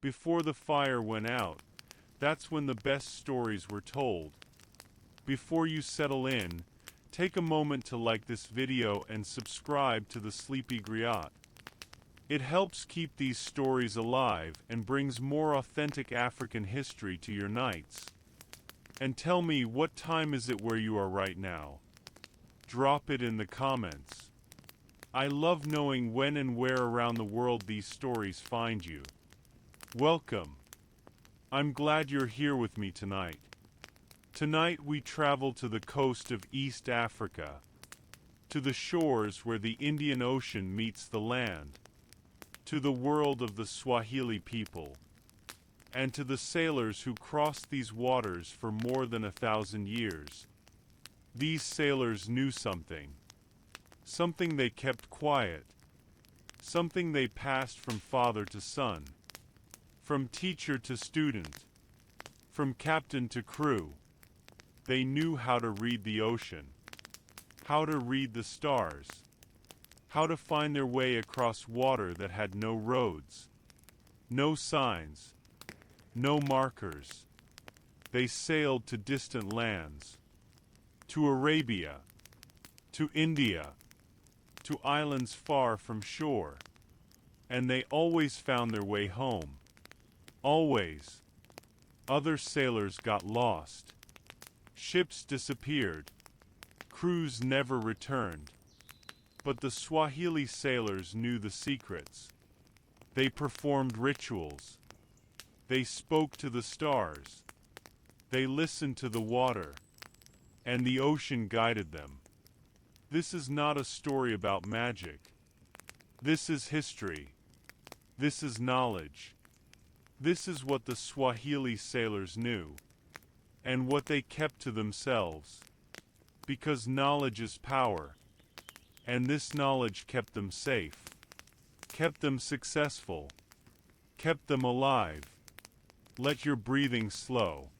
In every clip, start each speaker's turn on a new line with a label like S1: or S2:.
S1: Before the fire went out, that's when the best stories were told. Before you settle in, take a moment to like this video and subscribe to the Sleepy Griot. It helps keep these stories alive and brings more authentic African history to your nights. And tell me, what time is it where you are right now? Drop it in the comments. I love knowing when and where around the world these stories find you. Welcome. I'm glad you're here with me tonight. Tonight we travel to the coast of East Africa, to the shores where the Indian Ocean meets the land, to the world of the Swahili people, and to the sailors who crossed these waters for more than 1,000 years. These sailors knew something. Something they kept quiet. Something they passed from father to son. From teacher to student. From captain to crew. They knew how to read the ocean. How to read the stars. How to find their way across water that had no roads. No signs. No markers. They sailed to distant lands. To Arabia. To India. To islands far from shore. And they always found their way home. Always. Other sailors got lost. Ships disappeared. Crews never returned. But the Swahili sailors knew the secrets. They performed rituals. They spoke to the stars. They listened to the water. And the ocean guided them. This is not a story about magic. This is history. This is knowledge. This is what the Swahili sailors knew, and what they kept to themselves. Because knowledge is power, and this knowledge kept them safe, kept them successful, kept them alive. Let your breathing slow.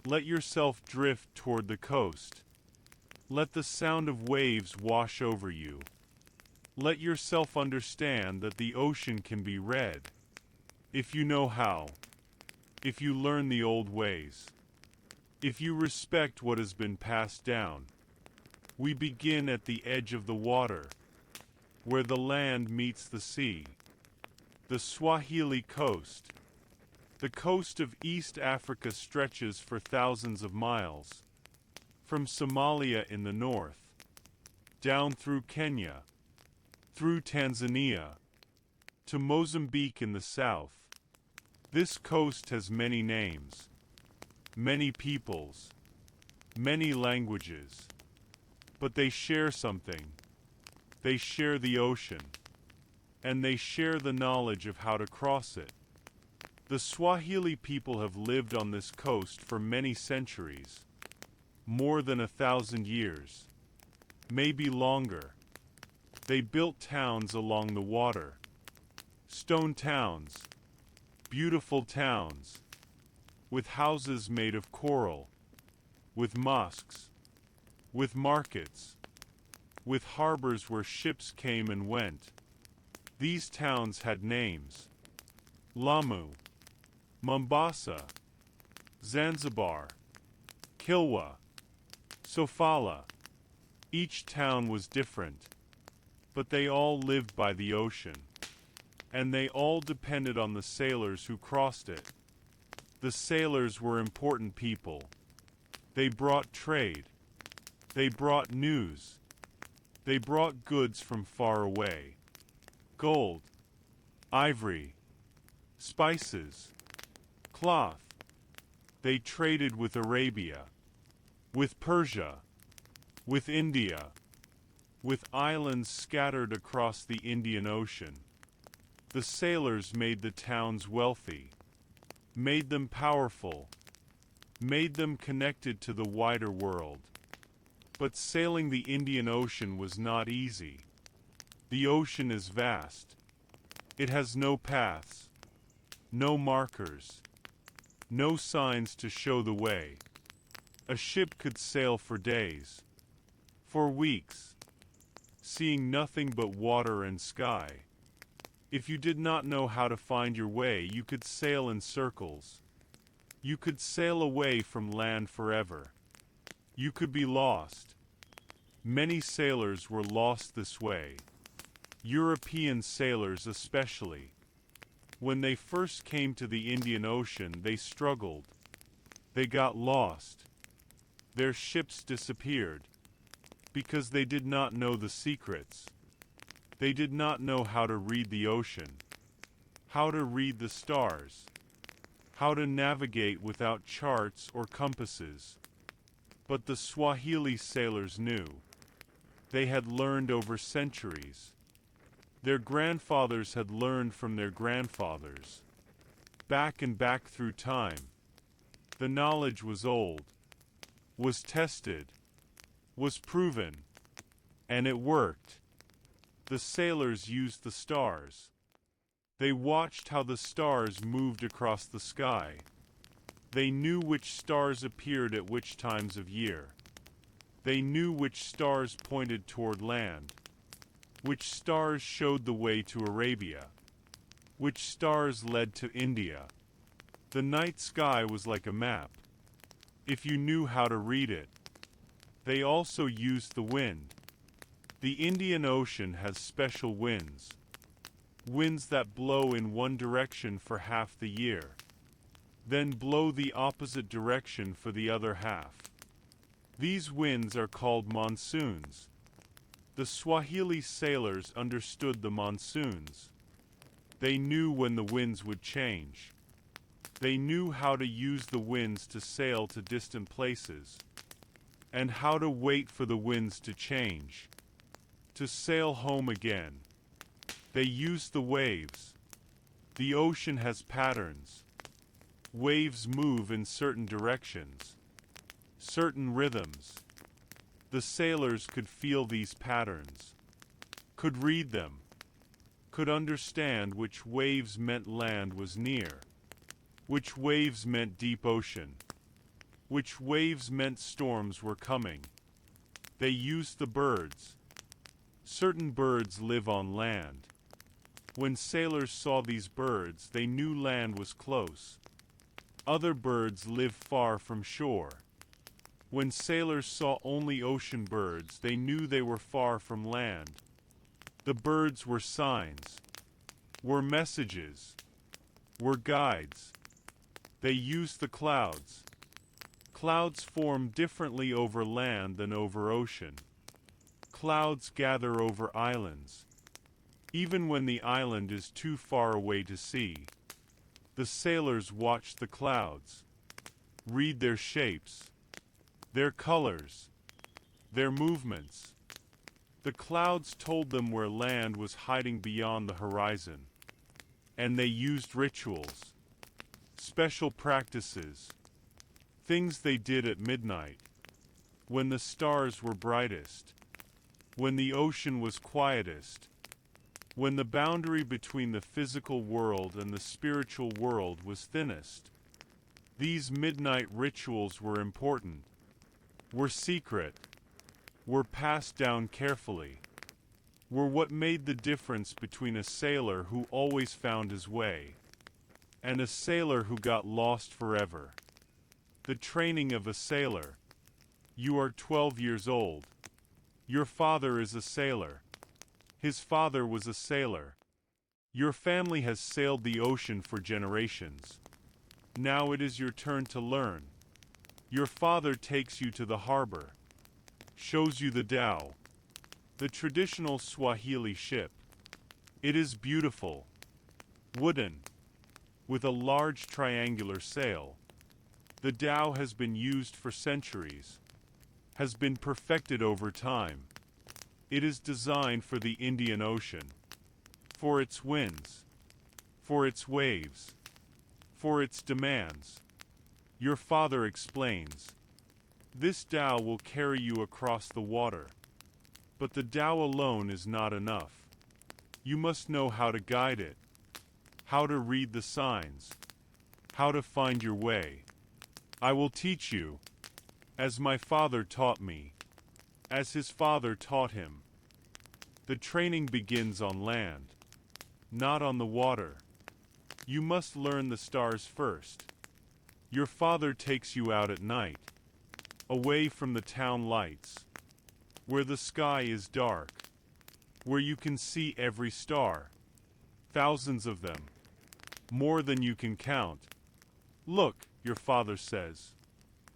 S1: Let yourself drift toward the coast. Let the sound of waves wash over you. Let yourself understand that the ocean can be read. If you know how. If you learn the old ways. If you respect what has been passed down. We begin at the edge of the water, where the land meets the sea. The Swahili coast. The coast of East Africa stretches for thousands of miles. From Somalia in the north, down through Kenya, through Tanzania, to Mozambique in the south. This coast has many names, many peoples, many languages. But they share something. They share the ocean. And they share the knowledge of how to cross it. The Swahili people have lived on this coast for many centuries. More than 1,000 years. Maybe longer. They built towns along the water. Stone towns. Beautiful towns. With houses made of coral. With mosques. With markets. With harbors where ships came and went. These towns had names. Lamu. Mombasa. Zanzibar. Kilwa. Sofala. Each town was different. But they all lived by the ocean. And they all depended on the sailors who crossed it. The sailors were important people. They brought trade. They brought news. They brought goods from far away. Gold. Ivory. Spices. Cloth. They traded with Arabia. With Persia. With India. With islands scattered across the Indian Ocean. The sailors made the towns wealthy. Made them powerful. Made them connected to the wider world. But sailing the Indian Ocean was not easy. The ocean is vast. It has no paths. No markers. No signs to show the way. A ship could sail for days. For weeks. Seeing nothing but water and sky. If you did not know how to find your way, you could sail in circles. You could sail away from land forever. You could be lost. Many sailors were lost this way. European sailors especially. When they first came to the Indian Ocean, they struggled. They got lost. Their ships disappeared. Because they did not know the secrets. They did not know how to read the ocean, how to read the stars, how to navigate without charts or compasses. But the Swahili sailors knew. They had learned over centuries. Their grandfathers had learned from their grandfathers. Back and back through time. The knowledge was old, was tested, was proven, and it worked. The sailors used the stars. They watched how the stars moved across the sky. They knew which stars appeared at which times of year. They knew which stars pointed toward land, which stars showed the way to Arabia, which stars led to India. The night sky was like a map, if you knew how to read it. They also used the wind. The Indian Ocean has special winds. Winds that blow in one direction for half the year, then blow the opposite direction for the other half. These winds are called monsoons. The Swahili sailors understood the monsoons. They knew when the winds would change. They knew how to use the winds to sail to distant places, and how to wait for the winds to change, to sail home again. They used the waves. The ocean has patterns. Waves move in certain directions, certain rhythms. The sailors could feel these patterns, could read them, could understand which waves meant land was near, which waves meant deep ocean, which waves meant storms were coming. They used the birds. Certain birds live on land. When sailors saw these birds, they knew land was close. Other birds live far from shore. When sailors saw only ocean birds, they knew they were far from land. The birds were signs, were messages, were guides. They used the clouds. Clouds form differently over land than over ocean. Clouds gather over islands, even when the island is too far away to see. The sailors watched the clouds, read their shapes, their colors, their movements. The clouds told them where land was hiding beyond the horizon, and they used rituals, special practices, things they did at midnight, when the stars were brightest, when the ocean was quietest, when the boundary between the physical world and the spiritual world was thinnest. These midnight rituals were important, were secret, were passed down carefully, were what made the difference between a sailor who always found his way and a sailor who got lost forever. The training of a sailor. You are 12 years old. Your father is a sailor. His father was a sailor. Your family has sailed the ocean for generations. Now it is your turn to learn. Your father takes you to the harbor, shows you the dhow, the traditional Swahili ship. It is beautiful, wooden, with a large triangular sail. The dhow has been used for centuries, has been perfected over time. It is designed for the Indian Ocean, for its winds, for its waves, for its demands. Your father explains. This dhow will carry you across the water. But the dhow alone is not enough. You must know how to guide it, how to read the signs, how to find your way. I will teach you, as my father taught me, as his father taught him. The training begins on land. not on the water. You must learn the stars first. Your father takes you out at night, away from the town lights, where the sky is dark, where you can see every star, thousands of them, more than you can count. Look, your father says.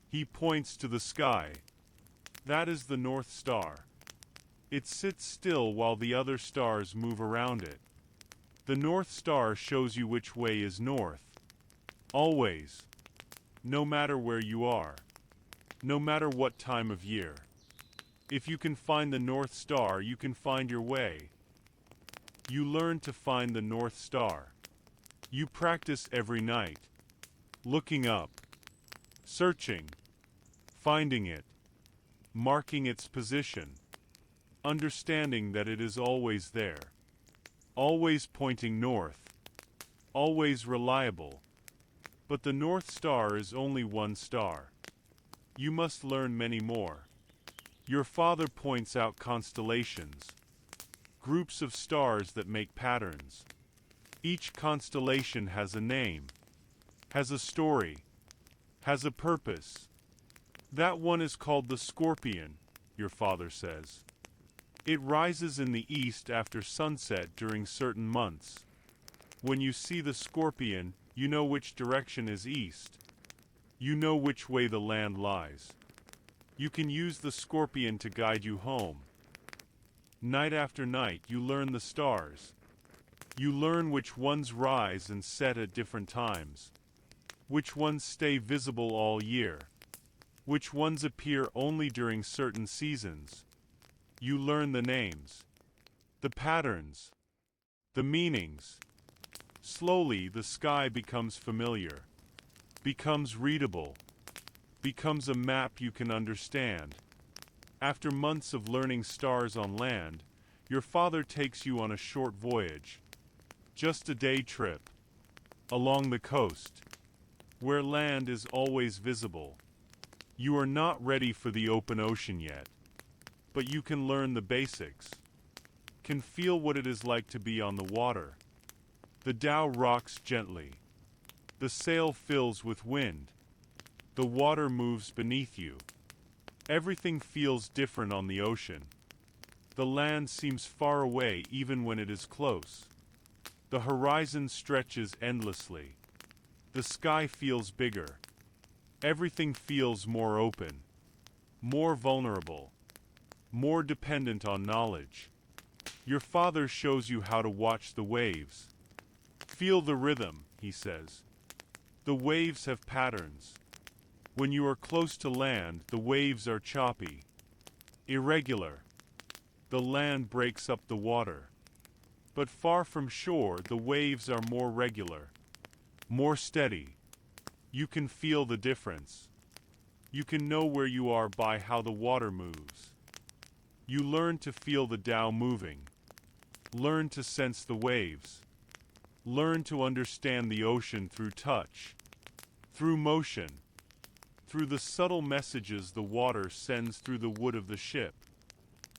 S1: He points to the sky. That is the North Star. It sits still while the other stars move around it. The North Star shows you which way is north. Always. No matter where you are. No matter what time of year. If you can find the North Star, you can find your way. You learn to find the North Star. You practice every night. Looking up. Searching. Finding it. Marking its position. Understanding that it is always there. Always pointing north. Always reliable. But the North Star is only one star. You must learn many more. Your father points out constellations. Groups of stars that make patterns. Each constellation has a name. Has a story. Has a purpose. That one is called the Scorpion, your father says. It rises in the east after sunset during certain months. When you see the Scorpion, you know which direction is east. You know which way the land lies. You can use the Scorpion to guide you home. Night after night, you learn the stars. You learn which ones rise and set at different times. Which ones stay visible all year. Which ones appear only during certain seasons. You learn the names, the patterns, the meanings. Slowly, the sky becomes familiar, becomes readable, becomes a map you can understand. After months of learning stars on land, your father takes you on a short voyage, just a day trip, along the coast, where land is always visible. You are not ready for the open ocean yet. But you can learn the basics. Can feel what it is like to be on the water. The dhow rocks gently. The sail fills with wind. The water moves beneath you. Everything feels different on the ocean. The land seems far away even when it is close. The horizon stretches endlessly. The sky feels bigger. Everything feels more open. More vulnerable. More dependent on knowledge. Your father shows you how to watch the waves. Feel the rhythm, he says. The waves have patterns. When you are close to land, the waves are choppy, irregular. The land breaks up the water. But far from shore, the waves are more regular, more steady. You can feel the difference. You can know where you are by how the water moves. You learn to feel the dhow moving. Learn to sense the waves. Learn to understand the ocean through touch, through motion, through the subtle messages the water sends through the wood of the ship.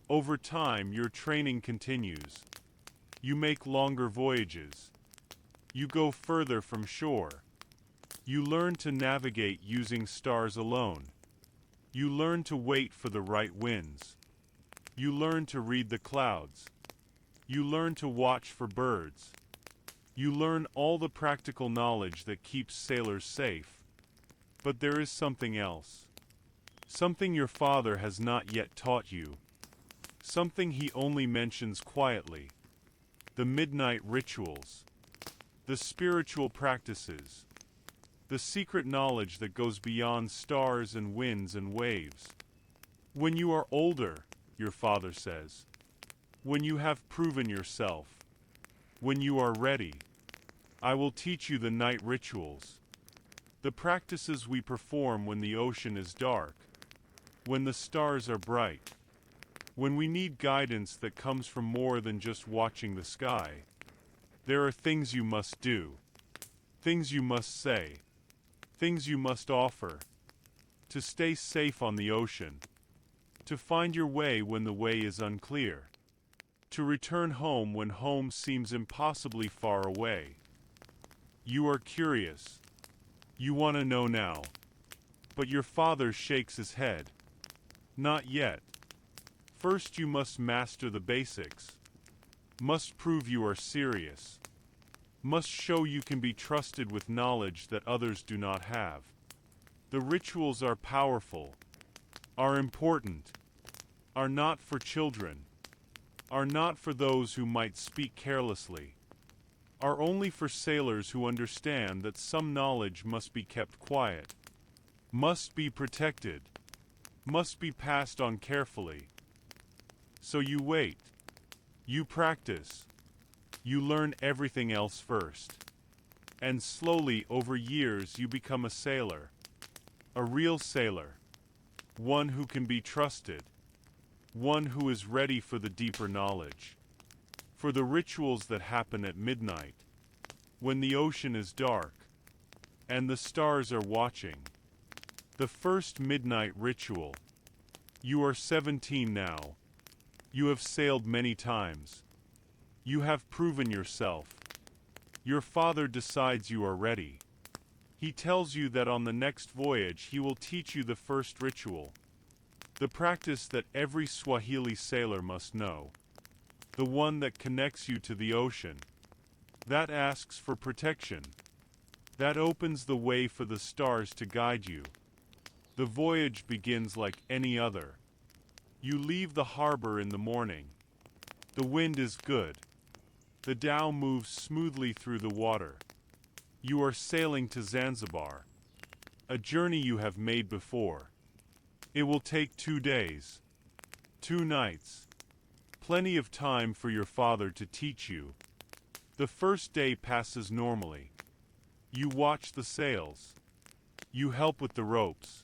S1: Over time, your training continues. You make longer voyages. You go further from shore. You learn to navigate using stars alone. You learn to wait for the right winds. You learn to read the clouds. You learn to watch for birds. You learn all the practical knowledge that keeps sailors safe. But there is something else. Something your father has not yet taught you. Something he only mentions quietly. The midnight rituals. The spiritual practices. The secret knowledge that goes beyond stars and winds and waves. When you are older, your father says, when you have proven yourself, when you are ready, I will teach you the night rituals. The practices we perform when the ocean is dark, when the stars are bright, when we need guidance that comes from more than just watching the sky. There are things you must do, things you must say, things you must offer, to stay safe on the ocean, to find your way when the way is unclear. To return home when home seems impossibly far away. You are curious. You want to know now. But your father shakes his head. Not yet. First you must master the basics. Must prove you are serious. Must show you can be trusted with knowledge that others do not have. The rituals are powerful, are important, are not for children, are not for those who might speak carelessly, are only for sailors who understand that some knowledge must be kept quiet, must be protected, must be passed on carefully. So you wait, you practice, you learn everything else first, and slowly over years you become a sailor, a real sailor, one who can be trusted, one who is ready for the deeper knowledge, for the rituals that happen at midnight, when the ocean is dark, and the stars are watching. The first midnight ritual. You are 17 now. You have sailed many times. You have proven yourself. Your father decides you are ready. He tells you that on the next voyage he will teach you the first ritual, the practice that every Swahili sailor must know, the one that connects you to the ocean, that asks for protection, that opens the way for the stars to guide you. The voyage begins like any other. You leave the harbor in the morning. The wind is good. The dhow moves smoothly through the water. You are sailing to Zanzibar, a journey you have made before. It will take 2 days, 2 nights, plenty of time for your father to teach you. The first day passes normally. You watch the sails. You help with the ropes.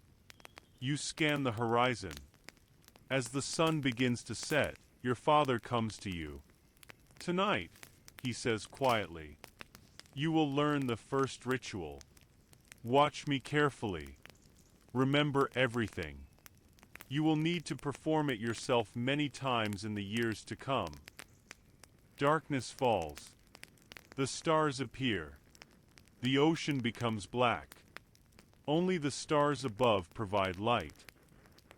S1: You scan the horizon. As the sun begins to set, your father comes to you. Tonight, he says quietly, you will learn the first ritual. Watch me carefully. Remember everything. You will need to perform it yourself many times in the years to come. Darkness falls. The stars appear. The ocean becomes black. Only the stars above provide light.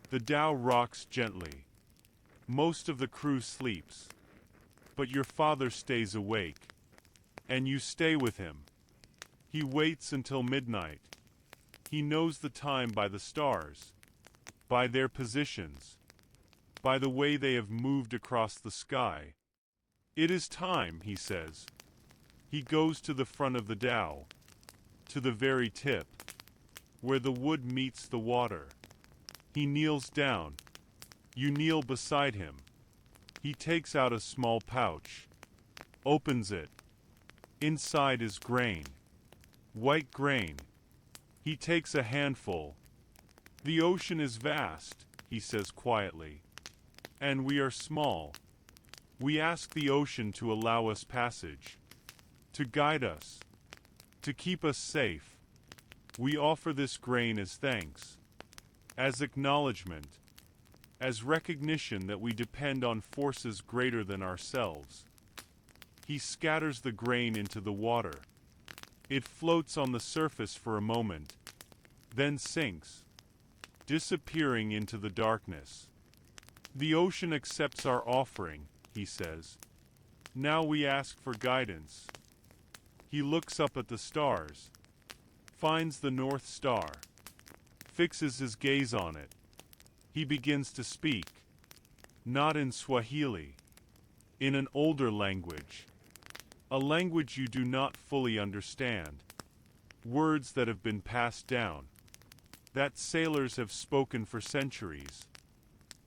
S1: The dhow rocks gently. Most of the crew sleeps. But your father stays awake. And you stay with him. He waits until midnight. He knows the time by the stars, by their positions, by the way they have moved across the sky. It is time, he says. He goes to the front of the dhow, to the very tip, where the wood meets the water. He kneels down. You kneel beside him. He takes out a small pouch, opens it. Inside is grain, white grain. He takes a handful. The ocean is vast, he says quietly, and we are small. We ask the ocean to allow us passage, to guide us, to keep us safe. We offer this grain as thanks, as acknowledgement, as recognition that we depend on forces greater than ourselves. He scatters the grain into the water. It floats on the surface for a moment, then sinks, disappearing into the darkness. The ocean accepts our offering, he says. Now we ask for guidance. He looks up at the stars, finds the North Star, fixes his gaze on it. He begins to speak, not in Swahili, in an older language, a language you do not fully understand, words that have been passed down, that sailors have spoken for centuries,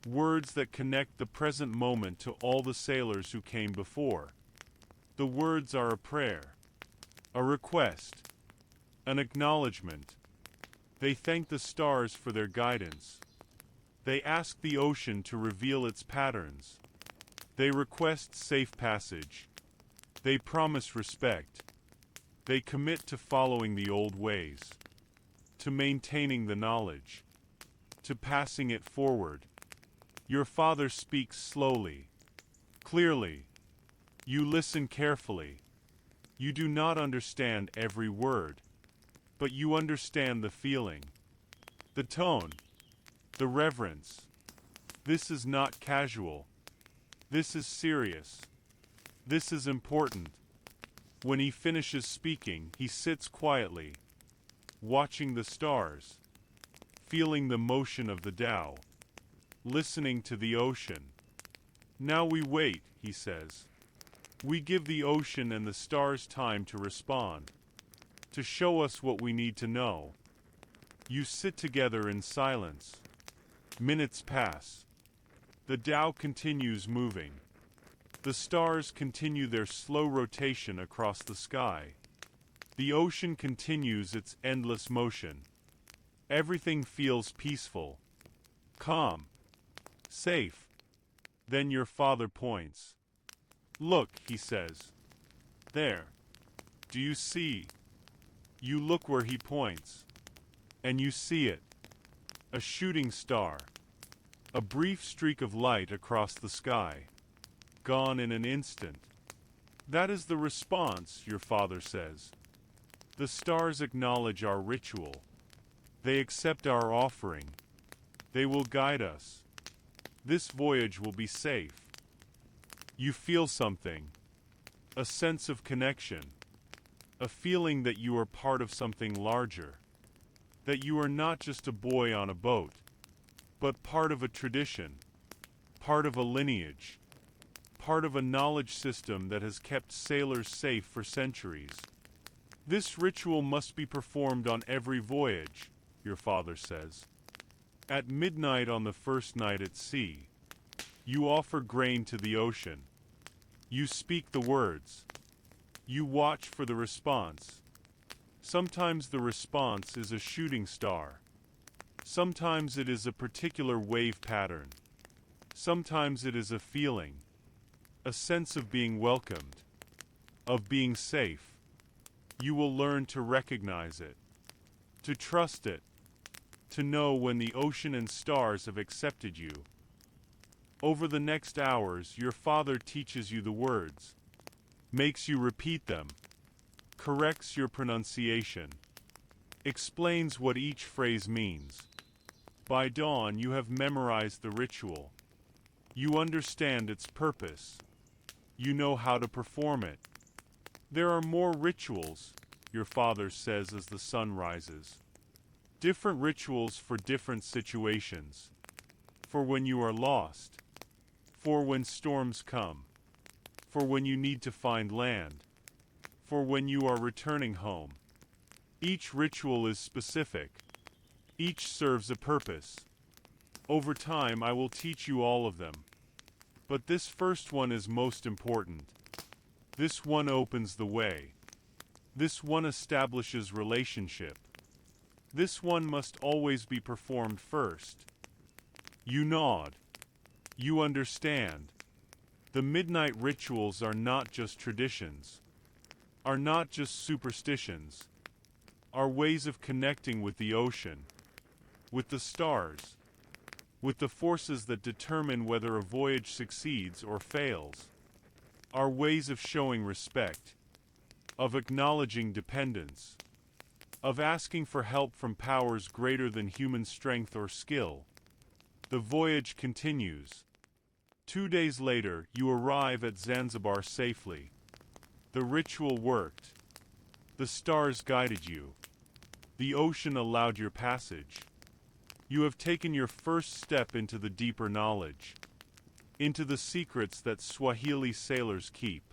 S1: words that connect the present moment to all the sailors who came before. The words are a prayer, a request, an acknowledgement. They thank the stars for their guidance. They ask the ocean to reveal its patterns. They request safe passage. They promise respect. They commit to following the old ways, to maintaining the knowledge, to passing it forward. Your father speaks slowly, Clearly, you listen carefully. You do not understand every word, but you understand the feeling, the tone, the reverence. This is not casual. This is serious. This is important. When he finishes speaking, he sits quietly, watching the stars, feeling the motion of the Tao, listening to the ocean. Now we wait, he says. We give the ocean and the stars time to respond, to show us what we need to know. You sit together in silence. Minutes pass. The Tao continues moving. The stars continue their slow rotation across the sky. The ocean continues its endless motion. Everything feels peaceful, calm, safe. Then your father points. Look, he says. There. Do you see? You look where he points. And you see it. A shooting star. A brief streak of light across the sky. Gone in an instant. That is the response, your father says. The stars acknowledge our ritual. They accept our offering. They will guide us. This voyage will be safe. You feel something. A sense of connection. A feeling that you are part of something larger. That you are not just a boy on a boat, but part of a tradition, part of a lineage, part of a knowledge system that has kept sailors safe for centuries. This ritual must be performed on every voyage, your father says. At midnight on the first night at sea, you offer grain to the ocean. You speak the words. You watch for the response. Sometimes the response is a shooting star. Sometimes it is a particular wave pattern. Sometimes it is a feeling, a sense of being welcomed, of being safe. You will learn to recognize it, to trust it, to know when the ocean and stars have accepted you. Over the next hours, your father teaches you the words, makes you repeat them, corrects your pronunciation, explains what each phrase means. By dawn, you have memorized the ritual. You understand its purpose. You know how to perform it. There are more rituals, your father says as the sun rises. Different rituals for different situations. For when you are lost. For when storms come. For when you need to find land. For when you are returning home. Each ritual is specific. Each serves a purpose. Over time, I will teach you all of them. But this first one is most important. This one opens the way. This one establishes relationship. This one must always be performed first. You nod. You understand. The midnight rituals are not just traditions, are not just superstitions, are ways of connecting with the ocean, with the stars, with the forces that determine whether a voyage succeeds or fails, are ways of showing respect, of acknowledging dependence, of asking for help from powers greater than human strength or skill. The voyage continues. 2 days later, you arrive at Zanzibar safely. The ritual worked. The stars guided you. The ocean allowed your passage. You have taken your first step into the deeper knowledge, into the secrets that Swahili sailors keep,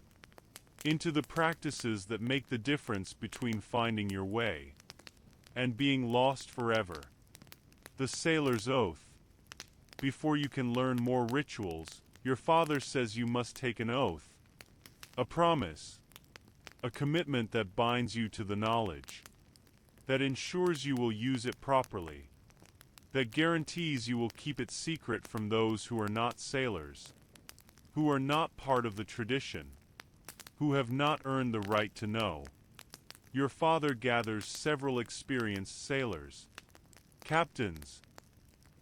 S1: into the practices that make the difference between finding your way and being lost forever. The sailor's oath. Before you can learn more rituals, your father says you must take an oath, a promise, a commitment that binds you to the knowledge, that ensures you will use it properly, that guarantees you will keep it secret from those who are not sailors, who are not part of the tradition, who have not earned the right to know. Your father gathers several experienced sailors, captains,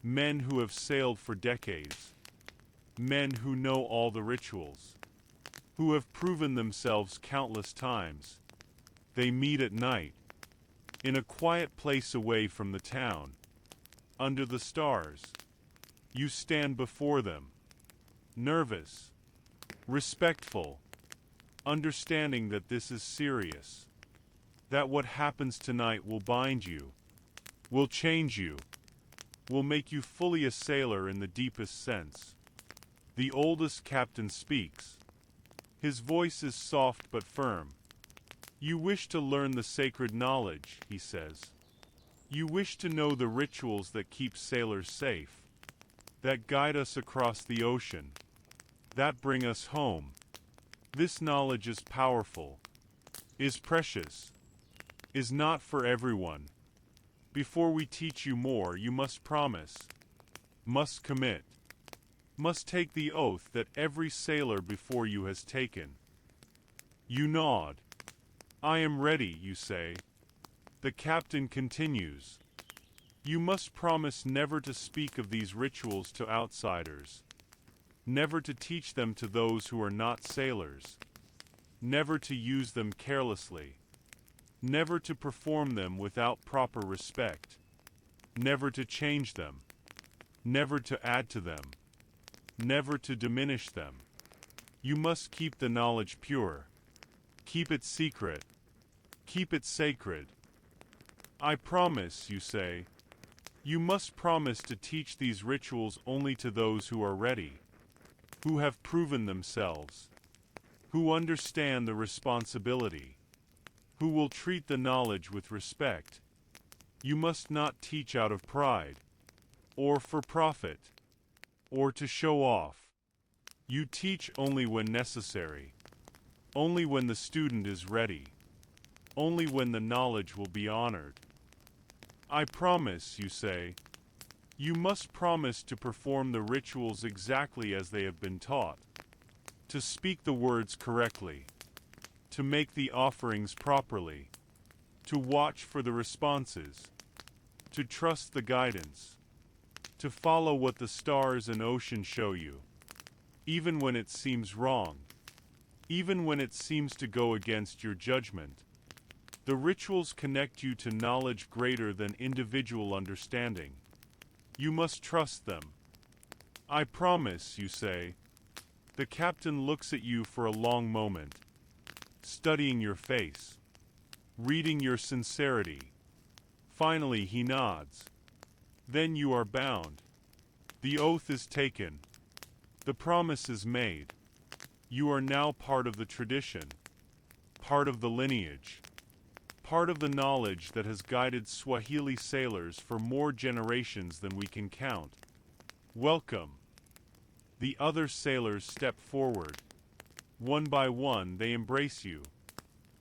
S1: men who have sailed for decades, men who know all the rituals, who have proven themselves countless times. They meet at night, in a quiet place away from the town, under the stars. You stand before them, nervous, respectful, understanding that this is serious, that what happens tonight will bind you, will change you, will make you fully a sailor in the deepest sense. The oldest captain speaks. His voice is soft but firm. You wish to learn the sacred knowledge, he says. You wish to know the rituals that keep sailors safe, that guide us across the ocean, that bring us home. This knowledge is powerful, is precious, is not for everyone. Before we teach you more, you must promise, must commit, must take the oath that every sailor before you has taken. You nod. I am ready, you say. The captain continues. You must promise never to speak of these rituals to outsiders, never to teach them to those who are not sailors, never to use them carelessly, never to perform them without proper respect, never to change them, never to add to them, never to diminish them. You must keep the knowledge pure, keep it secret, keep it sacred. I promise, you say. You must promise to teach these rituals only to those who are ready, who have proven themselves, who understand the responsibility, who will treat the knowledge with respect. You must not teach out of pride, or for profit, or to show off. You teach only when necessary, only when the student is ready, only when the knowledge will be honored. I promise, you say. You must promise to perform the rituals exactly as they have been taught, to speak the words correctly, to make the offerings properly, to watch for the responses, to trust the guidance, to follow what the stars and ocean show you, even when it seems wrong, even when it seems to go against your judgment. The rituals connect you to knowledge greater than individual understanding. You must trust them. I promise, you say. The captain looks at you for a long moment, studying your face, reading your sincerity. Finally, he nods. Then you are bound. The oath is taken. The promise is made. You are now part of the tradition, part of the lineage, part of the knowledge that has guided Swahili sailors for more generations than we can count. Welcome. The other sailors step forward. One by one, they embrace you.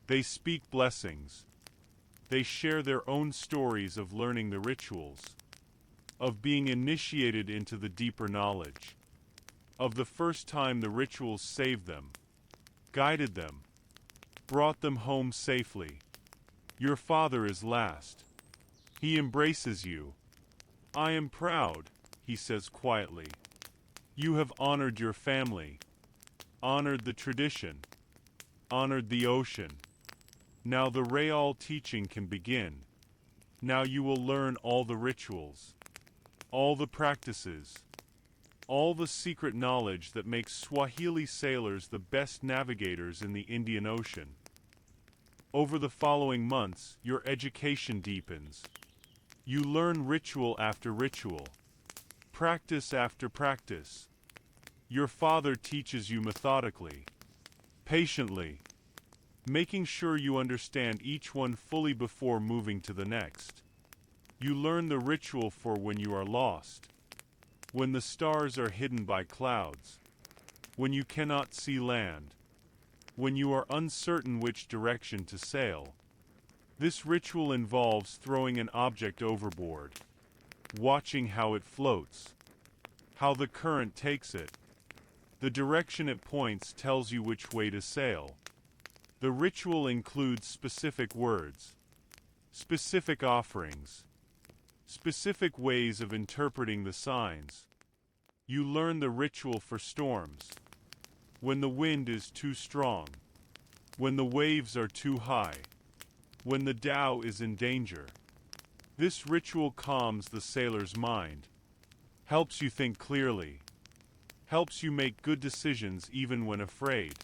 S1: They speak blessings. They share their own stories of learning the rituals, of being initiated into the deeper knowledge, of the first time the rituals saved them, guided them, brought them home safely. Your father is last. He embraces you. I am proud, he says quietly. You have honored your family, honored the tradition, honored the ocean. Now the real teaching can begin. Now you will learn all the rituals, all the practices, all the secret knowledge that makes Swahili sailors the best navigators in the Indian Ocean. Over the following months, your education deepens. You learn ritual after ritual, practice after practice. Your father teaches you methodically, patiently, making sure you understand each one fully before moving to the next. You learn the ritual for when you are lost, when the stars are hidden by clouds, when you cannot see land, when you are uncertain which direction to sail. This ritual involves throwing an object overboard, watching how it floats, how the current takes it. The direction it points tells you which way to sail. The ritual includes specific words, specific offerings, specific ways of interpreting the signs. You learn the ritual for storms. When the wind is too strong. When the waves are too high. When the dhow is in danger. This ritual calms the sailor's mind. Helps you think clearly. Helps you make good decisions even when afraid.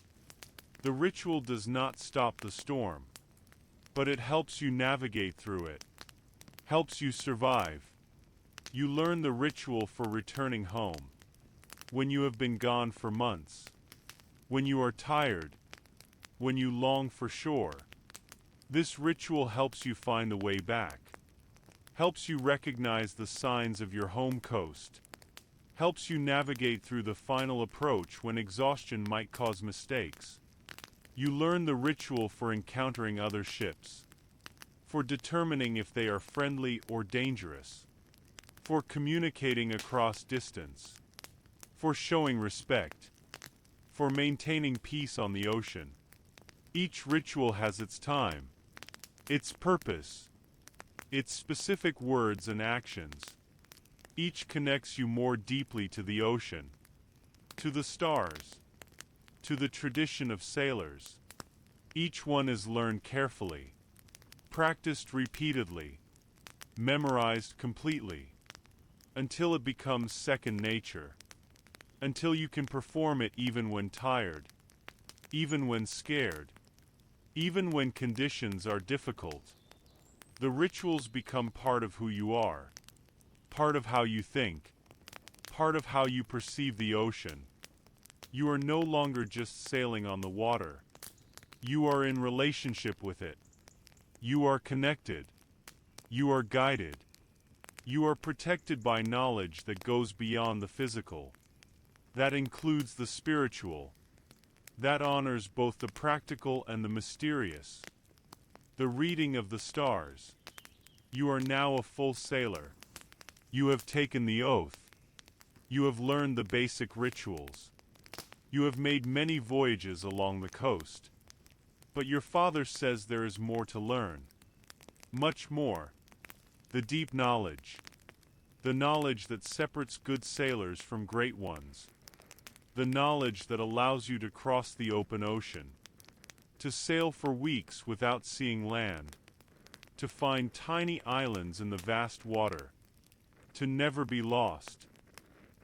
S1: The ritual does not stop the storm, but it helps you navigate through it. Helps you survive. You learn the ritual for returning home. When you have been gone for months. When you are tired. When you long for shore. This ritual helps you find the way back. Helps you recognize the signs of your home coast. Helps you navigate through the final approach when exhaustion might cause mistakes. You learn the ritual for encountering other ships. For determining if they are friendly or dangerous. For communicating across distance. For showing respect. For maintaining peace on the ocean. Each ritual has its time. Its purpose. Its specific words and actions. Each connects you more deeply to the ocean. To the stars. To the tradition of sailors. Each one is learned carefully. Practiced repeatedly. Memorized completely. Until it becomes second nature. Until you can perform it even when tired. Even when scared. Even when conditions are difficult. The rituals become part of who you are. Part of how you think. Part of how you perceive the ocean. You are no longer just sailing on the water. You are in relationship with it. You are connected. You are guided. You are protected by knowledge that goes beyond the physical. That includes the spiritual. That honors both the practical and the mysterious. The reading of the stars. You are now a full sailor. You have taken the oath. You have learned the basic rituals. You have made many voyages along the coast. But your father says there is more to learn. Much more. The deep knowledge. The knowledge that separates good sailors from great ones. The knowledge that allows you to cross the open ocean. To sail for weeks without seeing land. To find tiny islands in the vast water. To never be lost.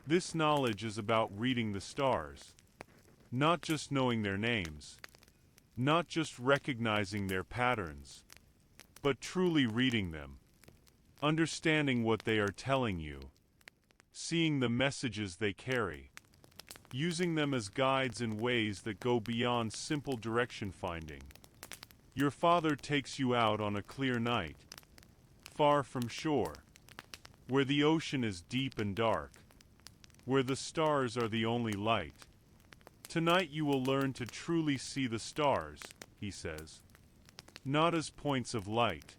S1: This knowledge is about reading the stars. Not just knowing their names. Not just recognizing their patterns. But truly reading them. Understanding what they are telling you. Seeing the messages they carry. Using them as guides in ways that go beyond simple direction finding. Your father takes you out on a clear night. Far from shore. Where the ocean is deep and dark. Where the stars are the only light. Tonight you will learn to truly see the stars, he says. Not as points of light.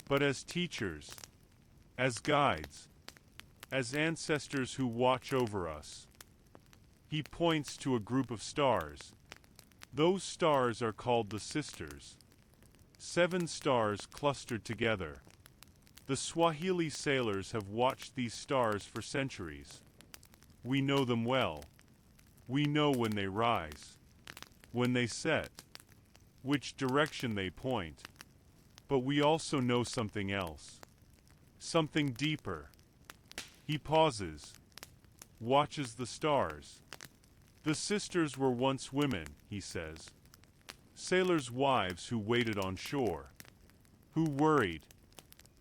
S1: But as teachers. As guides. As ancestors who watch over us. He points to a group of stars. Those stars are called the sisters. 7 stars clustered together. The Swahili sailors have watched these stars for centuries. We know them well. We know when they rise. When they set. Which direction they point. But we also know something else. Something deeper. He pauses. Watches the stars. The sisters were once women, he says. Sailors' wives who waited on shore. Who worried.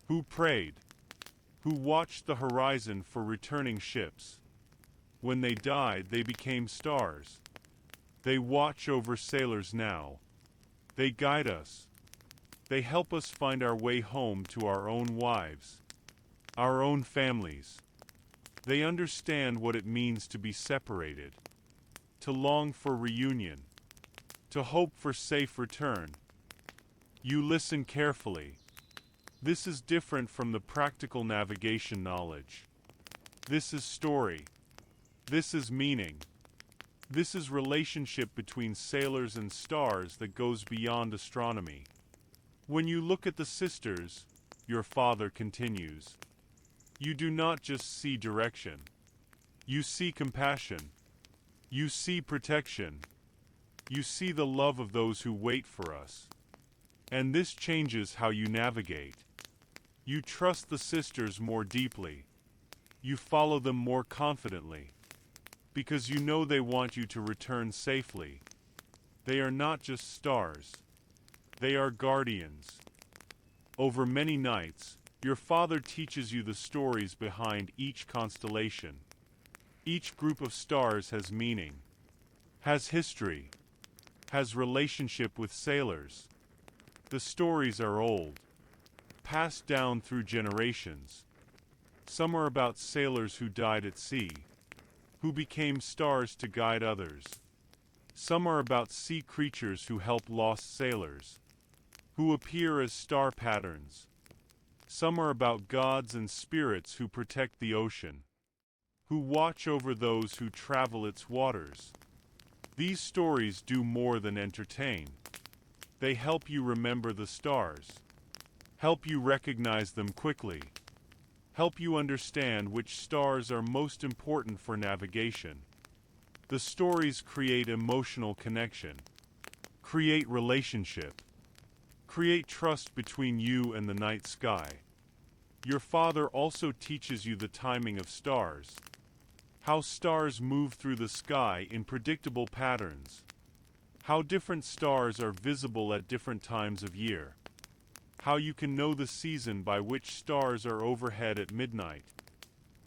S1: Who prayed. Who watched the horizon for returning ships. When they died, they became stars. They watch over sailors now. They guide us. They help us find our way home to our own wives. Our own families. They understand what it means to be separated. To long for reunion. To hope for safe return. You listen carefully. This is different from the practical navigation knowledge. This is story. This is meaning. This is relationship between sailors and stars that goes beyond astronomy. When you look at the sisters, your father continues, you do not just see direction. You see compassion. You see protection. You see the love of those who wait for us. And this changes how you navigate. You trust the sisters more deeply. You follow them more confidently. Because you know they want you to return safely. They are not just stars. They are guardians. Over many nights, your father teaches you the stories behind each constellation. Each group of stars has meaning, has history, has relationship with sailors. The stories are old, passed down through generations. Some are about sailors who died at sea, who became stars to guide others. Some are about sea creatures who help lost sailors, who appear as star patterns. Some are about gods and spirits who protect the ocean, who watch over those who travel its waters. These stories do more than entertain. They help you remember the stars, help you recognize them quickly, help you understand which stars are most important for navigation. The stories create emotional connection, create relationship, create trust between you and the night sky. Your father also teaches you the timing of stars, how stars move through the sky in predictable patterns, how different stars are visible at different times of year, how you can know the season by which stars are overhead at midnight,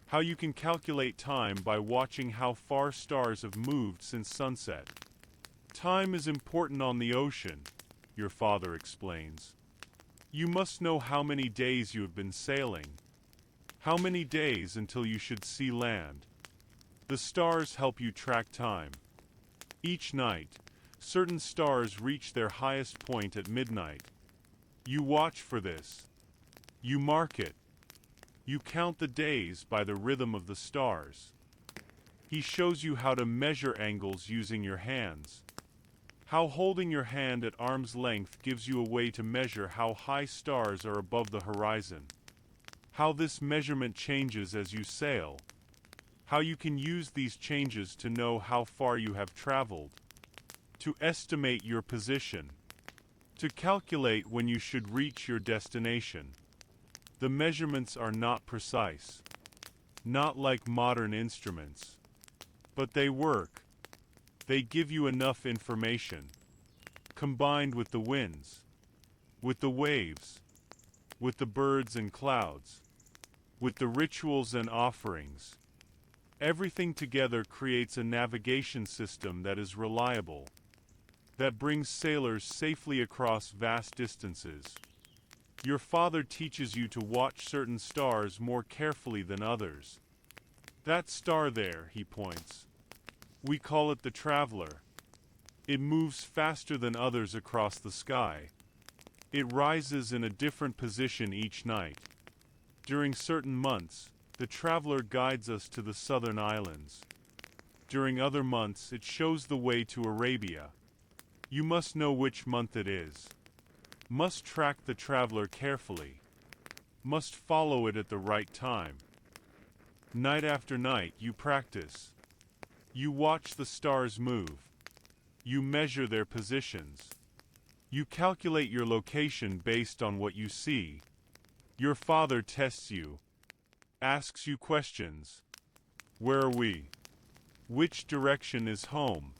S1: how you can calculate time by watching how far stars have moved since sunset. Time is important on the ocean, your father explains. You must know how many days you have been sailing, how many days until you should see land. The stars help you track time. Each night, certain stars reach their highest point at midnight. You watch for this. You mark it. You count the days by the rhythm of the stars. He shows you how to measure angles using your hands. How holding your hand at arm's length gives you a way to measure how high stars are above the horizon. How this measurement changes as you sail. How you can use these changes to know how far you have traveled. To estimate your position. To calculate when you should reach your destination. The measurements are not precise. Not like modern instruments. But they work. They give you enough information, combined with the winds, with the waves, with the birds and clouds, with the rituals and offerings. Everything together creates a navigation system that is reliable, that brings sailors safely across vast distances. Your father teaches you to watch certain stars more carefully than others. That star there, he points. We call it the traveler. It moves faster than others across the sky. It rises in a different position each night. During certain months, the traveler guides us to the southern islands. During other months, it shows the way to Arabia. You must know which month it is. Must track the traveler carefully. Must follow it at the right time. Night after night, you practice. You watch the stars move. You measure their positions. You calculate your location based on what you see. Your father tests you, asks you questions. Where are we? Which direction is home?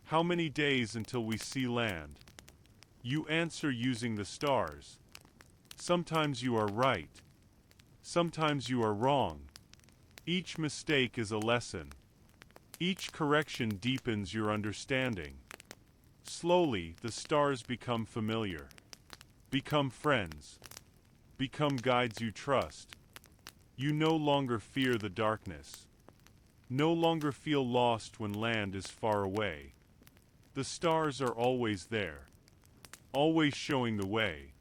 S1: How many days until we see land? You answer using the stars. Sometimes you are right. Sometimes you are wrong. Each mistake is a lesson. Each correction deepens your understanding. Slowly, the stars become familiar, become friends, become guides you trust. You no longer fear the darkness, no longer feel lost when land is far away. The stars are always there, always showing the way,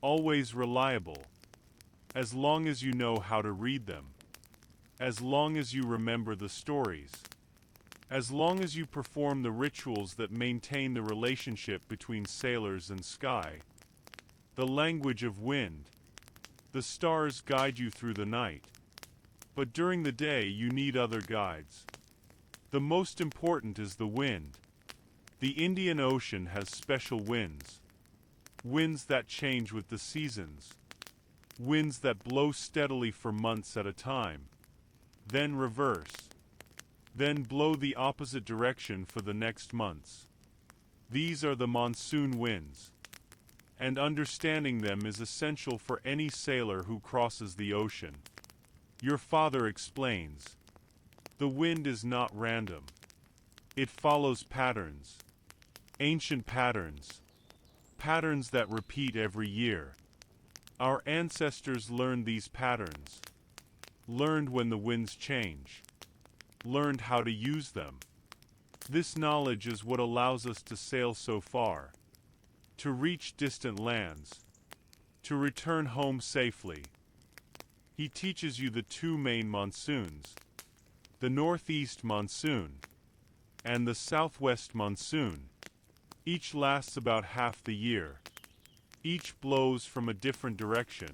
S1: always reliable, as long as you know how to read them, as long as you remember the stories. As long as you perform the rituals that maintain the relationship between sailors and sky. The language of wind. The stars guide you through the night. But during the day you need other guides. The most important is the wind. The Indian Ocean has special winds. Winds that change with the seasons. Winds that blow steadily for months at a time. Then reverse. Then blow the opposite direction for the next months. These are the monsoon winds. And understanding them is essential for any sailor who crosses the ocean. Your father explains. The wind is not random. It follows patterns. Ancient patterns. Patterns that repeat every year. Our ancestors learned these patterns. Learned when the winds change. Learned how to use them. This knowledge is what allows us to sail so far. To reach distant lands. To return home safely. He teaches you the two main monsoons. The northeast monsoon. And the southwest monsoon. Each lasts about half the year. Each blows from a different direction.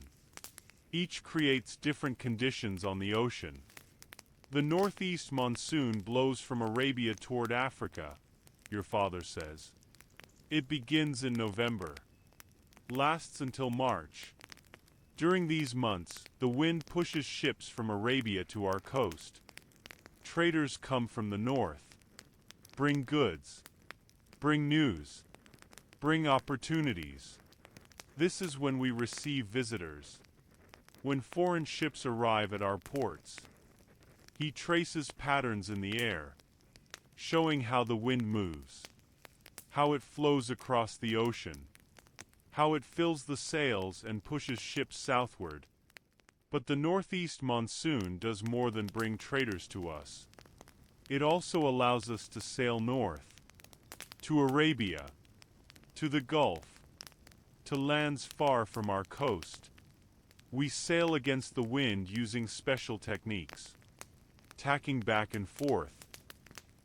S1: Each creates different conditions on the ocean. The northeast monsoon blows from Arabia toward Africa, your father says. It begins in November. Lasts until March. During these months, the wind pushes ships from Arabia to our coast. Traders come from the north. Bring goods. Bring news. Bring opportunities. This is when we receive visitors. When foreign ships arrive at our ports. He traces patterns in the air, showing how the wind moves, how it flows across the ocean, how it fills the sails and pushes ships southward. But the northeast monsoon does more than bring traders to us. It also allows us to sail north, to Arabia, to the Gulf, to lands far from our coast. We sail against the wind using special techniques, tacking back and forth,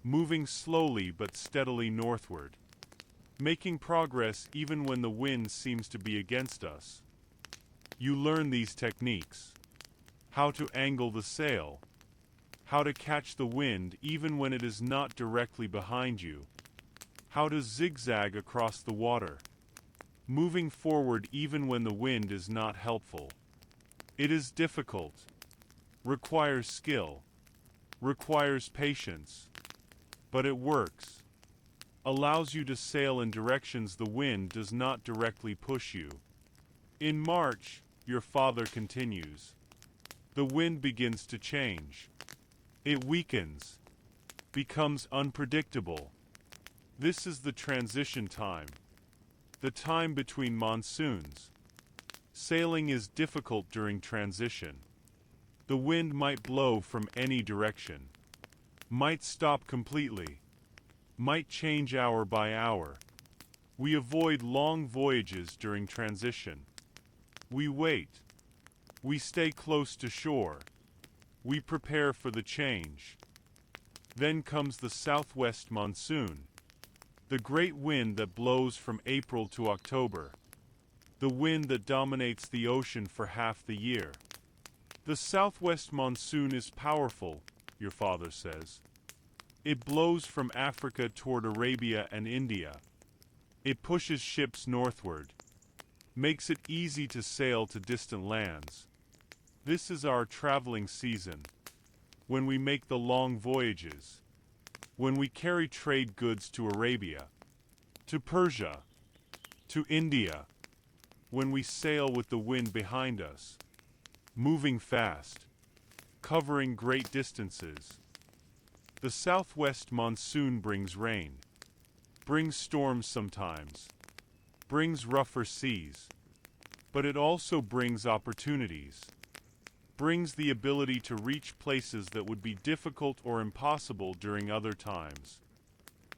S1: moving slowly but steadily northward, making progress even when the wind seems to be against us. You learn these techniques, how to angle the sail, how to catch the wind even when it is not directly behind you, how to zigzag across the water, moving forward even when the wind is not helpful. It is difficult, requires skill, requires patience, but it works. Allows you to sail in directions the wind does not directly push you. In March, your father continues. The wind begins to change. It weakens, becomes unpredictable. This is the transition time, the time between monsoons. Sailing is difficult during transition. The wind might blow from any direction, might stop completely, might change hour by hour. We avoid long voyages during transition. We wait. We stay close to shore. We prepare for the change. Then comes the southwest monsoon, the great wind that blows from April to October, the wind that dominates the ocean for half the year. The southwest monsoon is powerful, your father says. It blows from Africa toward Arabia and India. It pushes ships northward, makes it easy to sail to distant lands. This is our traveling season, when we make the long voyages, when we carry trade goods to Arabia, to Persia, to India, when we sail with the wind behind us, moving fast, covering great distances. The southwest monsoon brings rain, brings storms sometimes, brings rougher seas, but it also brings opportunities, brings the ability to reach places that would be difficult or impossible during other times.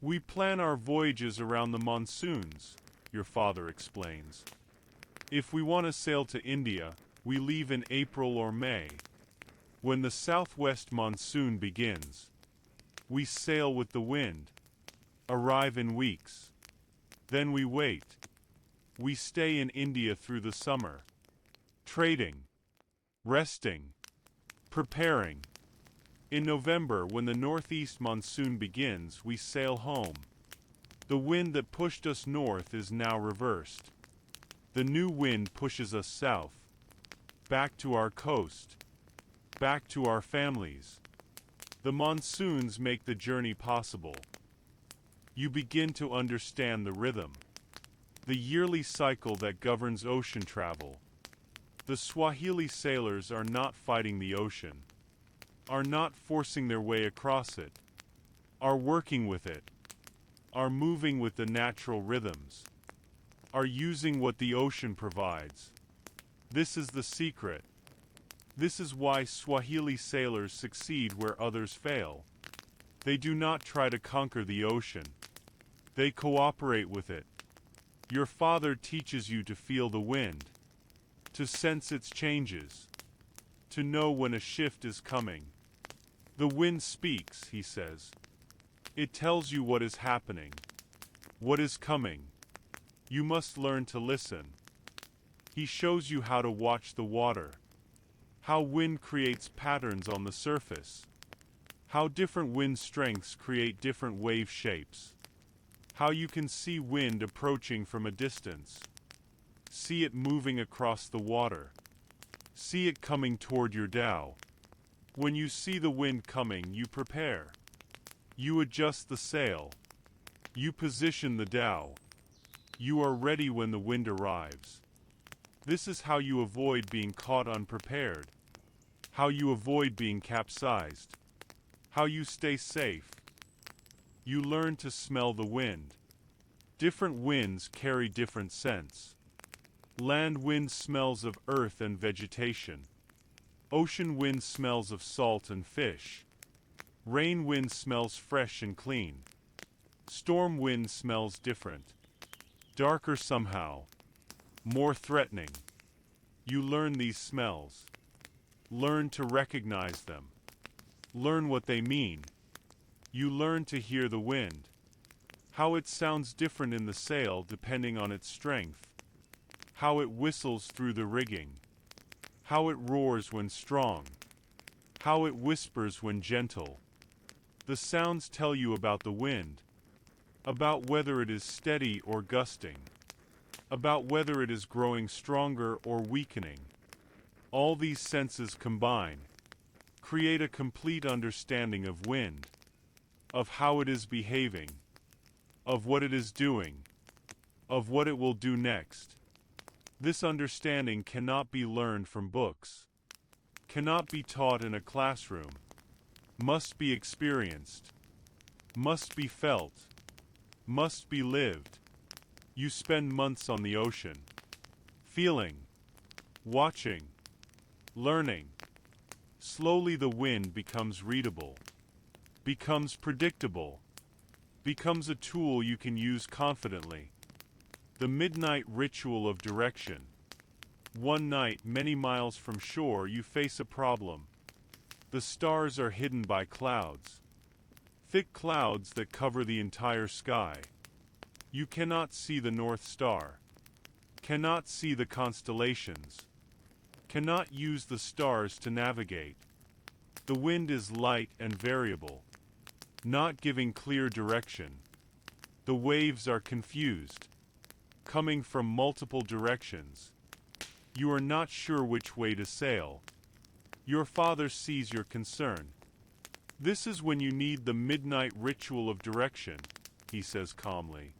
S1: We plan our voyages around the monsoons, your father explains. If we want to sail to India, we leave in April or May. When the southwest monsoon begins, we sail with the wind, arrive in weeks. Then we wait. We stay in India through the summer, trading, resting, Preparing. In November, when the northeast monsoon begins, we sail home. The wind that pushed us north is now reversed. The new wind pushes us south, back to our coast, back to our families. The monsoons make the journey possible. You begin to understand the rhythm, the yearly cycle that governs ocean travel. The Swahili sailors are not fighting the ocean, are not forcing their way across it, are working with it, are moving with the natural rhythms, are using what the ocean provides. This is the secret. This is why Swahili sailors succeed where others fail. They do not try to conquer the ocean. They cooperate with it. Your father teaches you to feel the wind, to sense its changes, to know when a shift is coming. The wind speaks, he says. It tells you what is happening, what is coming. You must learn to listen. He shows you how to watch the water, how wind creates patterns on the surface, how different wind strengths create different wave shapes, how you can see wind approaching from a distance, see it moving across the water, see it coming toward your dhow. When you see the wind coming, you prepare. You adjust the sail. You position the dhow. You are ready when the wind arrives. This is how you avoid being caught unprepared, how you avoid being capsized, how you stay safe. You learn to smell the wind. Different winds carry different scents. Land wind smells of earth and vegetation. Ocean wind smells of salt and fish. Rain wind smells fresh and clean. Storm wind smells different. Darker somehow. More threatening. You learn these smells. Learn to recognize them. Learn what they mean. You learn to hear the wind. How it sounds different in the sail depending on its strength. How it whistles through the rigging. How it roars when strong. How it whispers when gentle. The sounds tell you about the wind, about whether it is steady or gusting, about whether it is growing stronger or weakening. All these senses combine, create a complete understanding of wind, of how it is behaving, of what it is doing, of what it will do next. This understanding cannot be learned from books, cannot be taught in a classroom, must be experienced, must be felt, must be lived. You spend months on the ocean, feeling, watching, learning. Slowly the wind becomes readable, becomes predictable, becomes a tool you can use confidently. The midnight ritual of direction. One night, many miles from shore, you face a problem. The stars are hidden by clouds. Thick clouds that cover the entire sky. You cannot see the North Star. Cannot see the constellations. Cannot use the stars to navigate. The wind is light and variable, not giving clear direction. The waves are confused, coming from multiple directions. You are not sure which way to sail. Your father sees your concern. This is when you need the midnight ritual of direction, he says calmly.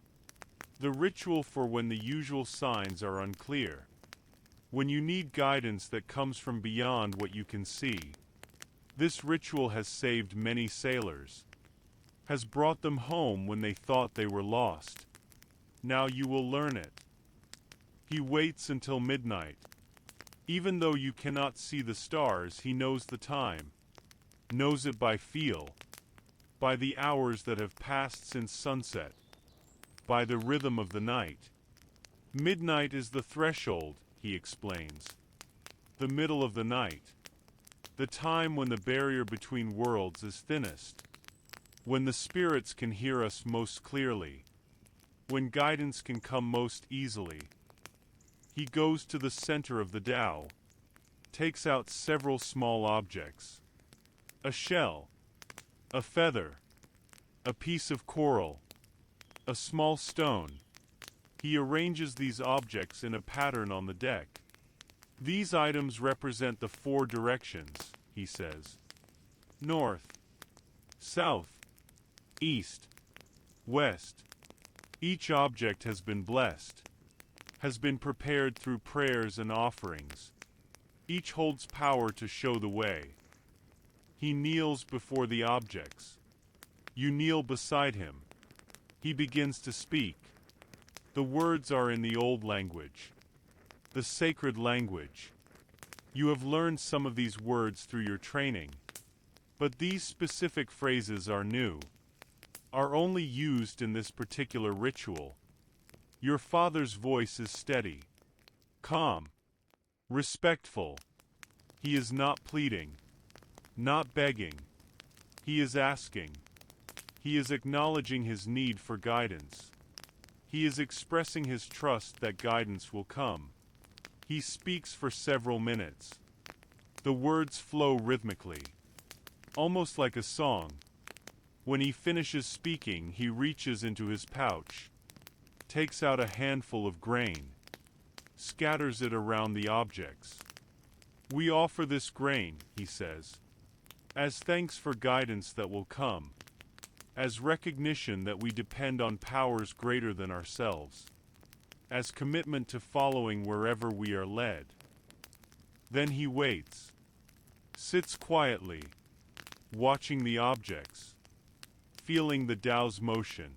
S1: The ritual for when the usual signs are unclear. When you need guidance that comes from beyond what you can see. This ritual has saved many sailors, has brought them home when they thought they were lost. Now you will learn it. He waits until midnight. Even though you cannot see the stars, he knows the time, knows it by feel, by the hours that have passed since sunset, by the rhythm of the night. Midnight is the threshold, he explains. The middle of the night. The time when the barrier between worlds is thinnest. When the spirits can hear us most clearly. When guidance can come most easily. He goes to the center of the dhow, takes out several small objects. A shell, a feather, a piece of coral, a small stone. He arranges these objects in a pattern on the deck. These items represent the 4 directions, he says. North, south, east, west. Each object has been blessed, has been prepared through prayers and offerings. Each holds power to show the way. He kneels before the objects. You kneel beside him. He begins to speak. The words are in the old language, the sacred language. You have learned some of these words through your training, but these specific phrases are new, are only used in this particular ritual. Your father's voice is steady, calm, respectful. He is not pleading, not begging. He is asking. He is acknowledging his need for guidance. He is expressing his trust that guidance will come. He speaks for several minutes. The words flow rhythmically, almost like a song. When he finishes speaking, he reaches into his pouch, takes out a handful of grain, scatters it around the objects. We offer this grain, he says, as thanks for guidance that will come, as recognition that we depend on powers greater than ourselves, as commitment to following wherever we are led. Then he waits, sits quietly, watching the objects, feeling the Tao's motion,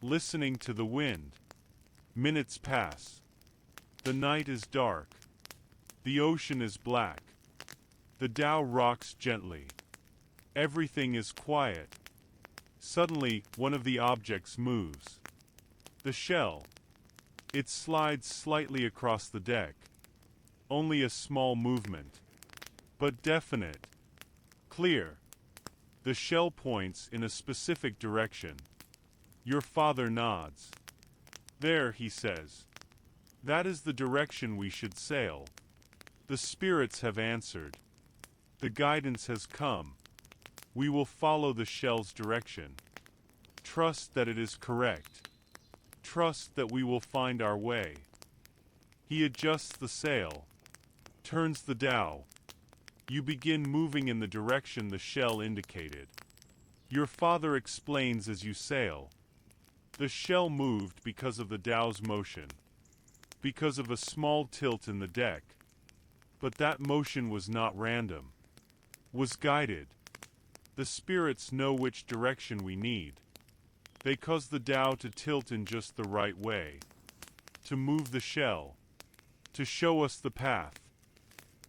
S1: listening to the wind. Minutes pass. The night is dark. The ocean is black. The Tao rocks gently. Everything is quiet. Suddenly, one of the objects moves. The shell. It slides slightly across the deck. Only a small movement, but definite, clear. The shell points in a specific direction. Your father nods. There, he says. That is the direction we should sail. The spirits have answered. The guidance has come. We will follow the shell's direction. Trust that it is correct. Trust that we will find our way. He adjusts the sail, turns the Tao. You begin moving in the direction the shell indicated. Your father explains as you sail. The shell moved because of the Tao's motion, because of a small tilt in the deck. But that motion was not random, was guided. The spirits know which direction we need. They cause the Tao to tilt in just the right way, to move the shell, to show us the path.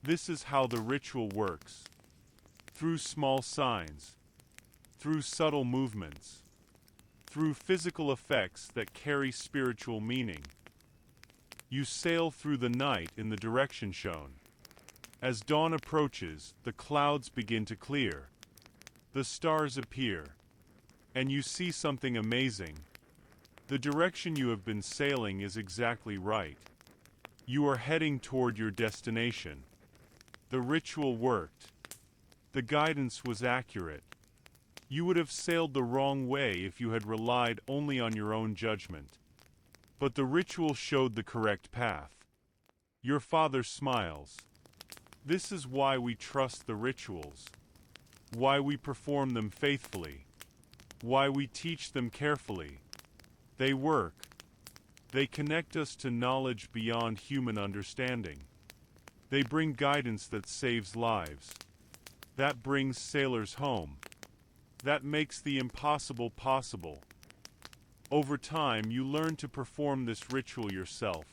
S1: This is how the ritual works. Through small signs, through subtle movements, through physical effects that carry spiritual meaning. You sail through the night in the direction shown. As dawn approaches, the clouds begin to clear. The stars appear, and you see something amazing. The direction you have been sailing is exactly right. You are heading toward your destination. The ritual worked. The guidance was accurate. You would have sailed the wrong way if you had relied only on your own judgment. But the ritual showed the correct path. Your father smiles. This is why we trust the rituals, why we perform them faithfully, why we teach them carefully. They work. They connect us to knowledge beyond human understanding. They bring guidance that saves lives. That brings sailors home. That makes the impossible possible. Over time, you learn to perform this ritual yourself.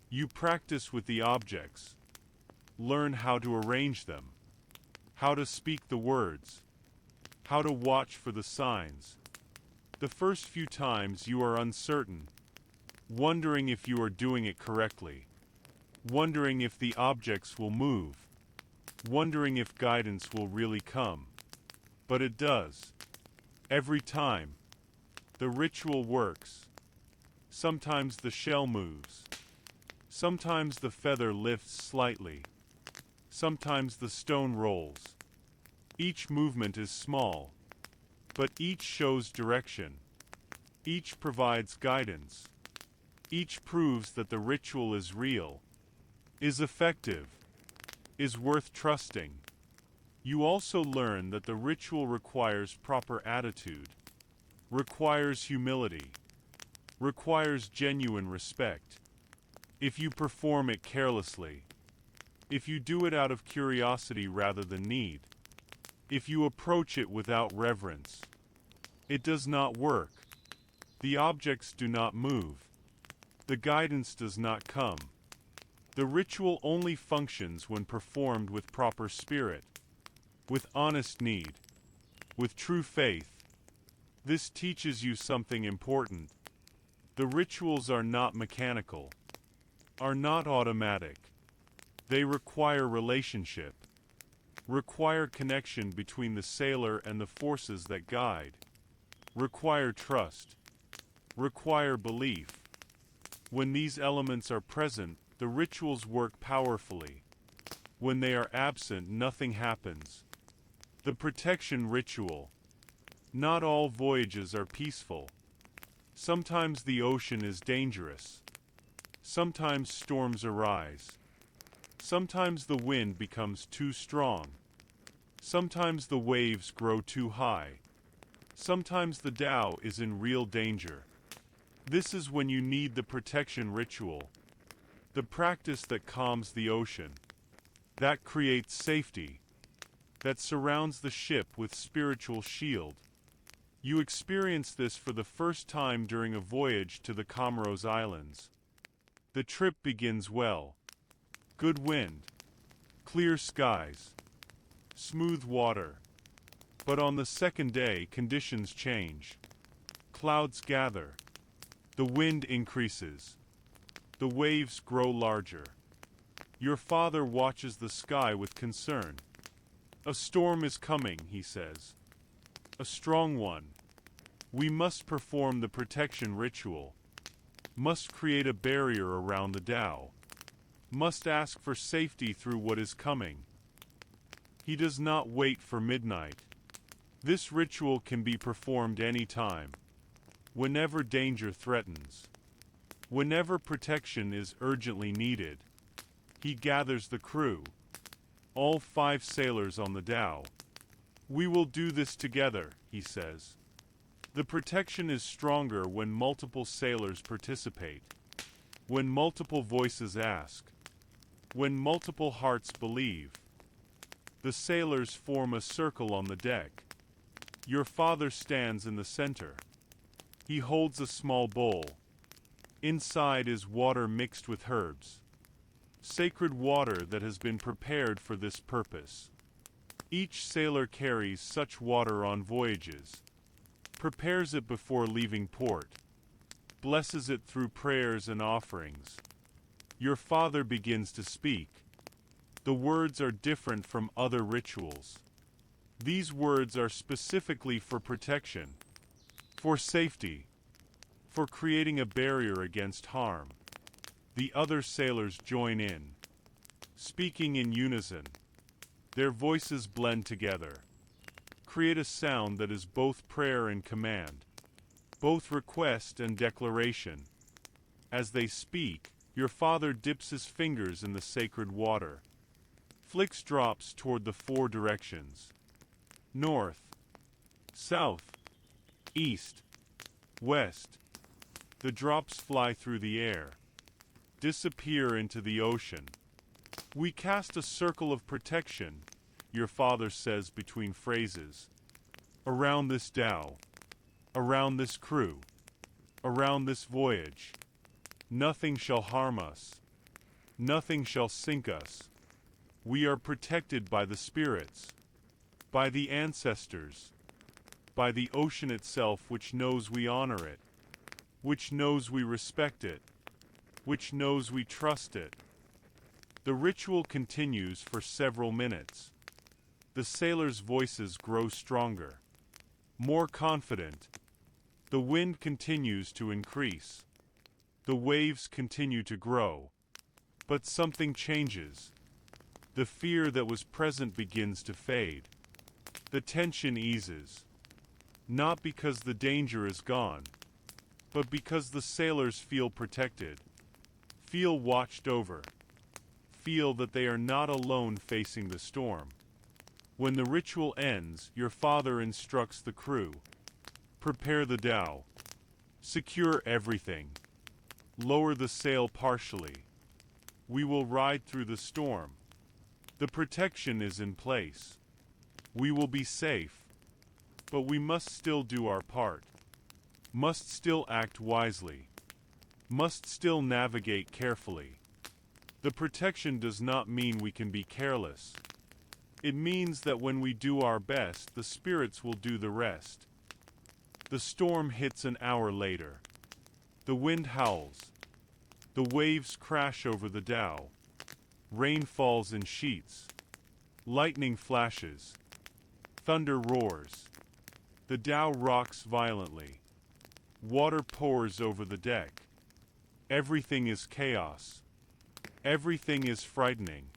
S1: You practice with the objects. Learn how to arrange them, how to speak the words, how to watch for the signs. The first few times you are uncertain, wondering if you are doing it correctly, wondering if the objects will move, wondering if guidance will really come. But it does. Every time. The ritual works. Sometimes the shell moves. Sometimes the feather lifts slightly. Sometimes the stone rolls. Each movement is small, but each shows direction. Each provides guidance. Each proves that the ritual is real, is effective, is worth trusting. You also learn that the ritual requires proper attitude, requires humility, requires genuine respect. If you perform it carelessly, if you do it out of curiosity rather than need, if you approach it without reverence, it does not work. The objects do not move. The guidance does not come. The ritual only functions when performed with proper spirit, with honest need, with true faith. This teaches you something important. The rituals are not mechanical, are not automatic. They require relationship, require connection between the sailor and the forces that guide, require trust, require belief. When these elements are present, the rituals work powerfully. When they are absent, nothing happens. The protection ritual. Not all voyages are peaceful. Sometimes the ocean is dangerous. Sometimes storms arise. Sometimes the wind becomes too strong. Sometimes the waves grow too high. Sometimes the dhow is in real danger. This is when you need the protection ritual, the practice that calms the ocean, that creates safety, that surrounds the ship with spiritual shield. You experience this for the first time during a voyage to the Comoros Islands. The trip begins well. Good wind, clear skies, smooth water. But on the second day, conditions change. Clouds gather. The wind increases. The waves grow larger. Your father watches the sky with concern. A storm is coming, he says. A strong one. We must perform the protection ritual. Must create a barrier around the dhow. Must ask for safety through what is coming. He does not wait for midnight. This ritual can be performed any time, whenever danger threatens, whenever protection is urgently needed. He gathers the crew, all 5 sailors on the dhow. We will do this together, he says. The protection is stronger when multiple sailors participate, when multiple voices ask, when multiple hearts believe. The sailors form a circle on the deck. Your father stands in the center. He holds a small bowl. Inside is water mixed with herbs. Sacred water that has been prepared for this purpose. Each sailor carries such water on voyages, prepares it before leaving port, blesses it through prayers and offerings. Your father begins to speak. The words are different from other rituals. These words are specifically for protection, for safety, for creating a barrier against harm. The other sailors join in, speaking in unison. Their voices blend together, create a sound that is both prayer and command, both request and declaration. As they speak, your father dips his fingers in the sacred water, flicks drops toward the 4 directions: north, south, east, west. The drops fly through the air, disappear into the ocean. We cast a circle of protection, your father says between phrases, around this dhow, around this crew, around this voyage. Nothing shall harm us. Nothing shall sink us. We are protected by the spirits, by the ancestors, by the ocean itself, which knows we honor it, which knows we respect it, which knows we trust it. The ritual continues for several minutes. The sailors' voices grow stronger, more confident. The wind continues to increase. The waves continue to grow. But something changes. The fear that was present begins to fade. The tension eases. Not because the danger is gone, but because the sailors feel protected, feel watched over, feel that they are not alone facing the storm. When the ritual ends, your father instructs the crew. Prepare the dhow. Secure everything. Lower the sail partially. We will ride through the storm. The protection is in place. We will be safe. But we must still do our part. Must still act wisely. Must still navigate carefully. The protection does not mean we can be careless. It means that when we do our best, the spirits will do the rest. The storm hits an hour later. The wind howls. The waves crash over the dhow. Rain falls in sheets. Lightning flashes. Thunder roars. The dhow rocks violently. Water pours over the deck. Everything is chaos. Everything is frightening.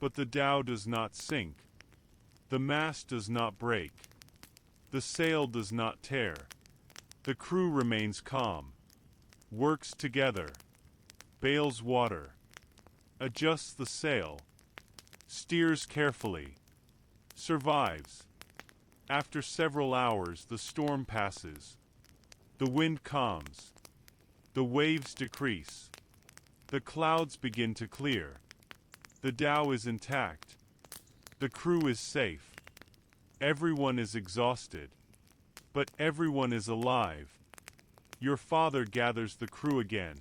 S1: But the dhow does not sink. The mast does not break. The sail does not tear. The crew remains calm. Works together. Bails water. Adjusts the sail. Steers carefully. Survives. After several hours, the storm passes. The wind calms. The waves decrease. The clouds begin to clear. The dhow is intact. The crew is safe. Everyone is exhausted. But everyone is alive. Your father gathers the crew again.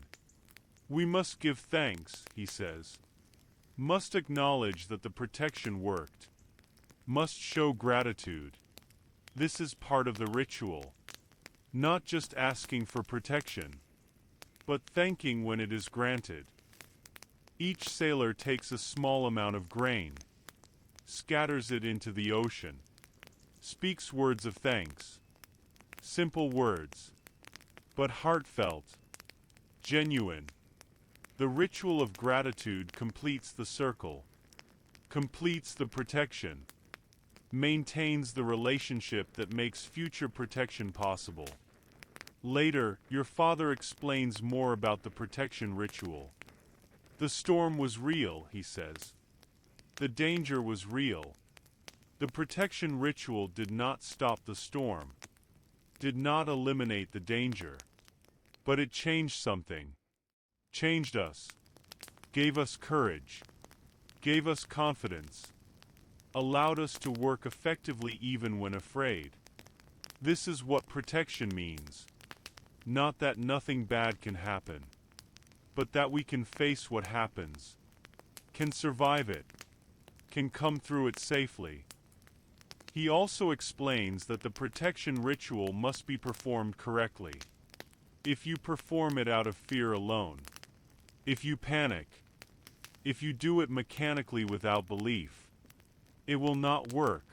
S1: We must give thanks, he says. Must acknowledge that the protection worked. Must show gratitude. This is part of the ritual. Not just asking for protection, but thanking when it is granted. Each sailor takes a small amount of grain, scatters it into the ocean, speaks words of thanks. Simple words, but heartfelt, genuine. The ritual of gratitude completes the circle, completes the protection, maintains the relationship that makes future protection possible. Later, your father explains more about the protection ritual. The storm was real, he says. The danger was real. The protection ritual did not stop the storm, did not eliminate the danger, but it changed something. Changed us. Gave us courage. Gave us confidence. Allowed us to work effectively even when afraid. This is what protection means. Not that nothing bad can happen, but that we can face what happens, can survive it, can come through it safely. He also explains that the protection ritual must be performed correctly. If you perform it out of fear alone, if you panic, if you do it mechanically without belief, it will not work.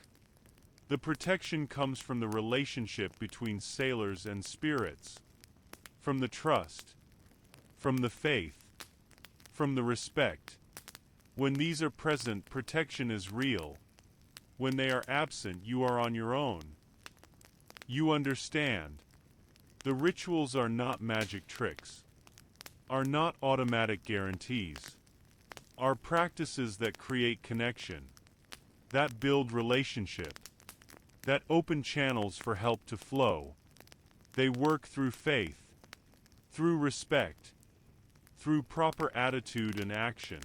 S1: The protection comes from the relationship between sailors and spirits, from the trust, from the faith, from the respect. When these are present, protection is real. When they are absent, you are on your own. You understand. The rituals are not magic tricks, are not automatic guarantees, are practices that create connection, that build relationship, that open channels for help to flow. They work through faith, through respect, through proper attitude and action.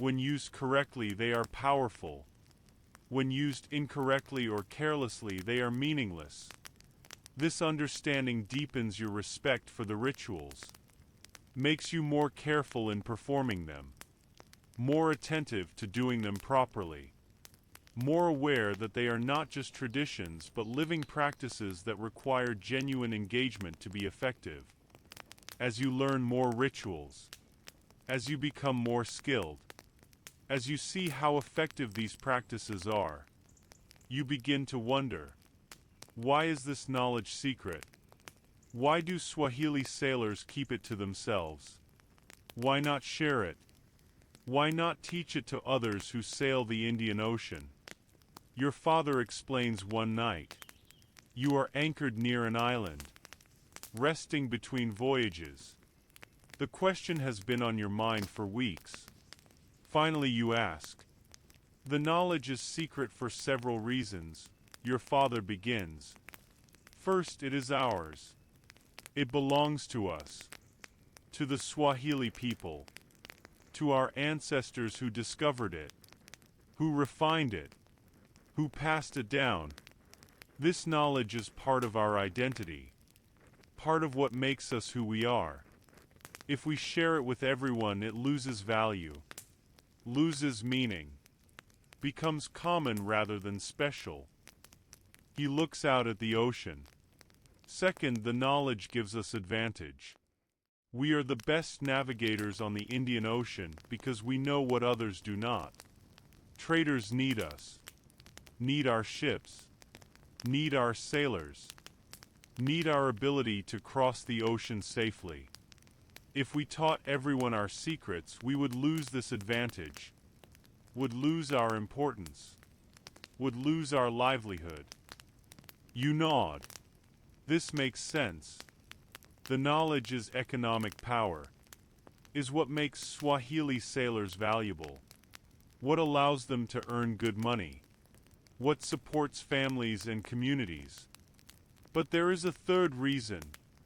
S1: When used correctly, they are powerful. When used incorrectly or carelessly, they are meaningless. This understanding deepens your respect for the rituals, makes you more careful in performing them, more attentive to doing them properly, more aware that they are not just traditions but living practices that require genuine engagement to be effective. As you learn more rituals, as you become more skilled, as you see how effective these practices are, you begin to wonder, why is this knowledge secret? Why do Swahili sailors keep it to themselves? Why not share it? Why not teach it to others who sail the Indian Ocean? Your father explains one night. You are anchored near an island, resting between voyages. The question has been on your mind for weeks. Finally you ask. The knowledge is secret for several reasons, your father begins. First, it is ours. It belongs to us, to the Swahili people, to our ancestors who discovered it, who refined it, who passed it down. This knowledge is part of our identity, part of what makes us who we are. If we share it with everyone, it loses value, loses meaning, becomes common rather than special. He looks out at the ocean. Second, the knowledge gives us advantage. We are the best navigators on the Indian Ocean because we know what others do not. Traders need us, need our ships, need our sailors, need our ability to cross the ocean safely. If we taught everyone our secrets, we would lose this advantage, would lose our importance, would lose our livelihood. You nod. This makes sense. The knowledge is economic power, is what makes Swahili sailors valuable, what allows them to earn good money, what supports families and communities. But there is a third reason,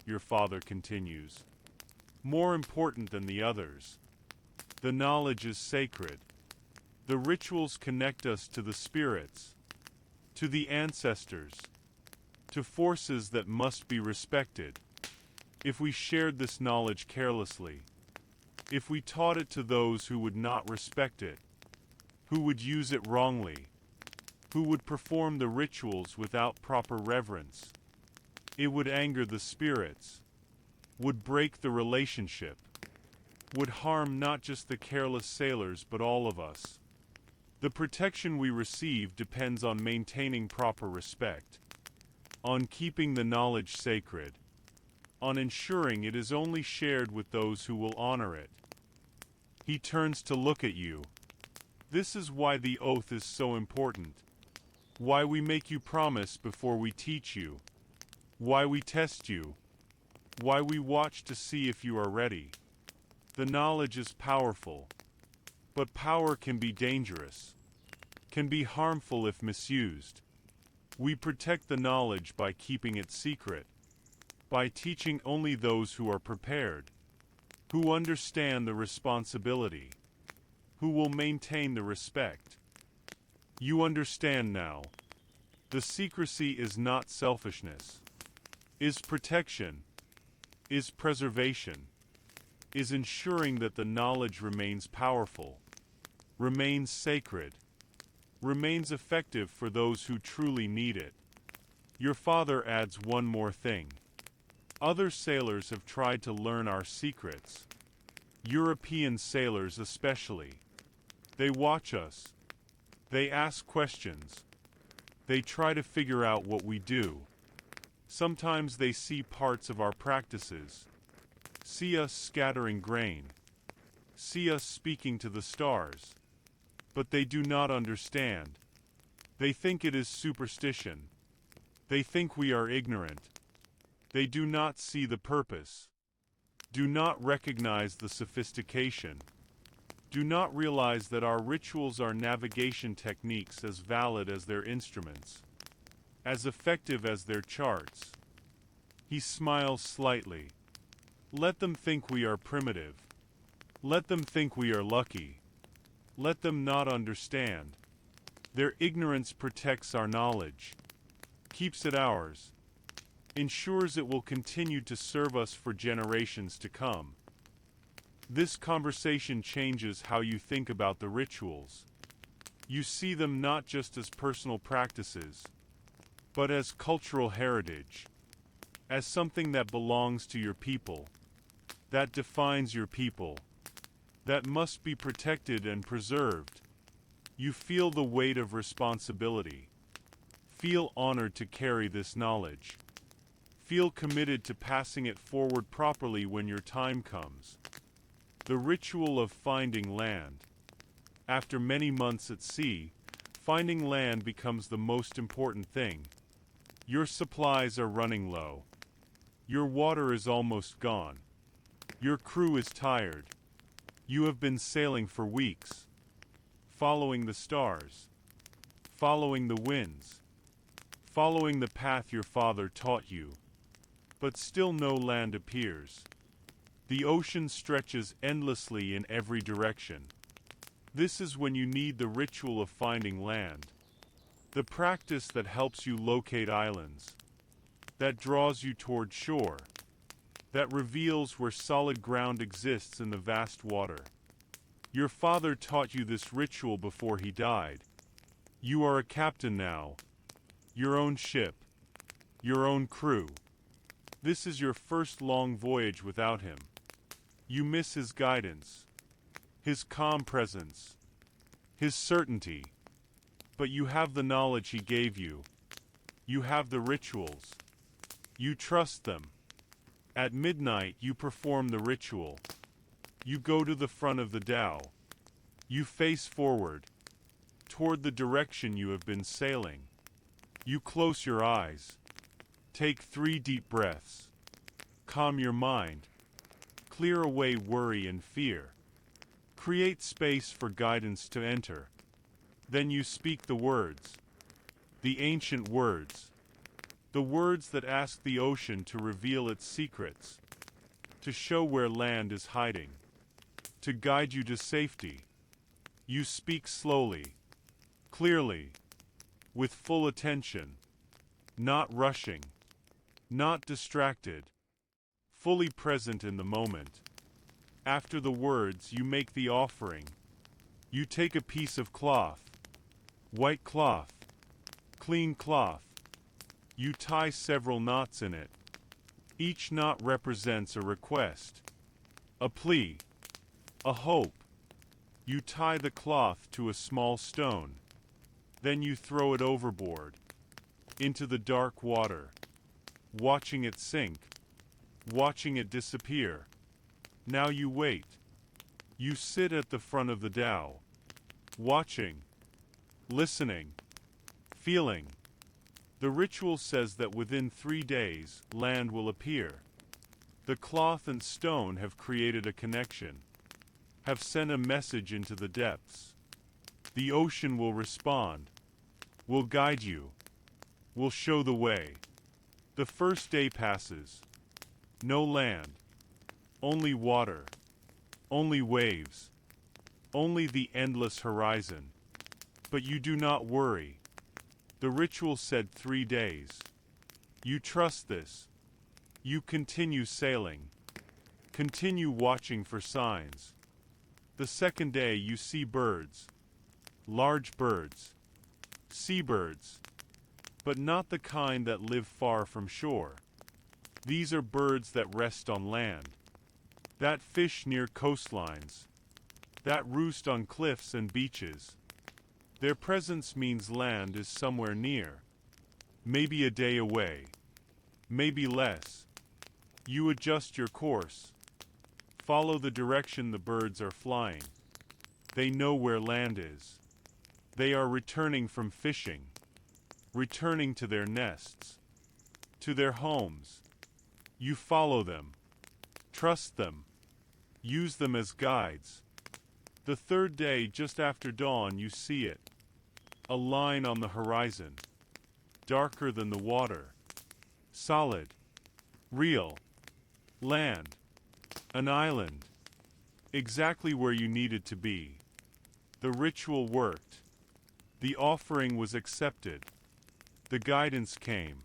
S1: your father continues, more important than the others. The knowledge is sacred. The rituals connect us to the spirits, to the ancestors, to forces that must be respected. If we shared this knowledge carelessly, if we taught it to those who would not respect it, who would use it wrongly, who would perform the rituals without proper reverence, it would anger the spirits, would break the relationship, would harm not just the careless sailors but all of us. The protection we receive depends on maintaining proper respect, on keeping the knowledge sacred, on ensuring it is only shared with those who will honor it. He turns to look at you. This is why the oath is so important, why we make you promise before we teach you, why we test you, why we watch to see if you are ready. The knowledge is powerful, but power can be dangerous, can be harmful if misused. We protect the knowledge by keeping it secret, by teaching only those who are prepared, who understand the responsibility, who will maintain the respect. You understand now. The secrecy is not selfishness, is protection, is preservation, is ensuring that the knowledge remains powerful, remains sacred, remains effective for those who truly need it. Your father adds one more thing. Other sailors have tried to learn our secrets. European sailors especially. They watch us. They ask questions. They try to figure out what we do. Sometimes they see parts of our practices, see us scattering grain, see us speaking to the stars. But they do not understand. They think it is superstition. They think we are ignorant. They do not see the purpose, do not recognize the sophistication, do not realize that our rituals are navigation techniques as valid as their instruments, as effective as their charts. He smiles slightly. Let them think we are primitive. Let them think we are lucky. Let them not understand. Their ignorance protects our knowledge, keeps it ours, ensures it will continue to serve us for generations to come. This conversation changes how you think about the rituals. You see them not just as personal practices, but as cultural heritage, as something that belongs to your people, that defines your people, that must be protected and preserved. You feel the weight of responsibility, feel honored to carry this knowledge, feel committed to passing it forward properly when your time comes. The ritual of finding land, After many months at sea, finding land becomes the most important thing. Your supplies are running low. Your water is almost gone. Your crew is tired. You have been sailing for weeks, following the stars, following the winds, following the path your father taught you. But still no land appears. The ocean stretches endlessly in every direction. This is when you need the ritual of finding land. The practice that helps you locate islands, that draws you toward shore, that reveals where solid ground exists in the vast water. Your father taught you this ritual before he died. You are a captain now. Your own ship. Your own crew. This is your first long voyage without him. You miss his guidance, his calm presence, his certainty. But you have the knowledge he gave you. You have the rituals. You trust them. At midnight you perform the ritual. You go to the front of the dhow. You face forward, toward the direction you have been sailing. You close your eyes. Take 3 deep breaths. Calm your mind. Clear away worry and fear. Create space for guidance to enter. Then you speak the words. The ancient words. The words that ask the ocean to reveal its secrets. To show where land is hiding. To guide you to safety. You speak slowly. Clearly. With full attention. Not rushing. Not distracted. Fully present in the moment. After the words, you make the offering. You take a piece of cloth. White cloth. Clean cloth. You tie several knots in it. Each knot represents a request. A plea. A hope. You tie the cloth to a small stone. Then you throw it overboard. Into the dark water. Watching it sink. Watching it disappear. Now you wait. You sit at the front of the dhow. Watching. Listening. Feeling. The ritual says that within 3 days, land will appear. The cloth and stone have created a connection. Have sent a message into the depths. The ocean will respond. Will guide you. Will show the way. The first day passes. No land. Only water. Only waves. Only the endless horizon. But you do not worry. The ritual said 3 days. You trust this. You continue sailing. Continue watching for signs. The second day you see birds. Large birds. Seabirds. But not the kind that live far from shore. These are birds that rest on land. That fish near coastlines. That roost on cliffs and beaches. Their presence means land is somewhere near. Maybe a day away. Maybe less. You adjust your course. Follow the direction the birds are flying. They know where land is. They are returning from fishing. Returning to their nests. To their homes. You follow them. Trust them. Use them as guides. The third day, just after dawn, you see it. A line on the horizon. Darker than the water. Solid. Real. Land. An island. Exactly where you needed to be. The ritual worked. The offering was accepted. The guidance came.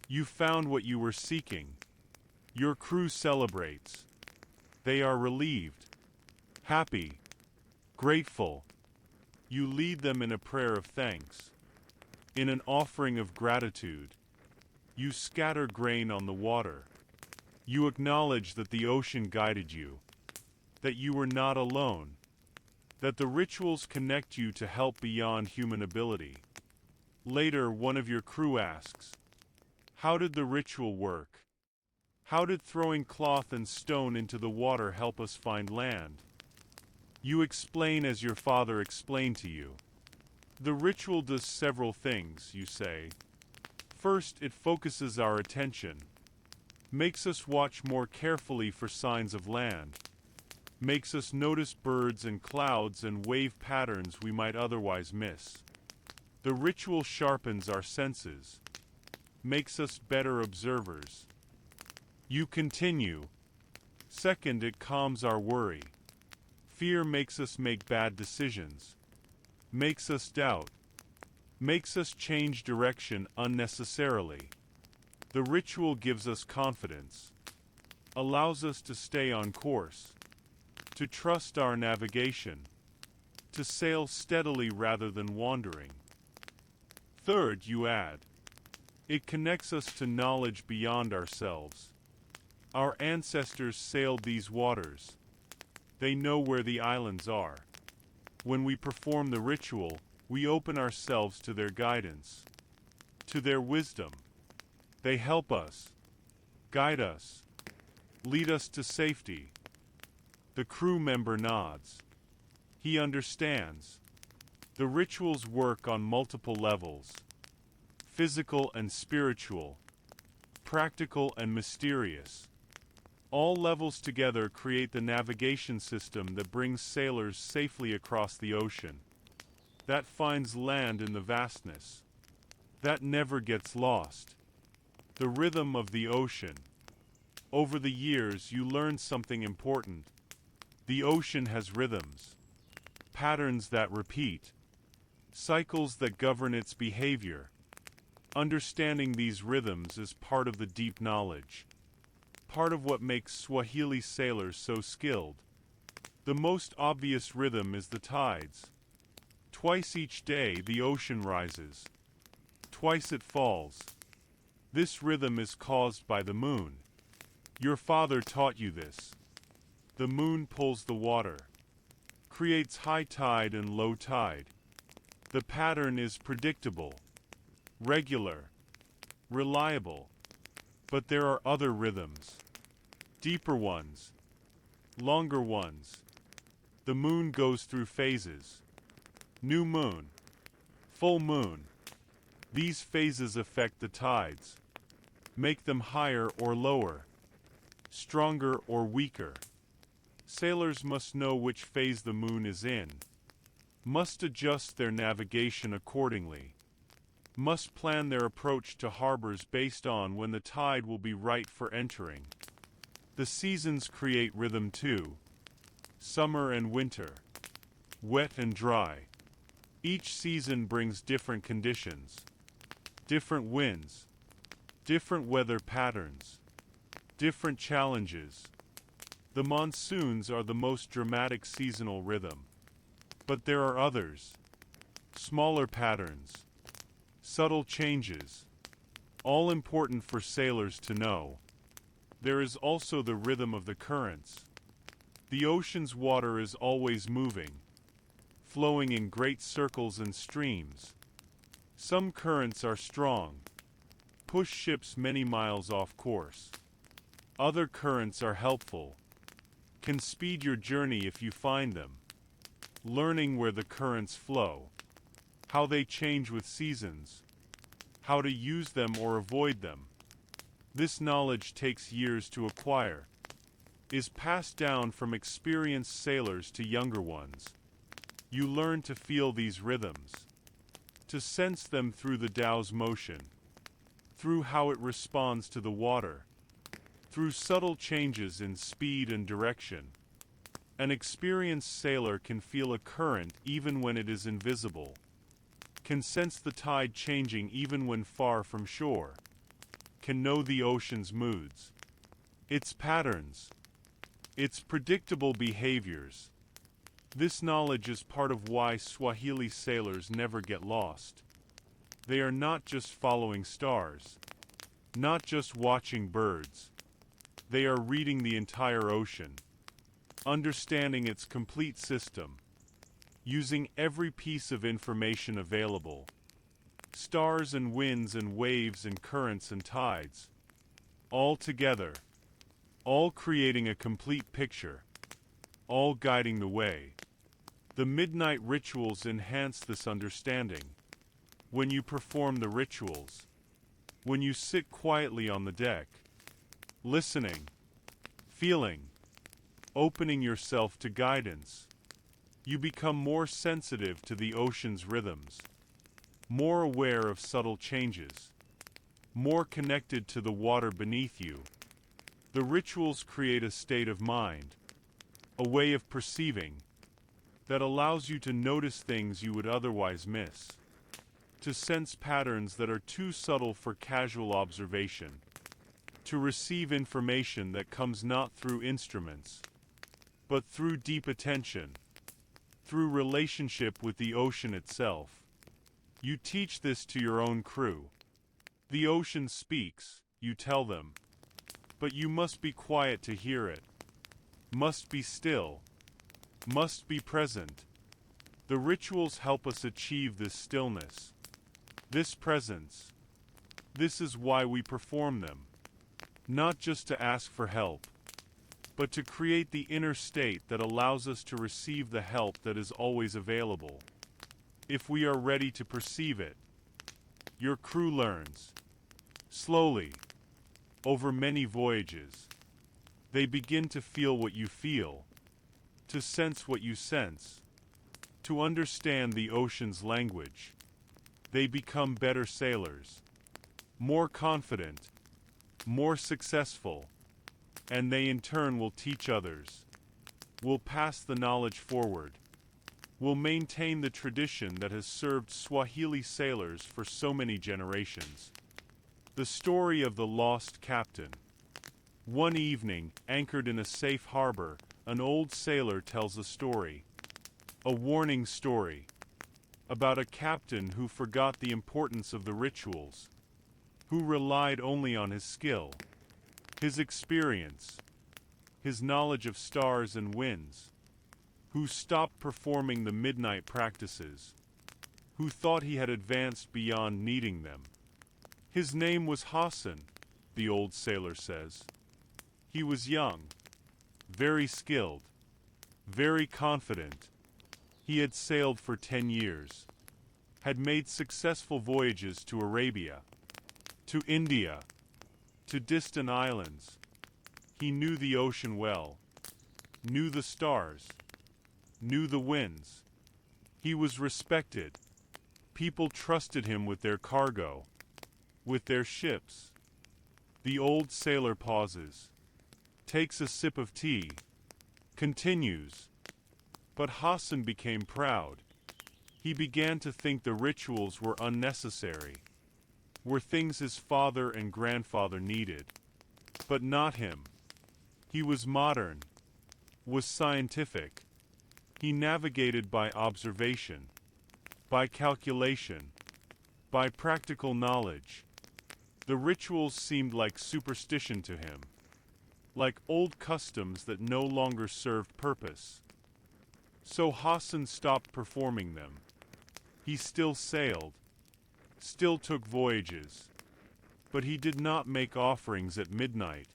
S1: You found what you were seeking. Your crew celebrates. They are relieved. Happy. Grateful. You lead them in a prayer of thanks. In an offering of gratitude. You scatter grain on the water. You acknowledge that the ocean guided you. That you were not alone. That the rituals connect you to help beyond human ability. Later, one of your crew asks, "How did the ritual work? How did throwing cloth and stone into the water help us find land?" You explain as your father explained to you. The ritual does several things, you say. First, it focuses our attention, makes us watch more carefully for signs of land, makes us notice birds and clouds and wave patterns we might otherwise miss. The ritual sharpens our senses, makes us better observers. You continue. Second, it calms our worry. Fear makes us make bad decisions, makes us doubt, makes us change direction unnecessarily. The ritual gives us confidence, allows us to stay on course, to trust our navigation, to sail steadily rather than wandering. Third, you add, it connects us to knowledge beyond ourselves. Our ancestors sailed these waters. They know where the islands are. When we perform the ritual, we open ourselves to their guidance, to their wisdom. They help us, guide us, lead us to safety. The crew member nods. He understands. The rituals work on multiple levels: physical and spiritual, practical and mysterious. All levels together create the navigation system that brings sailors safely across the ocean, that finds land in the vastness, that never gets lost. The rhythm of the ocean. Over the years, you learn something important. The ocean has rhythms, patterns that repeat, cycles that govern its behavior. Understanding these rhythms is part of the deep knowledge, part of what makes Swahili sailors so skilled. The most obvious rhythm is the tides. Twice each day the ocean rises, twice it falls. This rhythm is caused by the moon. Your father taught you this. The moon pulls the water, creates high tide and low tide. The pattern is predictable, regular, reliable. But there are other rhythms, deeper ones, longer ones. The moon goes through phases. New moon, full moon. These phases affect the tides, make them higher or lower, stronger or weaker. Sailors must know which phase the moon is in, must adjust their navigation accordingly, must plan their approach to harbors based on when the tide will be right for entering. The seasons create rhythm too. Summer and winter, wet and dry. Each season brings different conditions, different winds, different weather patterns, different challenges. The monsoons are the most dramatic seasonal rhythm. But there are others, smaller patterns, subtle changes, all important for sailors to know. There is also the rhythm of the currents. The ocean's water is always moving, flowing in great circles and streams. Some currents are strong, push ships many miles off course. Other currents are helpful, can speed your journey if you find them. Learning where the currents flow, how they change with seasons, how to use them or avoid them. This knowledge takes years to acquire, is passed down from experienced sailors to younger ones. You learn to feel these rhythms, to sense them through the dow's motion, through how it responds to the water, through subtle changes in speed and direction. An experienced sailor can feel a current even when it is invisible, can sense the tide changing even when far from shore, can know the ocean's moods, its patterns, its predictable behaviors. This knowledge is part of why Swahili sailors never get lost. They are not just following stars, not just watching birds. They are reading the entire ocean, understanding its complete system, using every piece of information available. Stars and winds and waves and currents and tides, all together, all creating a complete picture, all guiding the way. The midnight rituals enhance this understanding. When you perform the rituals, when you sit quietly on the deck, listening, feeling, opening yourself to guidance, you become more sensitive to the ocean's rhythms, more aware of subtle changes, more connected to the water beneath you. The rituals create a state of mind, a way of perceiving, that allows you to notice things you would otherwise miss, to sense patterns that are too subtle for casual observation, to receive information that comes not through instruments, but through deep attention, through relationship with the ocean itself. You teach this to your own crew. The ocean speaks, you tell them, but you must be quiet to hear it, must be still, must be present. The rituals help us achieve this stillness, this presence. This is why we perform them, not just to ask for help, but to create the inner state that allows us to receive the help that is always available, if we are ready to perceive it. Your crew learns, slowly, over many voyages. They begin to feel what you feel, to sense what you sense, to understand the ocean's language. They become better sailors, more confident, more successful, and they in turn will teach others, will pass the knowledge forward, will maintain the tradition that has served Swahili sailors for so many generations. The story of the lost captain. One evening, anchored in a safe harbor, an old sailor tells a story, a warning story, about a captain who forgot the importance of the rituals, who relied only on his skill, his experience, his knowledge of stars and winds, who stopped performing the midnight practices, who thought he had advanced beyond needing them. His name was Hassan, the old sailor says. He was young, very skilled, very confident. He had sailed for 10 years, had made successful voyages to Arabia, to India, to distant islands. He knew the ocean well, knew the stars, knew the winds. He was respected. People trusted him with their cargo, with their ships. The old sailor pauses, takes a sip of tea, continues. But Hassan became proud. He began to think the rituals were unnecessary, were things his father and grandfather needed. But not him. He was modern, was scientific. He navigated by observation, by calculation, by practical knowledge. The rituals seemed like superstition to him, like old customs that no longer served purpose. So Hassan stopped performing them. He still sailed, still took voyages, but he did not make offerings at midnight,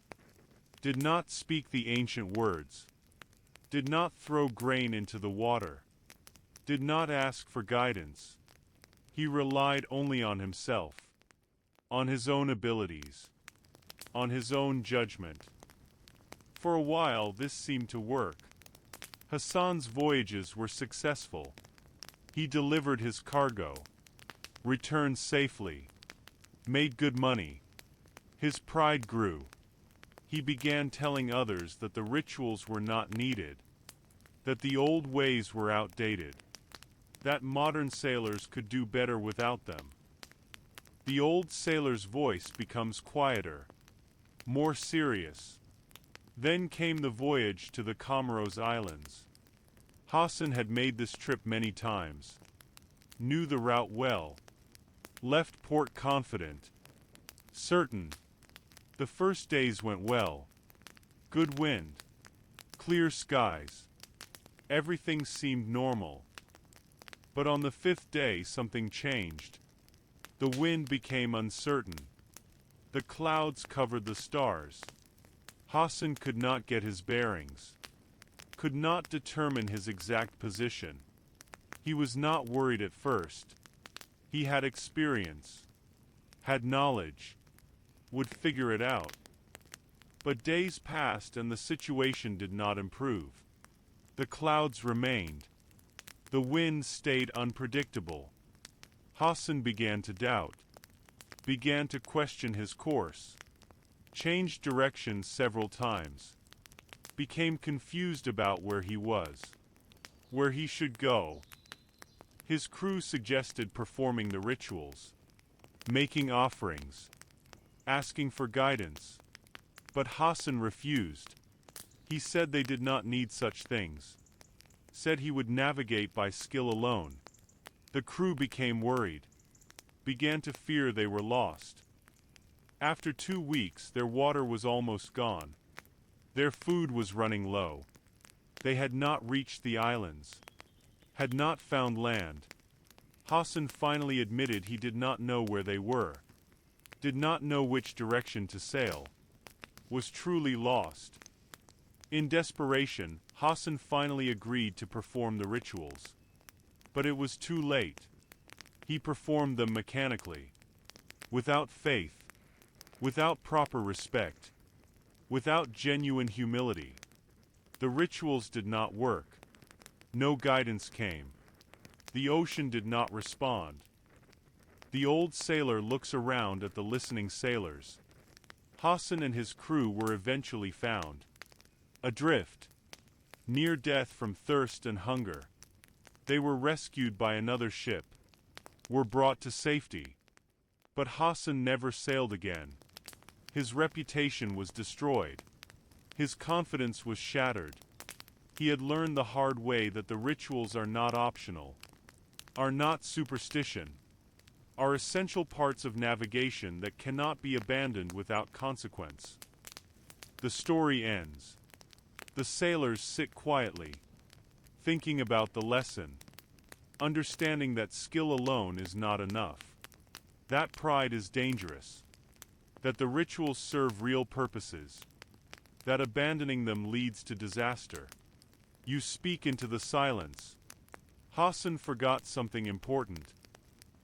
S1: did not speak the ancient words, did not throw grain into the water, did not ask for guidance. He relied only on himself, on his own abilities, on his own judgment. For a while this seemed to work. Hassan's voyages were successful. He delivered his cargo, returned safely, made good money. His pride grew. He began telling others that the rituals were not needed, that the old ways were outdated, that modern sailors could do better without them. The old sailor's voice becomes quieter, more serious. Then came the voyage to the Comoros Islands. Hassan had made this trip many times, knew the route well, left port confident, certain. The first days went well. Good wind, clear skies. Everything seemed normal. But on the 5th day something changed. The wind became uncertain. The clouds covered the stars. Hassan could not get his bearings, could not determine his exact position. He was not worried at first. He had experience, had knowledge, would figure it out. But days passed and the situation did not improve. The clouds remained. The wind stayed unpredictable. Hassan began to doubt, began to question his course, changed direction several times, became confused about where he was, where he should go. His crew suggested performing the rituals, making offerings, asking for guidance. But Hassan refused. He said they did not need such things, said he would navigate by skill alone. The crew became worried, began to fear they were lost. After 2 weeks, their water was almost gone. Their food was running low. They had not reached the islands, had not found land. Hassan finally admitted he did not know where they were, did not know which direction to sail, was truly lost. In desperation, Hassan finally agreed to perform the rituals. But it was too late. He performed them mechanically, without faith, without proper respect, without genuine humility. The rituals did not work. No guidance came. The ocean did not respond. The old sailor looks around at the listening sailors. Hassan and his crew were eventually found, adrift, near death from thirst and hunger. They were rescued by another ship, were brought to safety. But Hassan never sailed again. His reputation was destroyed. His confidence was shattered. He had learned the hard way that the rituals are not optional, are not superstition, are essential parts of navigation that cannot be abandoned without consequence. The story ends. The sailors sit quietly, thinking about the lesson, understanding that skill alone is not enough, that pride is dangerous, that the rituals serve real purposes, that abandoning them leads to disaster. You speak into the silence. Hassan forgot something important.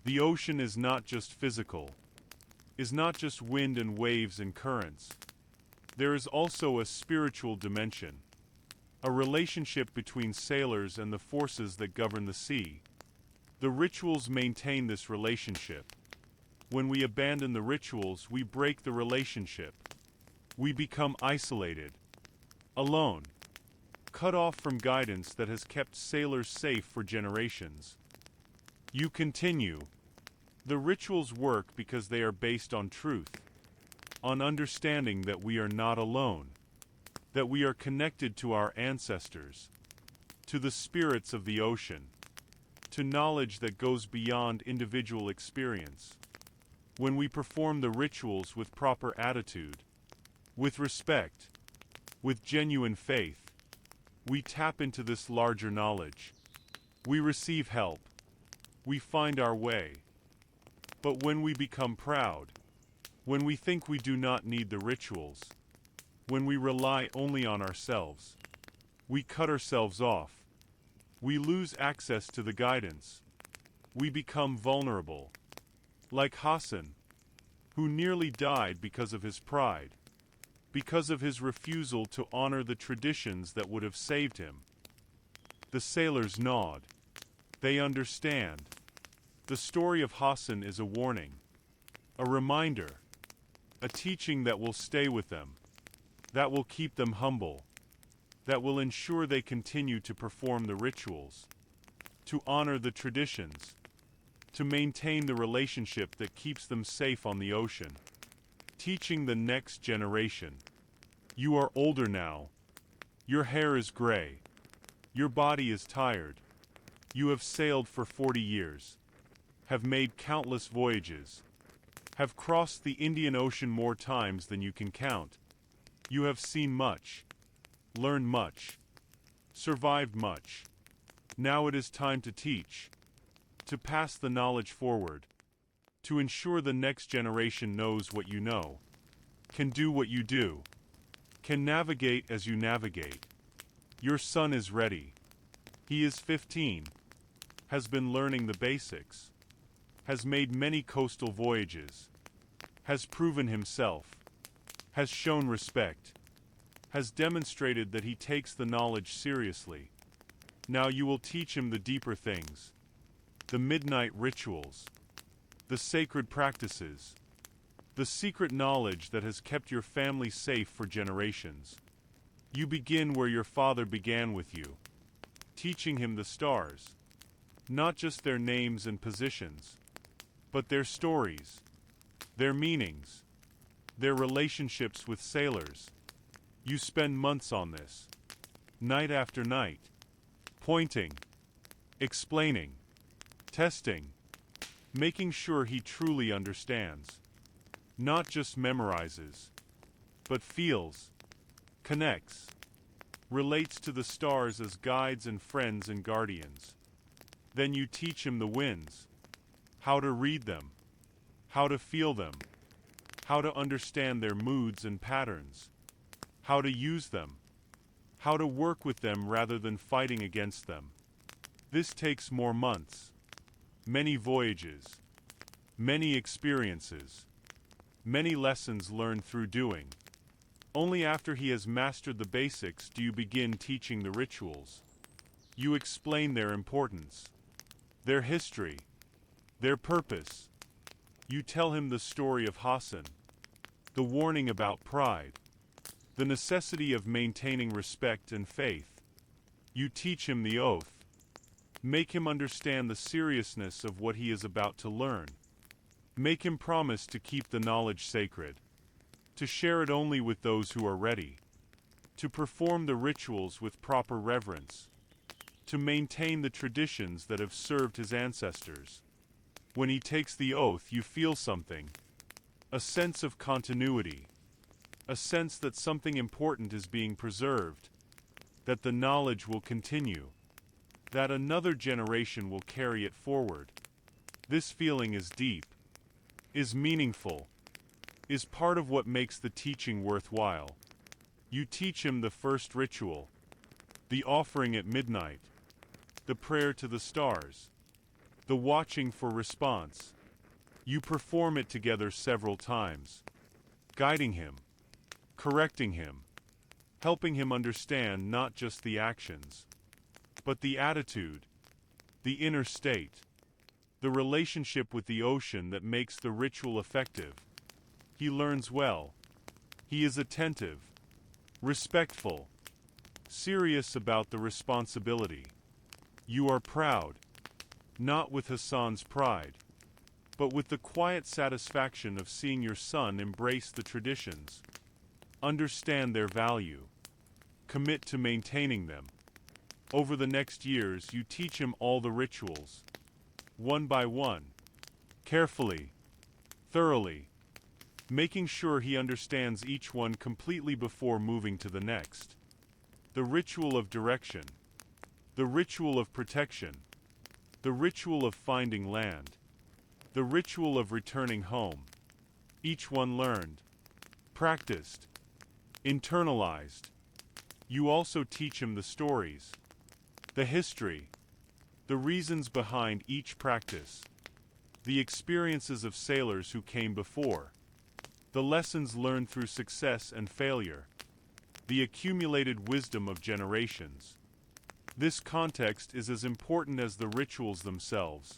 S1: The ocean is not just physical, is not just wind and waves and currents. There is also a spiritual dimension, a relationship between sailors and the forces that govern the sea. The rituals maintain this relationship. When we abandon the rituals, we break the relationship. We become isolated, alone, cut off from guidance that has kept sailors safe for generations. You continue. The rituals work because they are based on truth, on understanding that we are not alone, that we are connected to our ancestors, to the spirits of the ocean, to knowledge that goes beyond individual experience. When we perform the rituals with proper attitude, with respect, with genuine faith, we tap into this larger knowledge. We receive help. We find our way. But when we become proud, when we think we do not need the rituals, when we rely only on ourselves, we cut ourselves off. We lose access to the guidance. We become vulnerable. Like Hassan, who nearly died because of his pride, because of his refusal to honor the traditions that would have saved him. The sailors nod. They understand. The story of Hassan is a warning, a reminder, a teaching that will stay with them, that will keep them humble, that will ensure they continue to perform the rituals, to honor the traditions, to maintain the relationship that keeps them safe on the ocean. Teaching the next generation. You are older now. Your hair is gray. Your body is tired. You have sailed for 40 years, have made countless voyages, have crossed the Indian Ocean more times than you can count. You have seen much, learned much, survived much. Now it is time to teach, to pass the knowledge forward, to ensure the next generation knows what you know, can do what you do, can navigate as you navigate. Your son is ready. He is 15. has been learning the basics, has made many coastal voyages, has proven himself, has shown respect, has demonstrated that he takes the knowledge seriously. Now you will teach him the deeper things, the midnight rituals, the sacred practices, the secret knowledge that has kept your family safe for generations. You begin where your father began with you, teaching him the stars, not just their names and positions, but their stories, their meanings, their relationships with sailors. You spend months on this, night after night, pointing, explaining, testing, making sure he truly understands, not just memorizes, but feels, connects, relates to the stars as guides and friends and guardians. Then you teach him the winds, how to read them, how to feel them, how to understand their moods and patterns, how to use them, how to work with them rather than fighting against them. This takes more months, many voyages, many experiences, many lessons learned through doing. Only after he has mastered the basics do you begin teaching the rituals. You explain their importance, their history, their purpose. You tell him the story of Hassan, the warning about pride, the necessity of maintaining respect and faith. You teach him the oath, make him understand the seriousness of what he is about to learn. Make him promise to keep the knowledge sacred, to share it only with those who are ready, to perform the rituals with proper reverence, to maintain the traditions that have served his ancestors. When he takes the oath, you feel something, a sense of continuity, a sense that something important is being preserved, that the knowledge will continue, that another generation will carry it forward. This feeling is deep, is meaningful, is part of what makes the teaching worthwhile. You teach him the first ritual, the offering at midnight, the prayer to the stars, the watching for response. You perform it together several times, guiding him, correcting him, helping him understand not just the actions, but the attitude, the inner state, the relationship with the ocean that makes the ritual effective. He learns well. He is attentive, respectful, serious about the responsibility. You are proud, not with Hassan's pride, but with the quiet satisfaction of seeing your son embrace the traditions, understand their value, commit to maintaining them. Over the next years, you teach him all the rituals, one by one, carefully, thoroughly, making sure he understands each one completely before moving to the next. The ritual of direction, the ritual of protection, the ritual of finding land, the ritual of returning home. Each one learned, practiced, internalized. You also teach him the stories, the history, the reasons behind each practice, the experiences of sailors who came before, the lessons learned through success and failure, the accumulated wisdom of generations. This context is as important as the rituals themselves.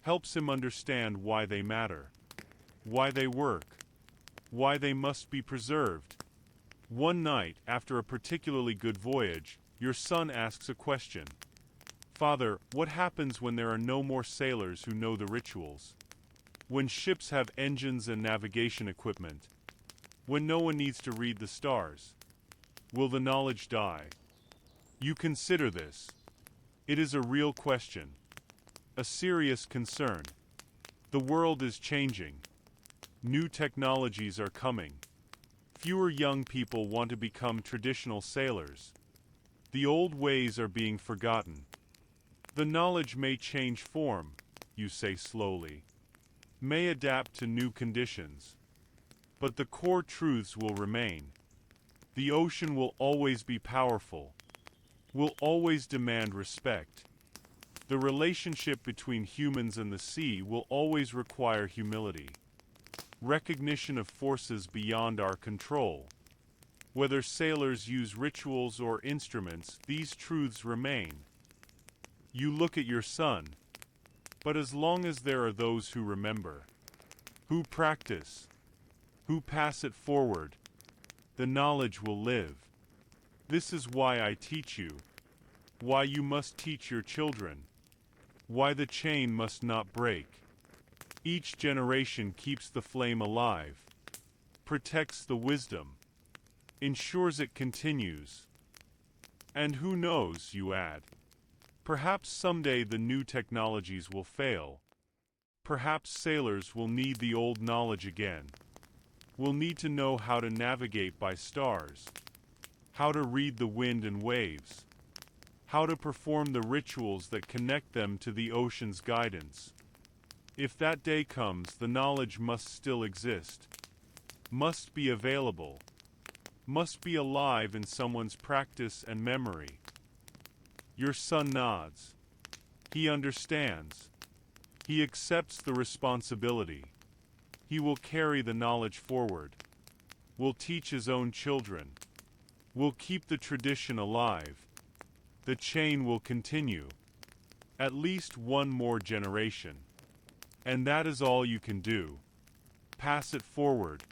S1: Helps him understand why they matter, why they work, why they must be preserved. One night, after a particularly good voyage, your son asks a question. Father, what happens when there are no more sailors who know the rituals? When ships have engines and navigation equipment? When no one needs to read the stars? Will the knowledge die? You consider this. It is a real question. A serious concern. The world is changing. New technologies are coming. Fewer young people want to become traditional sailors. The old ways are being forgotten. The knowledge may change form, you say slowly, may adapt to new conditions. But the core truths will remain. The ocean will always be powerful, will always demand respect, The relationship between humans and the sea will always require humility, recognition of forces beyond our control. Whether sailors use rituals or instruments, these truths remain. You look at your son, but as long as there are those who remember, who practice, who pass it forward, the knowledge will live. This is why I teach you, why you must teach your children, why the chain must not break. Each generation keeps the flame alive, protects the wisdom, ensures it continues. And who knows, you add, perhaps someday the new technologies will fail. Perhaps sailors will need the old knowledge again. Will need to know how to navigate by stars, how to read the wind and waves, how to perform the rituals that connect them to the ocean's guidance. If that day comes, the knowledge must still exist, must be available, must be alive in someone's practice and memory. Your son nods. He understands. He accepts the responsibility. He will carry the knowledge forward, will teach his own children, will keep the tradition alive. The chain will continue, at least one more generation. And that is all you can do. Pass it forward.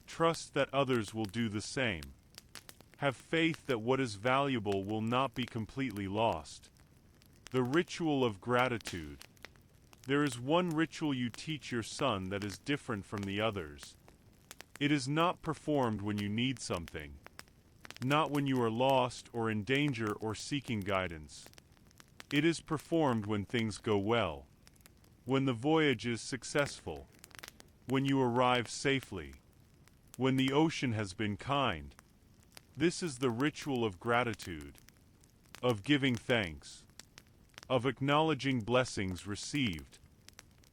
S1: Trust that others will do the same. Have faith that what is valuable will not be completely lost. The ritual of gratitude. There is one ritual you teach your son that is different from the others. It is not performed when you need something, not when you are lost or in danger or seeking guidance. It is performed when things go well, when the voyage is successful, when you arrive safely, when the ocean has been kind. This is the ritual of gratitude, of giving thanks, of acknowledging blessings received,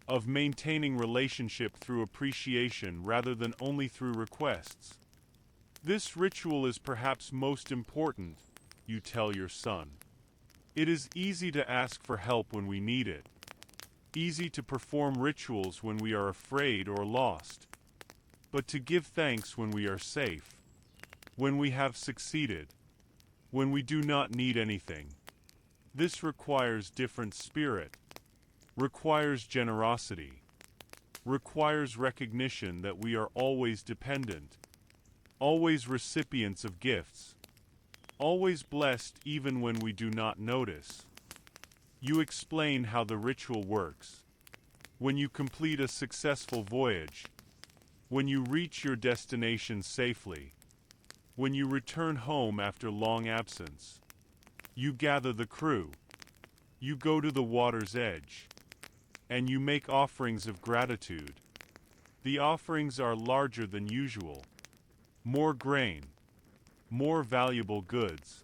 S1: of maintaining relationship through appreciation rather than only through requests. This ritual is perhaps most important, you tell your son. It is easy to ask for help when we need it, easy to perform rituals when we are afraid or lost, but to give thanks when we are safe, when we have succeeded, when we do not need anything. This requires different spirit, requires generosity, requires recognition that we are always dependent, always recipients of gifts, always blessed even when we do not notice. You explain how the ritual works. When you complete a successful voyage, when you reach your destination safely, when you return home after long absence, you gather the crew, you go to the water's edge, and you make offerings of gratitude. The offerings are larger than usual. More grain, more valuable goods,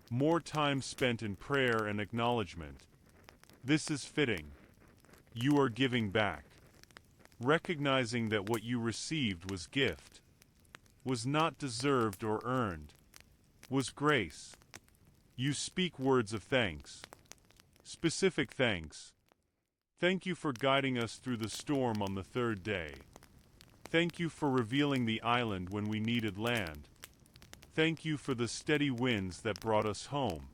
S1: more time spent in prayer and acknowledgement. This is fitting. You are giving back, recognizing that what you received was gift, was not deserved or earned, was grace. You speak words of thanks, specific thanks. Thank you for guiding us through the storm on the third day. Thank you for revealing the island when we needed land. Thank you for the steady winds that brought us home.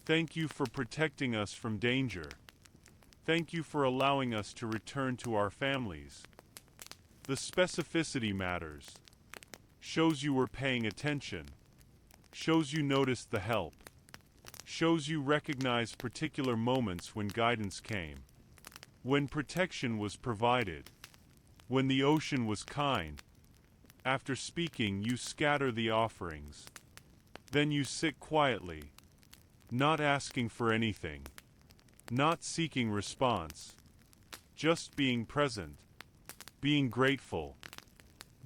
S1: Thank you for protecting us from danger. Thank you for allowing us to return to our families. The specificity matters. Shows you were paying attention. Shows you noticed the help. Shows you recognized particular moments when guidance came. When protection was provided. When the ocean was kind. After speaking, you scatter the offerings. Then you sit quietly, not asking for anything, not seeking response, just being present, being grateful,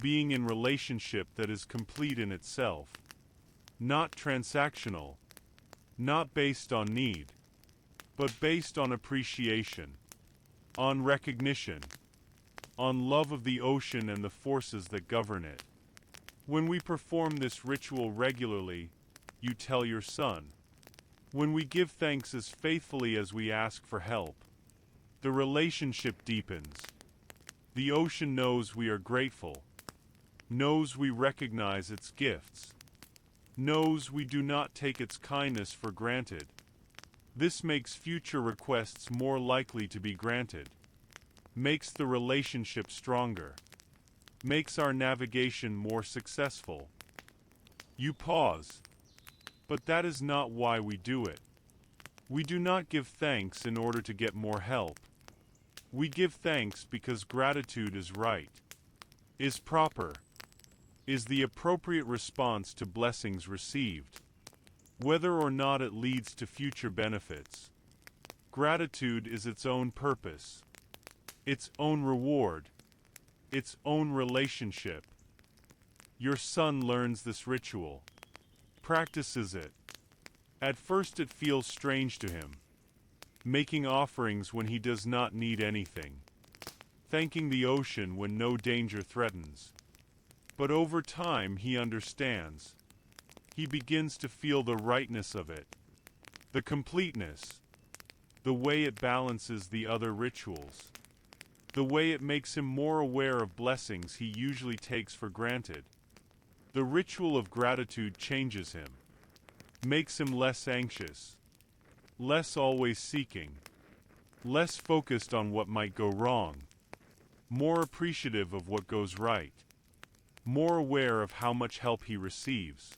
S1: being in relationship that is complete in itself, not transactional, not based on need, but based on appreciation, on recognition, on love of the ocean and the forces that govern it. When we perform this ritual regularly, you tell your son, When we give thanks as faithfully as we ask for help, the relationship deepens. The ocean knows we are grateful, knows we recognize its gifts, knows we do not take its kindness for granted. This makes future requests more likely to be granted, makes the relationship stronger, makes our navigation more successful. You pause. But that is not why we do it. We do not give thanks in order to get more help. We give thanks because gratitude is right, is proper, is the appropriate response to blessings received, whether or not it leads to future benefits. Gratitude is its own purpose, its own reward, its own relationship. Your son learns this ritual, practices it. At first it feels strange to him, making offerings when he does not need anything, thanking the ocean when no danger threatens. But over time he understands. He begins to feel the rightness of it, the completeness, the way it balances the other rituals, the way it makes him more aware of blessings he usually takes for granted. The ritual of gratitude changes him, makes him less anxious, less always seeking, less focused on what might go wrong, more appreciative of what goes right, more aware of how much help he receives,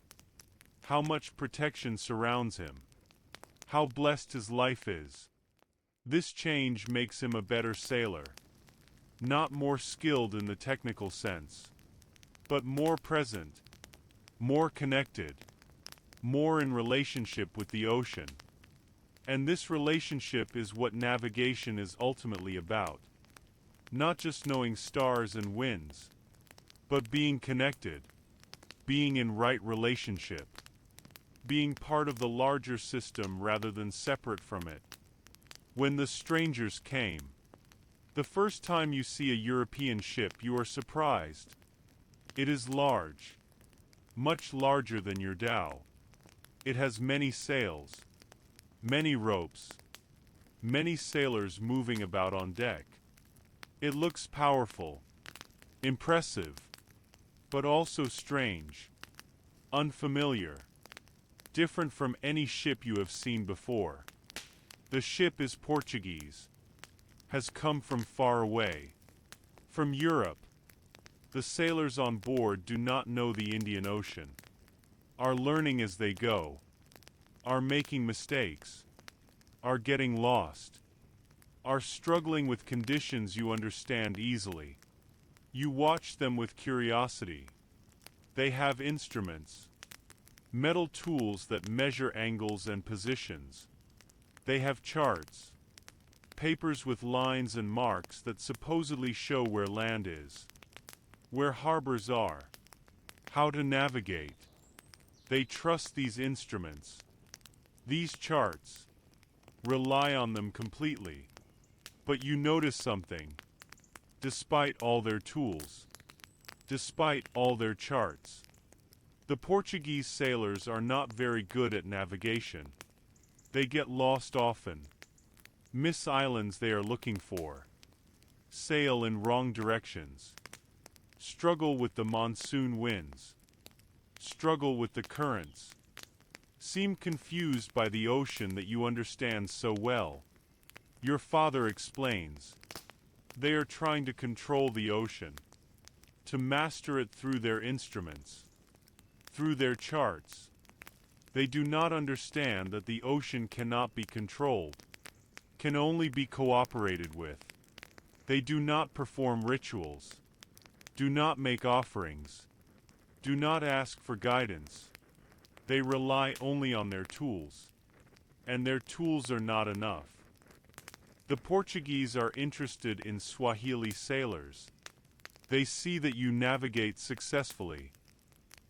S1: how much protection surrounds him, how blessed his life is. This change makes him a better sailor, not more skilled in the technical sense, but more present, more connected, more in relationship with the ocean. And this relationship is what navigation is ultimately about. Not just knowing stars and winds, but being connected, being in right relationship, being part of the larger system rather than separate from it. When the strangers came, the first time you see a European ship you are surprised. It is large, much larger than your dhow. It has many sails, many ropes, many sailors moving about on deck. It looks powerful, impressive, but also strange, unfamiliar, different from any ship you have seen before. The ship is Portuguese, has come from far away, from Europe. The sailors on board do not know the Indian Ocean, are learning as they go, are making mistakes, are getting lost, are struggling with conditions you understand easily. You watch them with curiosity. They have instruments, metal tools that measure angles and positions. They have charts, papers with lines and marks that supposedly show where land is, where harbors are, how to navigate. They trust these instruments, these charts, rely on them completely. But you notice something. Despite all their tools, despite all their charts, the Portuguese sailors are not very good at navigation. They get lost often, miss islands they are looking for, sail in wrong directions, struggle with the monsoon winds, struggle with the currents, seem confused by the ocean that you understand so well. Your father explains. They are trying to control the ocean, to master it through their instruments, through their charts. They do not understand that the ocean cannot be controlled, can only be cooperated with. They do not perform rituals, do not make offerings, do not ask for guidance. They rely only on their tools, and their tools are not enough. The Portuguese are interested in Swahili sailors. They see that you navigate successfully,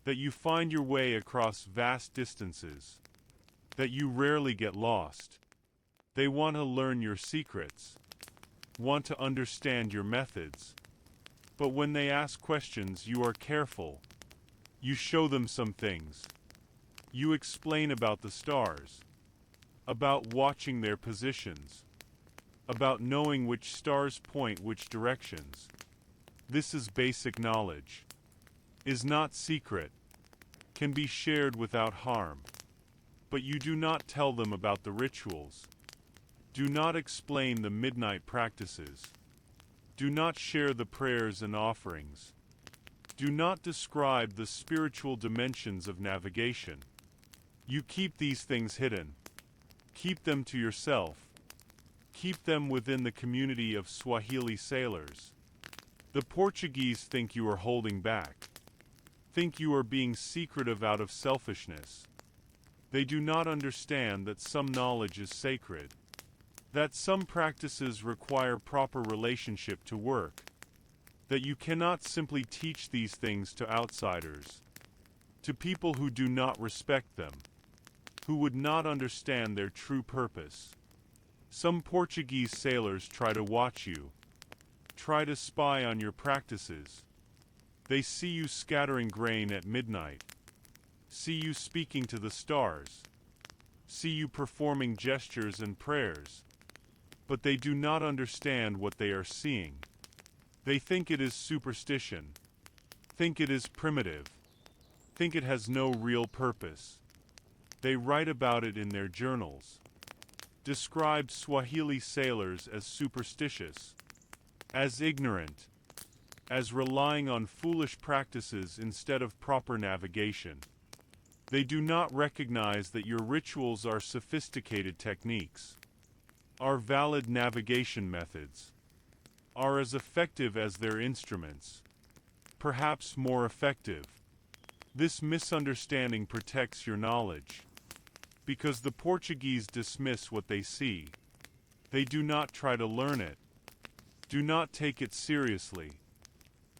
S1: that you find your way across vast distances, that you rarely get lost. They want to learn your secrets, want to understand your methods. But when they ask questions, you are careful. You show them some things. You explain about the stars. about watching their positions, about knowing which stars point which directions. This is basic knowledge, is not secret, can be shared without harm. But you do not tell them about the rituals. Do not explain the midnight practices. Do not share the prayers and offerings. Do not describe the spiritual dimensions of navigation. You keep these things hidden. Keep them to yourself. Keep them within the community of Swahili sailors. The Portuguese think you are holding back. Think you are being secretive out of selfishness. They do not understand that some knowledge is sacred, that some practices require proper relationship to work, that you cannot simply teach these things to outsiders, to people who do not respect them, who would not understand their true purpose. Some Portuguese sailors try to watch you, try to spy on your practices. They see you scattering grain at midnight, see you speaking to the stars, see you performing gestures and prayers, but they do not understand what they are seeing. They think it is superstition, think it is primitive, think it has no real purpose. They write about it in their journals, describe Swahili sailors as superstitious, as ignorant, as relying on foolish practices instead of proper navigation. They do not recognize that your rituals are sophisticated techniques, are valid navigation methods, are as effective as their instruments, perhaps more effective. This misunderstanding protects your knowledge, because the Portuguese dismiss what they see. They do not try to learn it, do not take it seriously,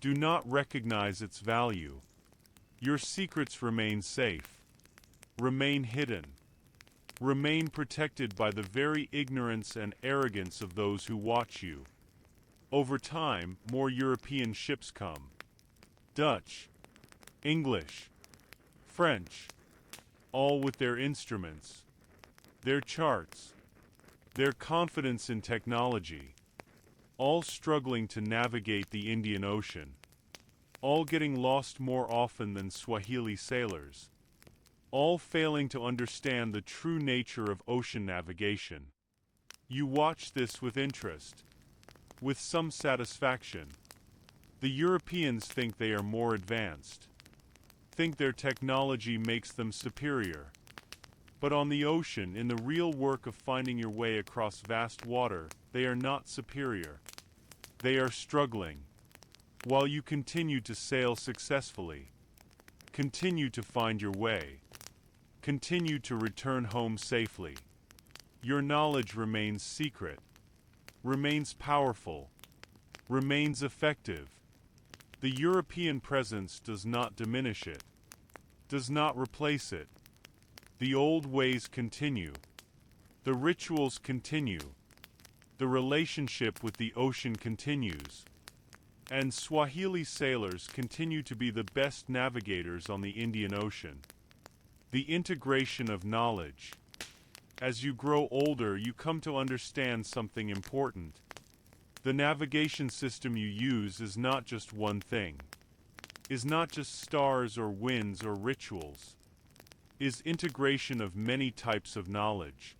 S1: do not recognize its value. Your secrets remain safe, remain hidden, remain protected by the very ignorance and arrogance of those who watch you. Over time, more European ships come. Dutch, English, French, all with their instruments, their charts, their confidence in technology, all struggling to navigate the Indian Ocean, all getting lost more often than Swahili sailors, all failing to understand the true nature of ocean navigation. You watch this with interest, with some satisfaction. The Europeans think they are more advanced, think their technology makes them superior. But on the ocean, in the real work of finding your way across vast water, they are not superior. They are struggling. While you continue to sail successfully, continue to find your way, continue to return home safely, your knowledge remains secret, remains powerful, remains effective. The European presence does not diminish it, does not replace it. The old ways continue. The rituals continue. The relationship with the ocean continues. And Swahili sailors continue to be the best navigators on the Indian Ocean. The integration of knowledge. As you grow older, you come to understand something important. The navigation system you use is not just one thing, is not just stars or winds or rituals, is integration of many types of knowledge,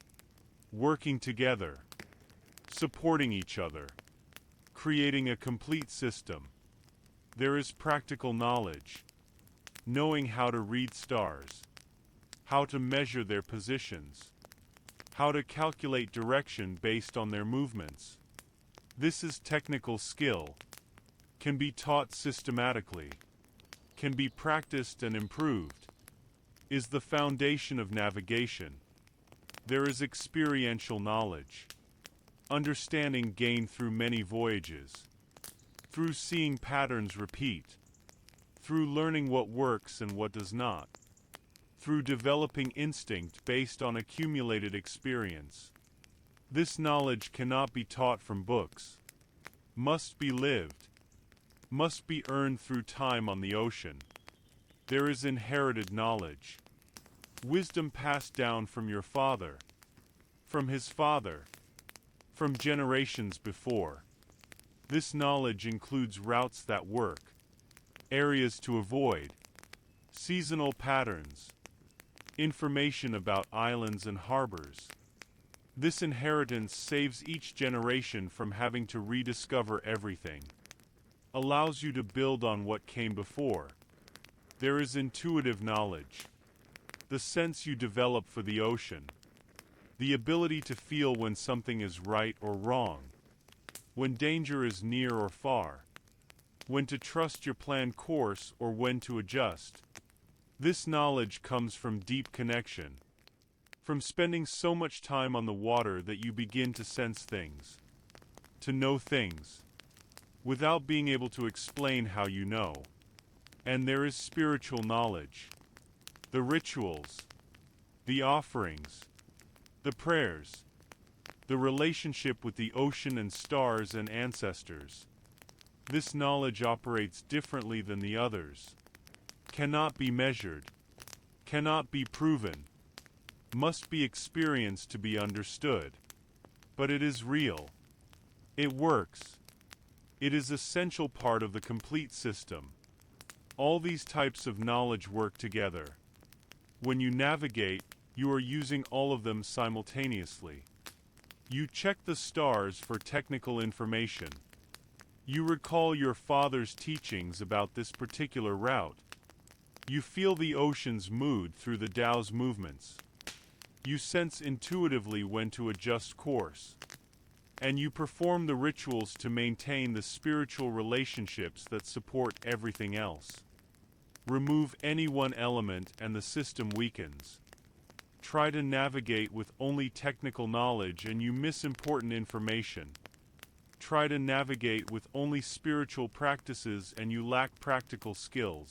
S1: working together, supporting each other, creating a complete system. There is practical knowledge, knowing how to read stars, how to measure their positions, how to calculate direction based on their movements. This is technical skill, can be taught systematically, can be practiced and improved, is the foundation of navigation. There is experiential knowledge, understanding gained through many voyages, through seeing patterns repeat, through learning what works and what does not, through developing instinct based on accumulated experience. This knowledge cannot be taught from books, must be lived, must be earned through time on the ocean. There is inherited knowledge, wisdom passed down from your father, from his father, from generations before. This knowledge includes routes that work, areas to avoid, seasonal patterns, information about islands and harbors. This inheritance saves each generation from having to rediscover everything, allows you to build on what came before. There is intuitive knowledge, the sense you develop for the ocean, the ability to feel when something is right or wrong, when danger is near or far, when to trust your planned course or when to adjust. This knowledge comes from deep connection, from spending so much time on the water that you begin to sense things, to know things, without being able to explain how you know. And there is spiritual knowledge, the rituals, the offerings, the prayers, the relationship with the ocean and stars and ancestors. This knowledge operates differently than the others, cannot be measured, cannot be proven, must be experienced to be understood. But it is real. It works. It is an essential part of the complete system. All these types of knowledge work together. When you navigate, you are using all of them simultaneously. You check the stars for technical information. You recall your father's teachings about this particular route. You feel the ocean's mood through the Tao's movements. You sense intuitively when to adjust course. And you perform the rituals to maintain the spiritual relationships that support everything else. Remove any one element and the system weakens. Try to navigate with only technical knowledge and you miss important information. Try to navigate with only spiritual practices and you lack practical skills.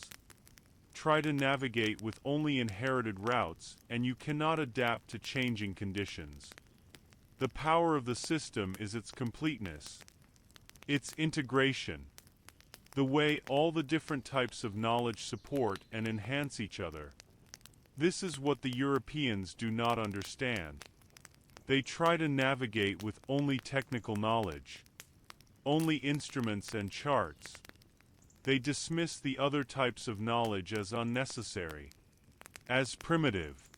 S1: Try to navigate with only inherited routes, and you cannot adapt to changing conditions. The power of the system is its completeness, its integration, the way all the different types of knowledge support and enhance each other. This is what the Europeans do not understand. They try to navigate with only technical knowledge, only instruments and charts. They dismiss the other types of knowledge as unnecessary, as primitive,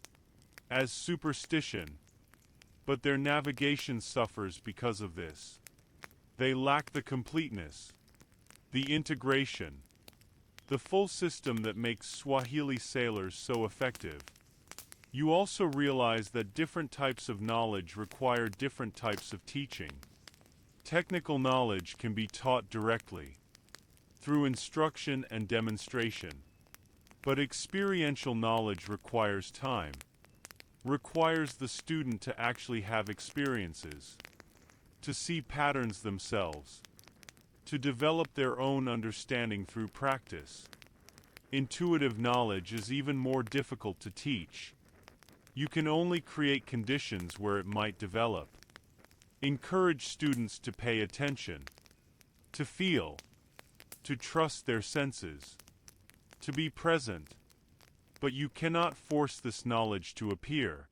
S1: as superstition. But their navigation suffers because of this. They lack the completeness, the integration, the full system that makes Swahili sailors so effective. You also realize that different types of knowledge require different types of teaching. Technical knowledge can be taught directly, through instruction and demonstration. But experiential knowledge requires time, requires the student to actually have experiences, to see patterns themselves, to develop their own understanding through practice. Intuitive knowledge is even more difficult to teach. You can only create conditions where it might develop. Encourage students to pay attention, to feel, to trust their senses, to be present. But you cannot force this knowledge to appear.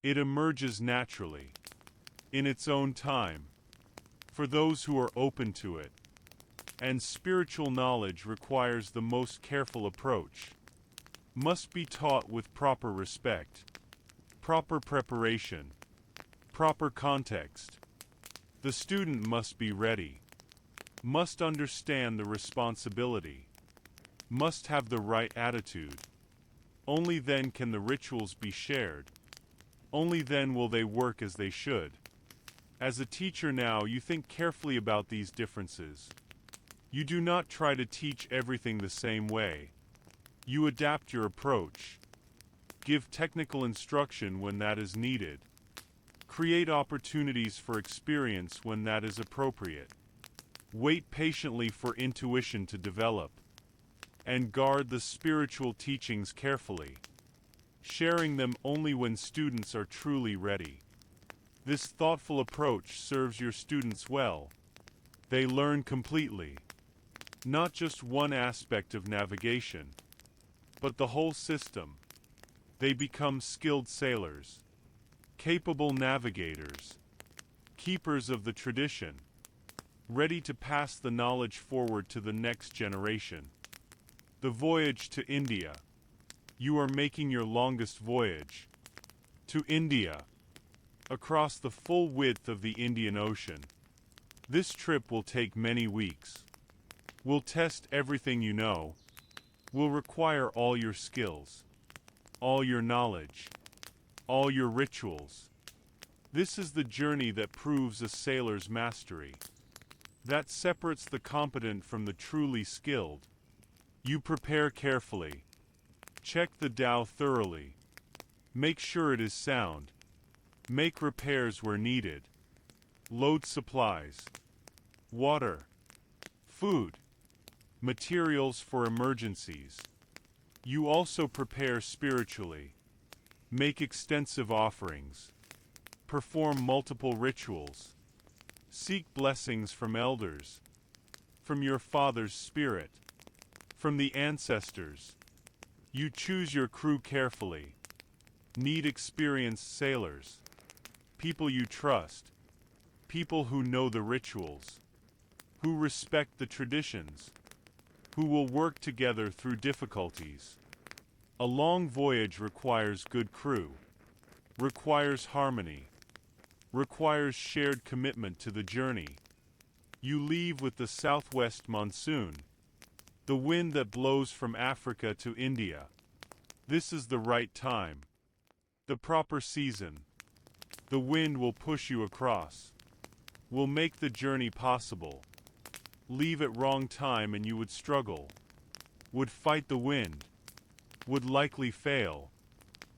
S1: It emerges naturally, in its own time, for those who are open to it. And spiritual knowledge requires the most careful approach, must be taught with proper respect, proper preparation, proper context. The student must be ready, must understand the responsibility, must have the right attitude. Only then can the rituals be shared. Only then will they work as they should. As a teacher now, you think carefully about these differences. You do not try to teach everything the same way. You adapt your approach. Give technical instruction when that is needed. Create opportunities for experience when that is appropriate. Wait patiently for intuition to develop. And guard the spiritual teachings carefully, sharing them only when students are truly ready. This thoughtful approach serves your students well. They learn completely, not just one aspect of navigation, but the whole system. They become skilled sailors. capable navigators, keepers of the tradition, ready to pass the knowledge forward to the next generation. The voyage to India. You are making your longest voyage. To India. Across the full width of the Indian Ocean. This trip will take many weeks. Will test everything you know. Will require all your skills. All your knowledge. All your rituals. This is the journey that proves a sailor's mastery. That separates the competent from the truly skilled. You prepare carefully. Check the dhow thoroughly. Make sure it is sound. Make repairs where needed. Load supplies. Water. Food. Materials for emergencies. You also prepare spiritually. Make extensive offerings. Perform multiple rituals. Seek blessings from elders. From your father's spirit. From the ancestors. You choose your crew carefully. Need experienced sailors. People you trust. People who know the rituals. Who respect the traditions. Who will work together through difficulties. A long voyage requires good crew. Requires harmony. Requires shared commitment to the journey. You leave with the southwest monsoon. The wind that blows from Africa to India. This is the right time. The proper season. The wind will push you across. Will make the journey possible. Leave at wrong time and you would struggle. Would fight the wind. Would likely fail.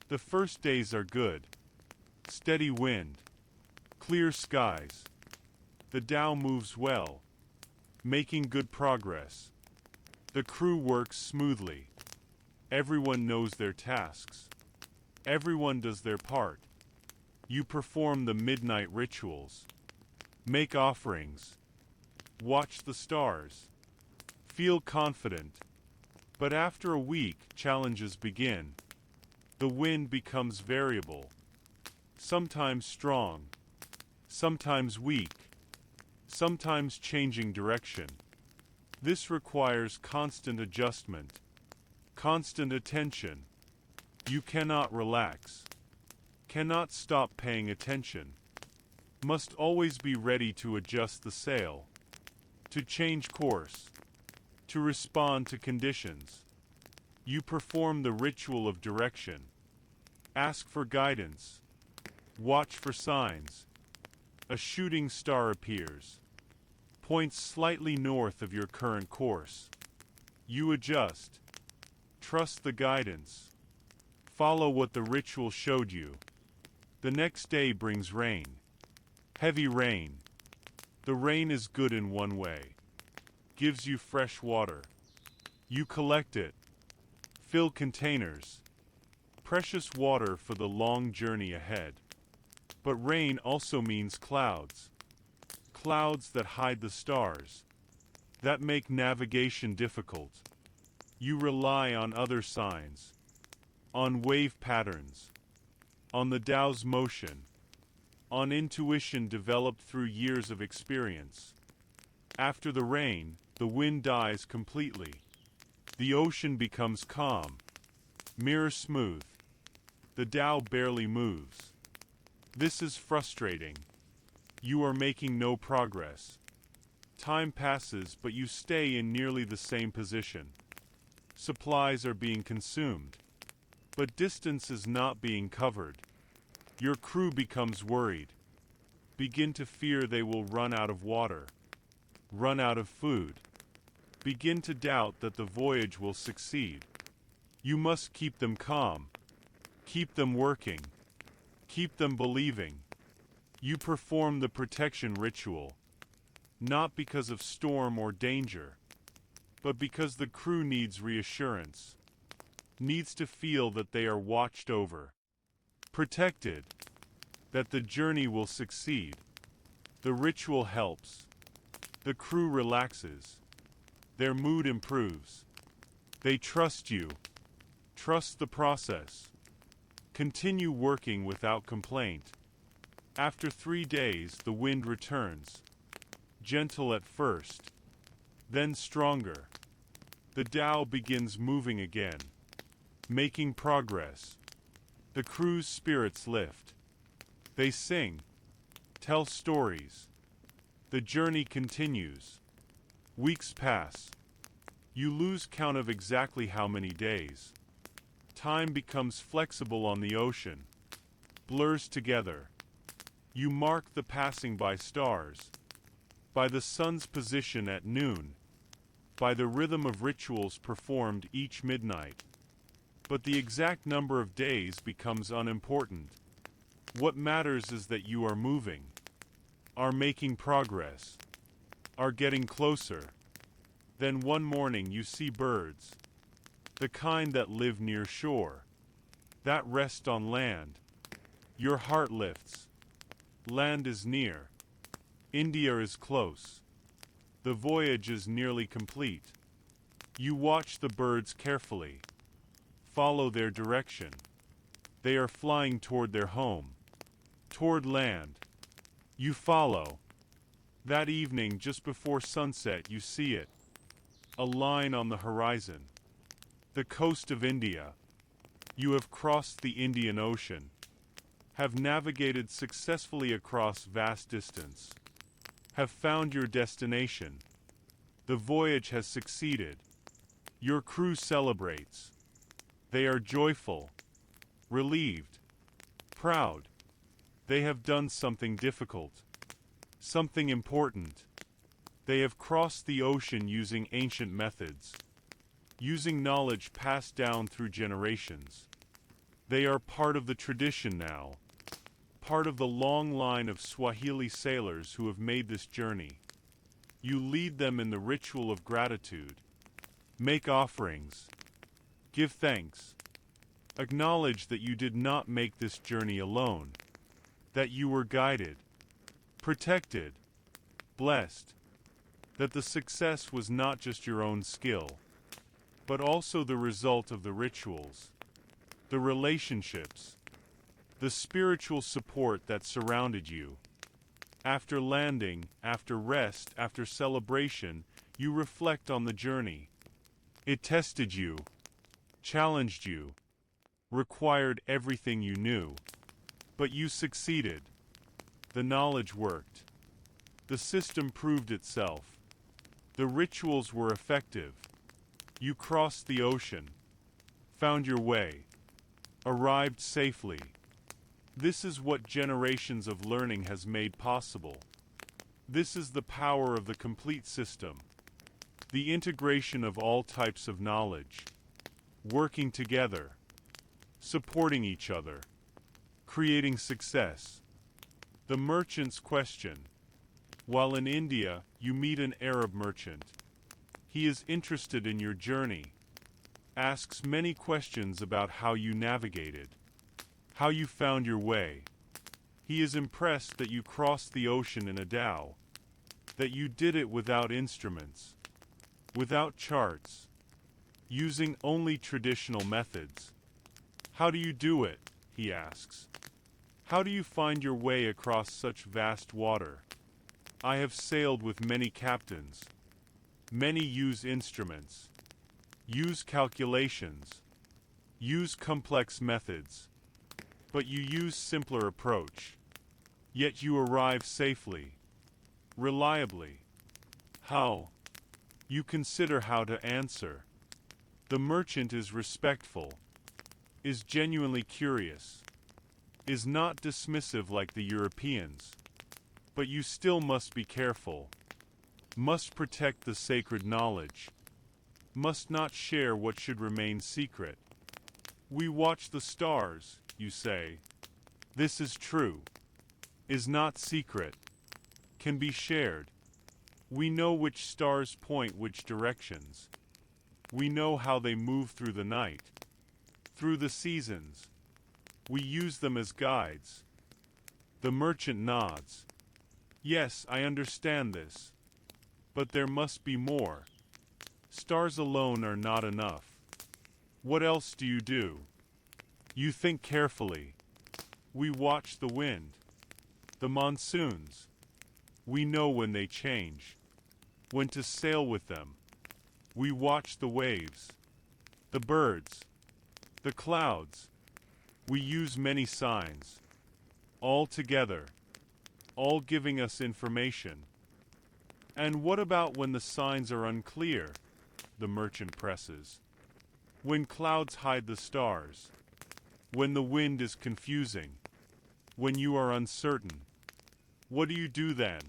S1: The first days are good. Steady wind. Clear skies. The dhow moves well. Making good progress. The crew works smoothly. Everyone knows their tasks. Everyone does their part. You perform the midnight rituals. Make offerings. Watch the stars. Feel confident. But after a week, challenges begin. The wind becomes variable. Sometimes strong. Sometimes weak. Sometimes changing direction. This requires constant adjustment. Constant attention. You cannot relax. Cannot stop paying attention. Must always be ready to adjust the sail. To change course. To respond to conditions. You perform the ritual of direction. Ask for guidance. Watch for signs. A shooting star appears. Points slightly north of your current course. You adjust. Trust the guidance. Follow what the ritual showed you. The next day brings rain. Heavy rain. The rain is good in one way. Gives you fresh water. You collect it. Fill containers. Precious water for the long journey ahead. But rain also means clouds. Clouds that hide the stars. That make navigation difficult. You rely on other signs. On wave patterns. On the dhow's motion. On intuition developed through years of experience. After the rain, the wind dies completely. The ocean becomes calm. Mirror smooth. The dhow barely moves. This is frustrating. You are making no progress. Time passes, but you stay in nearly the same position. Supplies are being consumed. But distance is not being covered. Your crew becomes worried. Begin to fear they will run out of water. Run out of food. Begin to doubt that the voyage will succeed. You must keep them calm. Keep them working. Keep them believing. You perform the protection ritual. Not because of storm or danger, but because the crew needs reassurance. Needs to feel that they are watched over. Protected. That the journey will succeed. The ritual helps. The crew relaxes. Their mood improves. They trust you. Trust the process. Continue working without complaint. After 3 days, the wind returns. Gentle at first, then stronger. The dhow begins moving again, making progress. The crew's spirits lift. They sing, tell stories. The journey continues. Weeks pass. You lose count of exactly how many days. Time becomes flexible on the ocean, blurs together. You mark the passing by stars, by the sun's position at noon, by the rhythm of rituals performed each midnight. But the exact number of days becomes unimportant. What matters is that you are moving, are making progress, are getting closer. Then one morning you see birds, the kind that live near shore, that rest on land. Your heart lifts. Land is near. India is close. The voyage is nearly complete. You watch the birds carefully. Follow their direction. They are flying toward their home, toward land. You follow. That evening, just before sunset, you see it. A line on the horizon. The coast of India. You have crossed the Indian Ocean, have navigated successfully across vast distance, have found your destination. The voyage has succeeded. Your crew celebrates. They are joyful, relieved, proud. They have done something difficult, something important. They have crossed the ocean using ancient methods, using knowledge passed down through generations. They are part of the tradition now, part of the long line of Swahili sailors who have made this journey. You lead them in the ritual of gratitude. Make offerings. Give thanks. Acknowledge that you did not make this journey alone, that you were guided, protected, blessed, that the success was not just your own skill, but also the result of the rituals, the relationships, the spiritual support that surrounded you. After landing, after rest, after celebration, you reflect on the journey. It tested you, challenged you, required everything you knew. But you succeeded. The knowledge worked. The system proved itself. The rituals were effective. You crossed the ocean, found your way, arrived safely. This is what generations of learning has made possible. This is the power of the complete system. The integration of all types of knowledge, working together, supporting each other, creating success. The merchant's question. While in India, you meet an Arab merchant. He is interested in your journey, asks many questions about how you navigated, how you found your way. He is impressed that you crossed the ocean in a dhow, that you did it without instruments, without charts, using only traditional methods. How do you do it? He asks. How do you find your way across such vast water? I have sailed with many captains. Many use instruments, use calculations, use complex methods, but you use simpler approach. Yet you arrive safely, reliably. How? You consider how to answer. The merchant is respectful, is genuinely curious, is not dismissive like the Europeans. But you still must be careful, must protect the sacred knowledge, must not share what should remain secret. We watch the stars, you say. This is true, is not secret, can be shared. We know which stars point which directions. We know how they move through the night, through the seasons. We use them as guides. The merchant nods. Yes, I understand this. But there must be more. Stars alone are not enough. What else do you do? You think carefully. We watch the wind, the monsoons. We know when they change, when to sail with them. We watch the waves, the birds, the clouds. We use many signs, all together, all giving us information. And what about when the signs are unclear? The merchant presses. When clouds hide the stars, when the wind is confusing, when you are uncertain, what do you do then?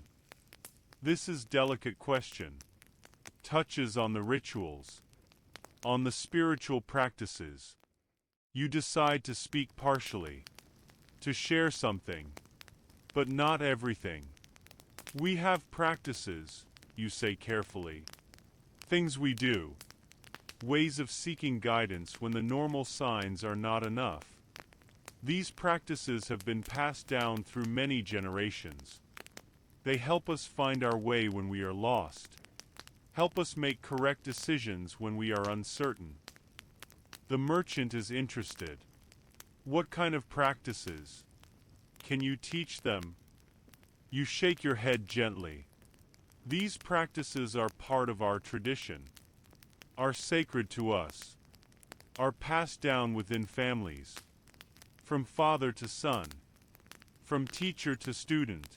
S1: This is delicate question. Touches on the rituals, on the spiritual practices. You decide to speak partially, to share something, but not everything. We have practices, you say carefully. Things we do. Ways of seeking guidance when the normal signs are not enough. These practices have been passed down through many generations. They help us find our way when we are lost. Help us make correct decisions when we are uncertain. The merchant is interested. What kind of practices? Can you teach them? You shake your head gently. These practices are part of our tradition, are sacred to us, are passed down within families, from father to son, from teacher to student.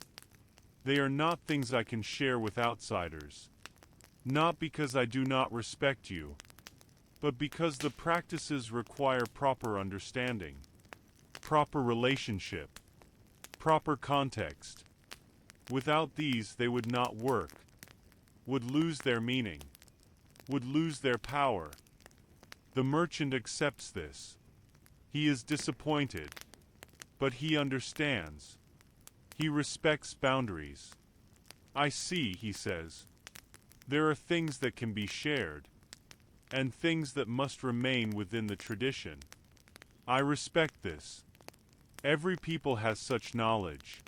S1: They are not things I can share with outsiders, not because I do not respect you, but because the practices require proper understanding, proper relationship, proper context. Without these, they would not work, would lose their meaning, would lose their power. The merchant accepts this. He is disappointed, but he understands. He respects boundaries. I see, he says. There are things that can be shared, and things that must remain within the tradition. I respect this. Every people has such knowledge,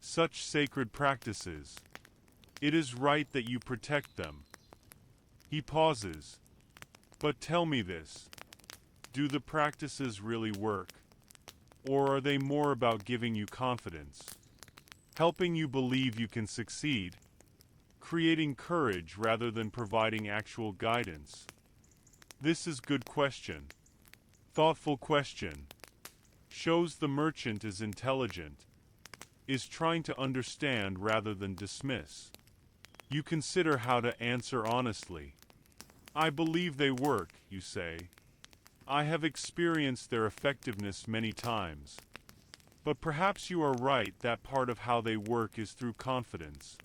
S1: such sacred practices. It is right that you protect them. He pauses. But tell me this. Do the practices really work? Or are they more about giving you confidence, helping you believe you can succeed, creating courage rather than providing actual guidance? This is good question. Thoughtful question. Shows the merchant is intelligent, is trying to understand rather than dismiss. You consider how to answer honestly. I believe they work, you say. I have experienced their effectiveness many times. But perhaps you are right that part of how they work is through confidence,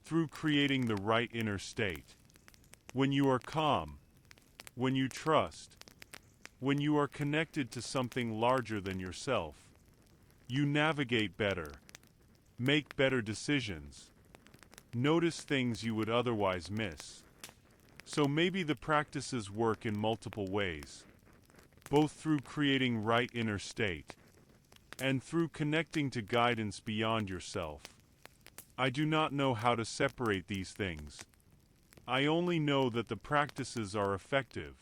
S1: through creating the right inner state. When you are calm, when you trust, when you are connected to something larger than yourself, you navigate better, make better decisions, notice things you would otherwise miss. So maybe the practices work in multiple ways, both through creating right inner state and through connecting to guidance beyond yourself. I do not know how to separate these things. I only know that the practices are effective,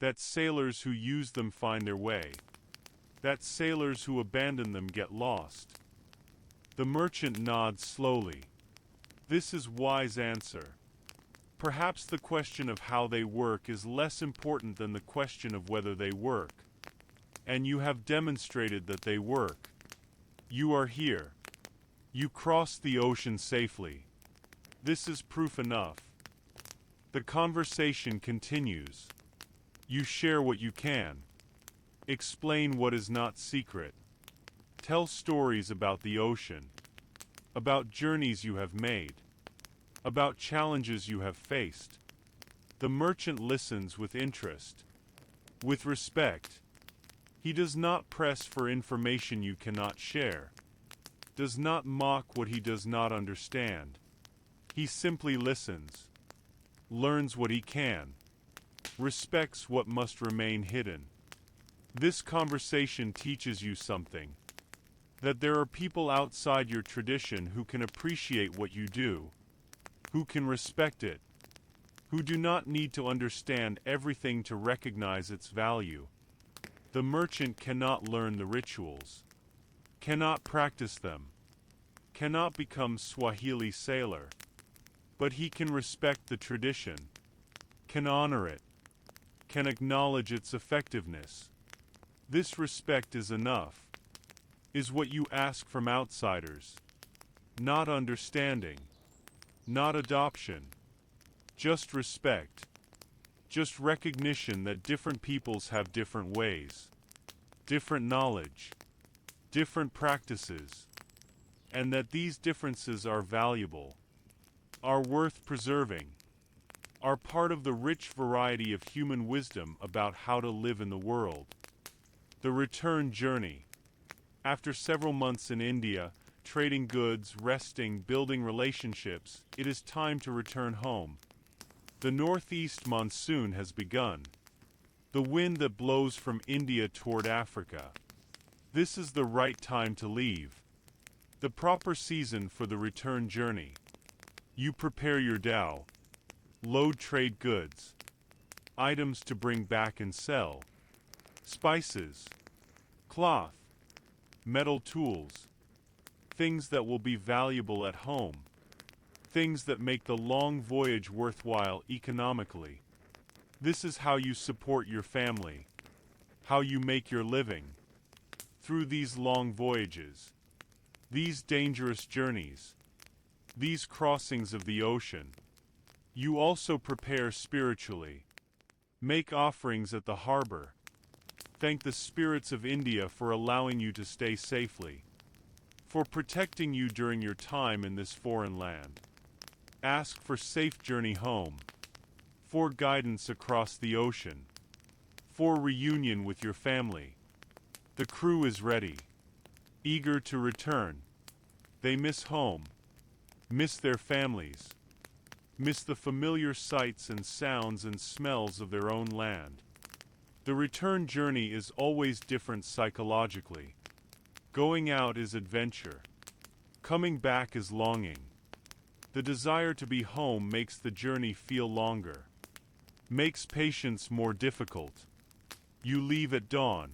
S1: that sailors who use them find their way, that sailors who abandon them get lost. The merchant nods slowly. This is wise answer. Perhaps the question of how they work is less important than the question of whether they work. And you have demonstrated that they work. You are here. You crossed the ocean safely. This is proof enough. The conversation continues. You share what you can. Explain what is not secret. Tell stories about the ocean, about journeys you have made, about challenges you have faced. The merchant listens with interest, with respect. He does not press for information you cannot share, does not mock what he does not understand. He simply listens, learns what he can, respects what must remain hidden. This conversation teaches you something, that there are people outside your tradition who can appreciate what you do, who can respect it, who do not need to understand everything to recognize its value. The merchant cannot learn the rituals, cannot practice them, cannot become Swahili sailor, but he can respect the tradition, can honor it, can acknowledge its effectiveness. This respect is enough, is what you ask from outsiders. Not understanding, not adoption, just respect, just recognition that different peoples have different ways, different knowledge, different practices, and that these differences are valuable, are worth preserving, are part of the rich variety of human wisdom about how to live in the world. The return journey. After several months in India, trading goods, resting, building relationships, it is time to return home. The northeast monsoon has begun. The wind that blows from India toward Africa. This is the right time to leave. The proper season for the return journey. You prepare your dhow. Load trade goods. Items to bring back and sell. Spices. Cloth. Metal tools. Things that will be valuable at home. Things that make the long voyage worthwhile economically. This is how you support your family. How you make your living. Through these long voyages. These dangerous journeys. These crossings of the ocean. You also prepare spiritually. Make offerings at the harbor. Thank the spirits of India for allowing you to stay safely, for protecting you during your time in this foreign land. Ask for safe journey home, for guidance across the ocean, for reunion with your family. The crew is ready, eager to return. They miss home, miss their families, miss the familiar sights and sounds and smells of their own land. The return journey is always different psychologically. Going out is adventure. Coming back is longing. The desire to be home makes the journey feel longer, makes patience more difficult. You leave at dawn.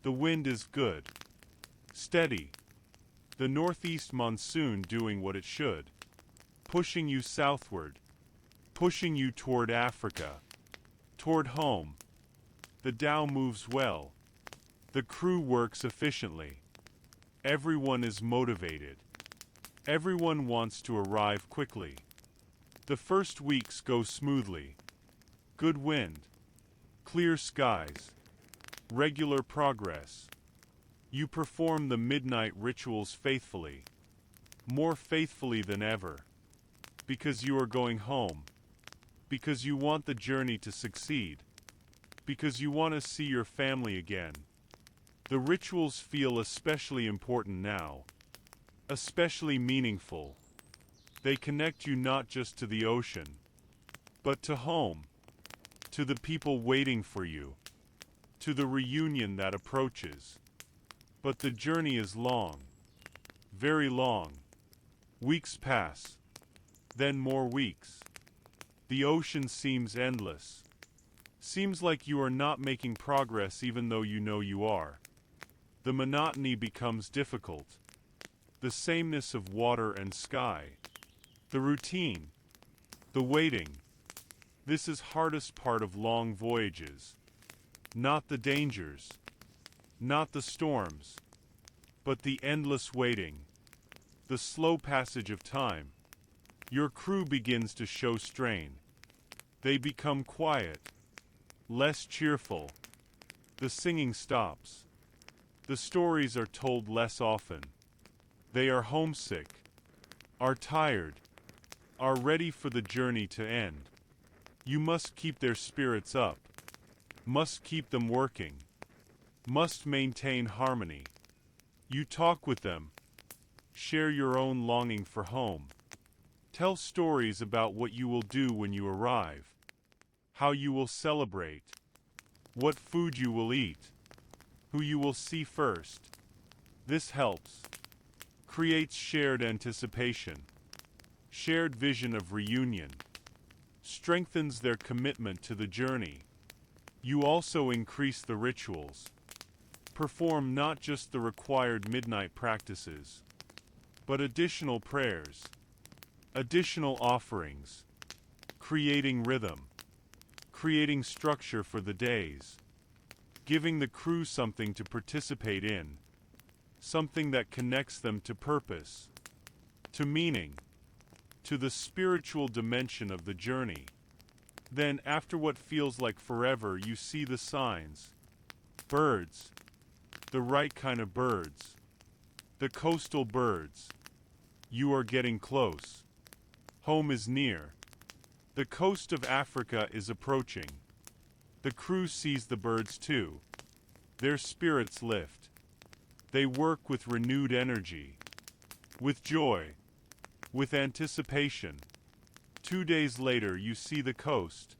S1: The wind is good, steady. The northeast monsoon doing what it should, pushing you southward, pushing you toward Africa, toward home. The dhow moves well. The crew works efficiently. Everyone is motivated. Everyone wants to arrive quickly. The first weeks go smoothly. Good wind. Clear skies. Regular progress. You perform the midnight rituals faithfully. More faithfully than ever. Because you are going home. Because you want the journey to succeed. Because you want to see your family again. The rituals feel especially important now. Especially meaningful. They connect you not just to the ocean, but to home. To the people waiting for you. To the reunion that approaches. But the journey is long. Very long. Weeks pass. Then more weeks. The ocean seems endless. Seems like you are not making progress even though you know you are. The monotony becomes difficult. The sameness of water and sky. The routine. The waiting. This is hardest part of long voyages. Not the dangers. Not the storms. But the endless waiting. The slow passage of time. Your crew begins to show strain. They become quiet. Less cheerful. The singing stops. The stories are told less often. They are homesick, are tired, are ready for the journey to end. You must keep their spirits up, must keep them working, must maintain harmony. You talk with them, share your own longing for home. Tell stories about what you will do when you arrive. How you will celebrate, what food you will eat, who you will see first. This helps. Creates shared anticipation, shared vision of reunion, strengthens their commitment to the journey. You also increase the rituals. Perform not just the required midnight practices, but additional prayers, additional offerings, creating rhythm, creating structure for the days, giving the crew something to participate in, something that connects them to purpose, to meaning, to the spiritual dimension of the journey. Then, after what feels like forever, you see the signs. Birds. The right kind of birds. The coastal birds. You are getting close. Home is near. The coast of Africa is approaching. The crew sees the birds too. Their spirits lift. They work with renewed energy, with joy, with anticipation. 2 days later, you see the coast,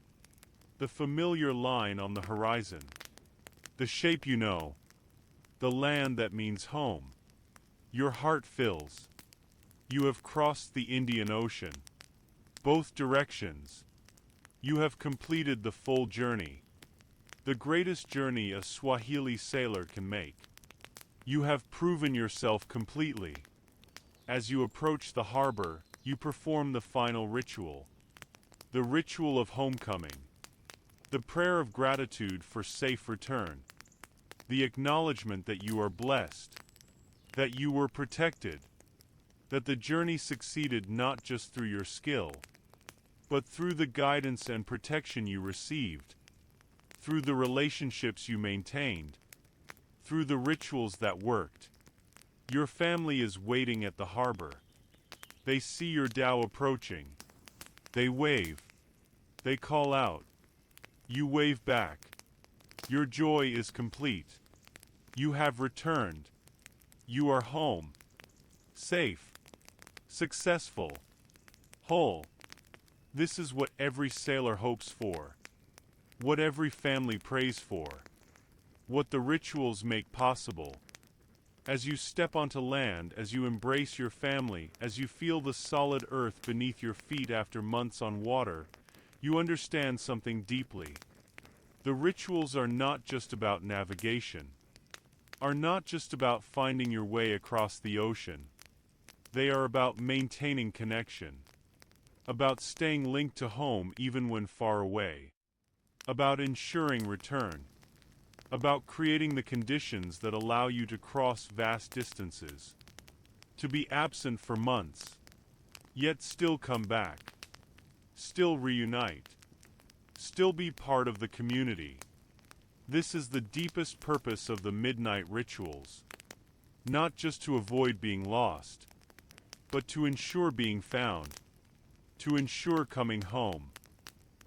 S1: the familiar line on the horizon, the shape you know, the land that means home. Your heart fills. You have crossed the Indian Ocean, both directions. You have completed the full journey, the greatest journey a Swahili sailor can make. You have proven yourself completely. As you approach the harbor, you perform the final ritual, the ritual of homecoming, the prayer of gratitude for safe return, the acknowledgement that you are blessed, that you were protected, that the journey succeeded not just through your skill, but through the guidance and protection you received, through the relationships you maintained, through the rituals that worked. Your family is waiting at the harbor. They see your dhow approaching. They wave. They call out. You wave back. Your joy is complete. You have returned. You are home. Safe. Successful. Whole. This is what every sailor hopes for. What every family prays for. What the rituals make possible. As you step onto land, as you embrace your family, as you feel the solid earth beneath your feet after months on water, you understand something deeply. The rituals are not just about navigation, are not just about finding your way across the ocean. They are about maintaining connection, about staying linked to home even when far away, about ensuring return, about creating the conditions that allow you to cross vast distances, to be absent for months, yet still come back, still reunite, still be part of the community. This is the deepest purpose of the midnight rituals, not just to avoid being lost, but to ensure being found, to ensure coming home,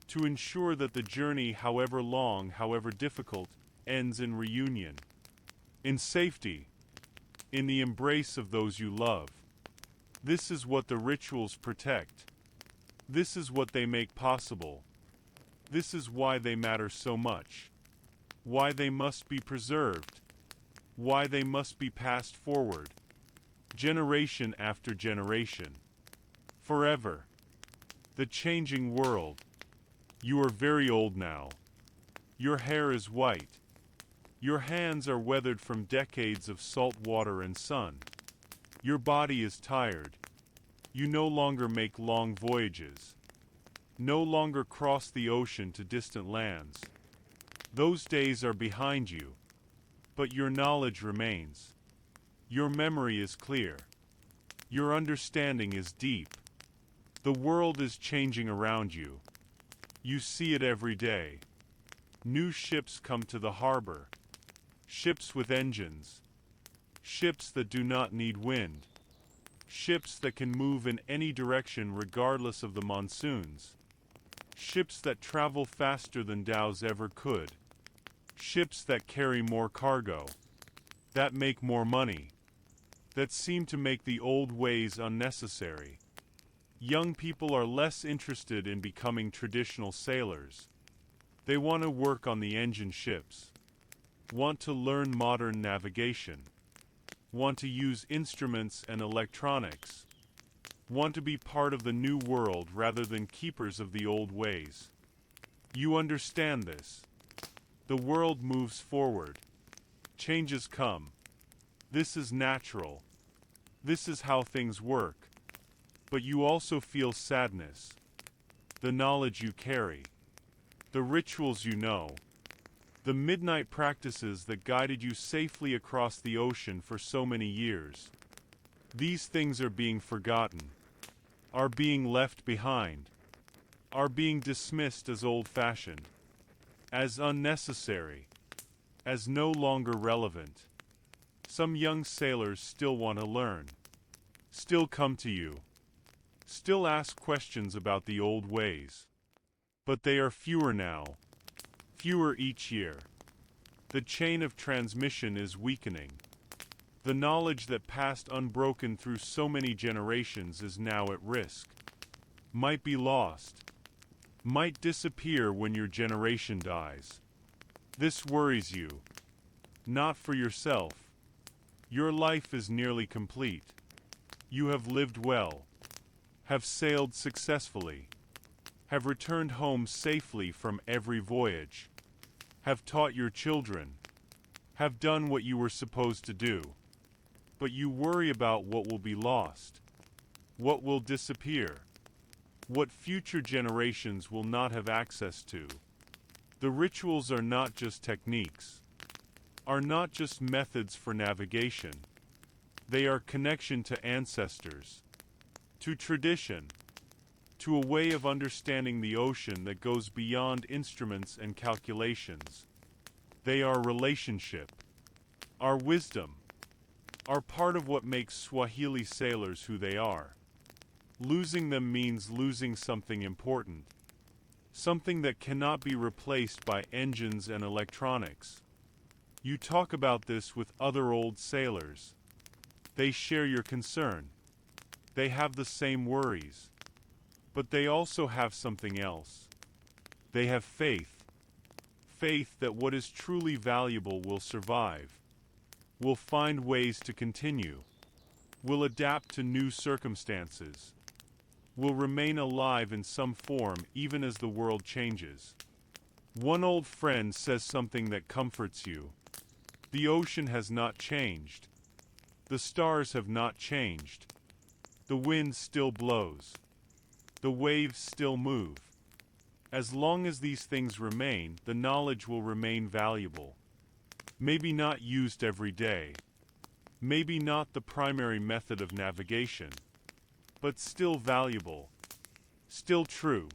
S1: to ensure that the journey, however long, however difficult, ends in reunion, in safety, in the embrace of those you love. This is what the rituals protect. This is what they make possible. This is why they matter so much. Why they must be preserved. Why they must be passed forward, generation after generation. Forever. The changing world. You are very old now. Your hair is white. Your hands are weathered from decades of salt water and sun. Your body is tired. You no longer make long voyages. No longer cross the ocean to distant lands. Those days are behind you. But your knowledge remains. Your memory is clear. Your understanding is deep. The world is changing around you. You see it every day. New ships come to the harbor. Ships with engines. Ships that do not need wind. Ships that can move in any direction regardless of the monsoons. Ships that travel faster than dhows ever could. Ships that carry more cargo. That make more money. That seem to make the old ways unnecessary. Young people are less interested in becoming traditional sailors. They want to work on the engine ships. Want to learn modern navigation. Want to use instruments and electronics. Want to be part of the new world rather than keepers of the old ways. You understand this. The world moves forward. Changes come. This is natural. This is how things work. But you also feel sadness. The knowledge you carry. The rituals you know. The midnight practices that guided you safely across the ocean for so many years. These things are being forgotten. Are being left behind. Are being dismissed as old-fashioned. As unnecessary. As no longer relevant. Some young sailors still want to learn. Still come to you. Still ask questions about the old ways. But they are fewer now. Fewer each year. The chain of transmission is weakening. The knowledge that passed unbroken through so many generations is now at risk. Might be lost. Might disappear when your generation dies. This worries you. Not for yourself. Your life is nearly complete. You have lived well. Have sailed successfully. Have returned home safely from every voyage. Have taught your children. Have done what you were supposed to do. But you worry about what will be lost. What will disappear. What future generations will not have access to. The rituals are not just techniques. Are not just methods for navigation. They are connection to ancestors. To tradition. To a way of understanding the ocean that goes beyond instruments and calculations. They are relationship. Our wisdom. Are part of what makes Swahili sailors who they are. Losing them means losing something important. Something that cannot be replaced by engines and electronics. You talk about this with other old sailors. They share your concern. They have the same worries. But they also have something else. They have faith. Faith that what is truly valuable will survive. Will find ways to continue. Will adapt to new circumstances. Will remain alive in some form even as the world changes. One old friend says something that comforts you. The ocean has not changed. The stars have not changed. The wind still blows. The waves still move. As long as these things remain, the knowledge will remain valuable. Maybe not used every day. Maybe not the primary method of navigation. But still valuable. Still true.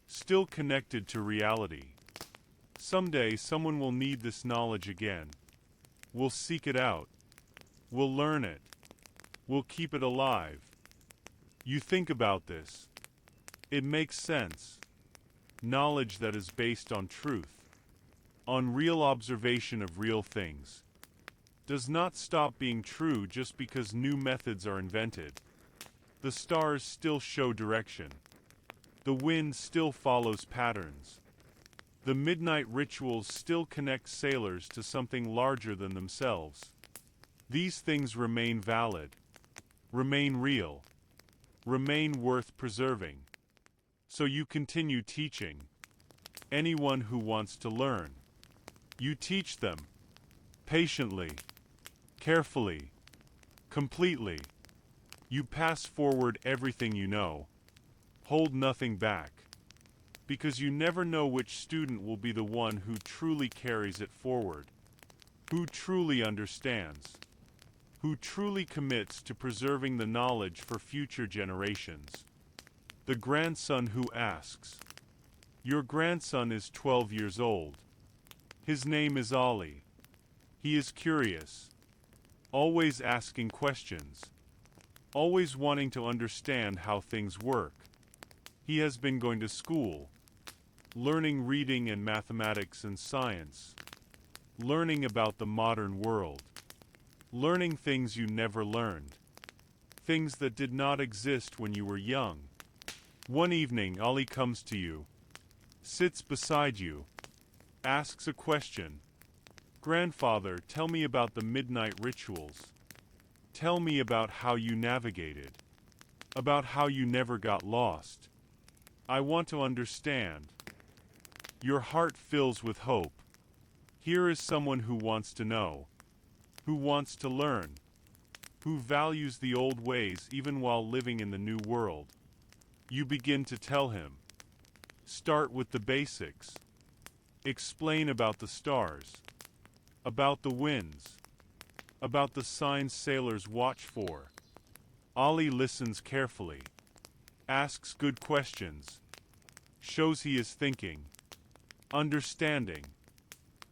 S1: Still connected to reality. Someday someone will need this knowledge again. We'll seek it out. We'll learn it. We'll keep it alive. You think about this. It makes sense. Knowledge that is based on truth. On real observation of real things. Does not stop being true just because new methods are invented. The stars still show direction. The wind still follows patterns. The midnight rituals still connect sailors to something larger than themselves. These things remain valid. Remain real. Remain worth preserving. So you continue teaching. Anyone who wants to learn. You teach them. Patiently. Carefully. Completely. You pass forward everything you know. Hold nothing back. Because you never know which student will be the one who truly carries it forward. Who truly understands. Who truly commits to preserving the knowledge for future generations. The grandson who asks. Your grandson is 12 years old. His name is Ali. He is curious. Always asking questions. Always wanting to understand how things work. He has been going to school. Learning reading and mathematics and science. Learning about the modern world. Learning things you never learned. Things that did not exist when you were young. One evening, Ali comes to you. Sits beside you. Asks a question. Grandfather, tell me about the midnight rituals. Tell me about how you navigated. About how you never got lost. I want to understand. Your heart fills with hope. Here is someone who wants to know, who wants to learn, who values the old ways even while living in the new world. You begin to tell him. Start with the basics. Explain about the stars, about the winds, about the signs sailors watch for. Ali listens carefully, asks good questions, shows he is thinking, understanding,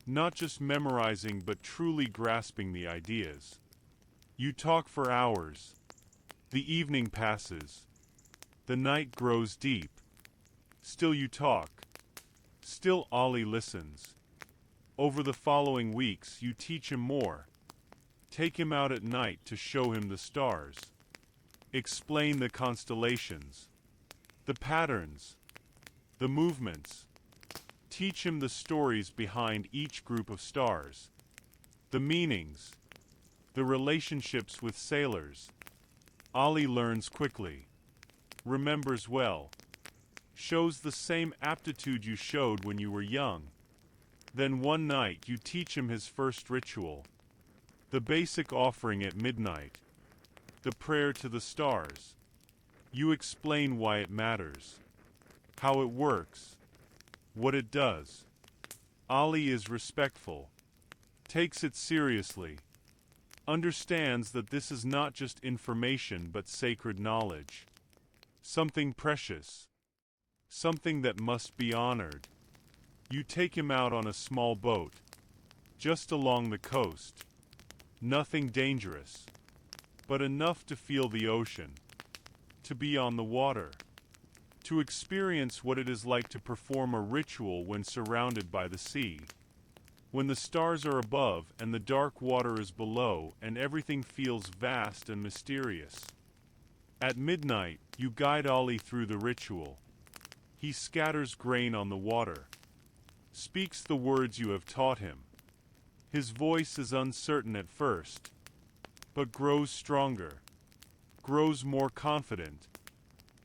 S1: not just memorizing but truly grasping the ideas. You talk for hours. The evening passes. The night grows deep. Still you talk. Still Ali listens. Over the following weeks you teach him more. Take him out at night to show him the stars. Explain the constellations, the patterns, the movements. Teach him the stories behind each group of stars, the meanings, the relationships with sailors. Ali learns quickly, remembers well, shows the same aptitude you showed when you were young. Then one night you teach him his first ritual, the basic offering at midnight, the prayer to the stars. You explain why it matters, how it works, what it does. Ali is respectful, takes it seriously, understands that this is not just information but sacred knowledge, something precious, something that must be honored. You take him out on a small boat, just along the coast. Nothing dangerous, but enough to feel the ocean, to be on the water, to experience what it is like to perform a ritual when surrounded by the sea, when the stars are above and the dark water is below and everything feels vast and mysterious. At midnight, you guide Ali through the ritual. He scatters grain on the water, speaks the words you have taught him. His voice is uncertain at first, but grows stronger, grows more confident.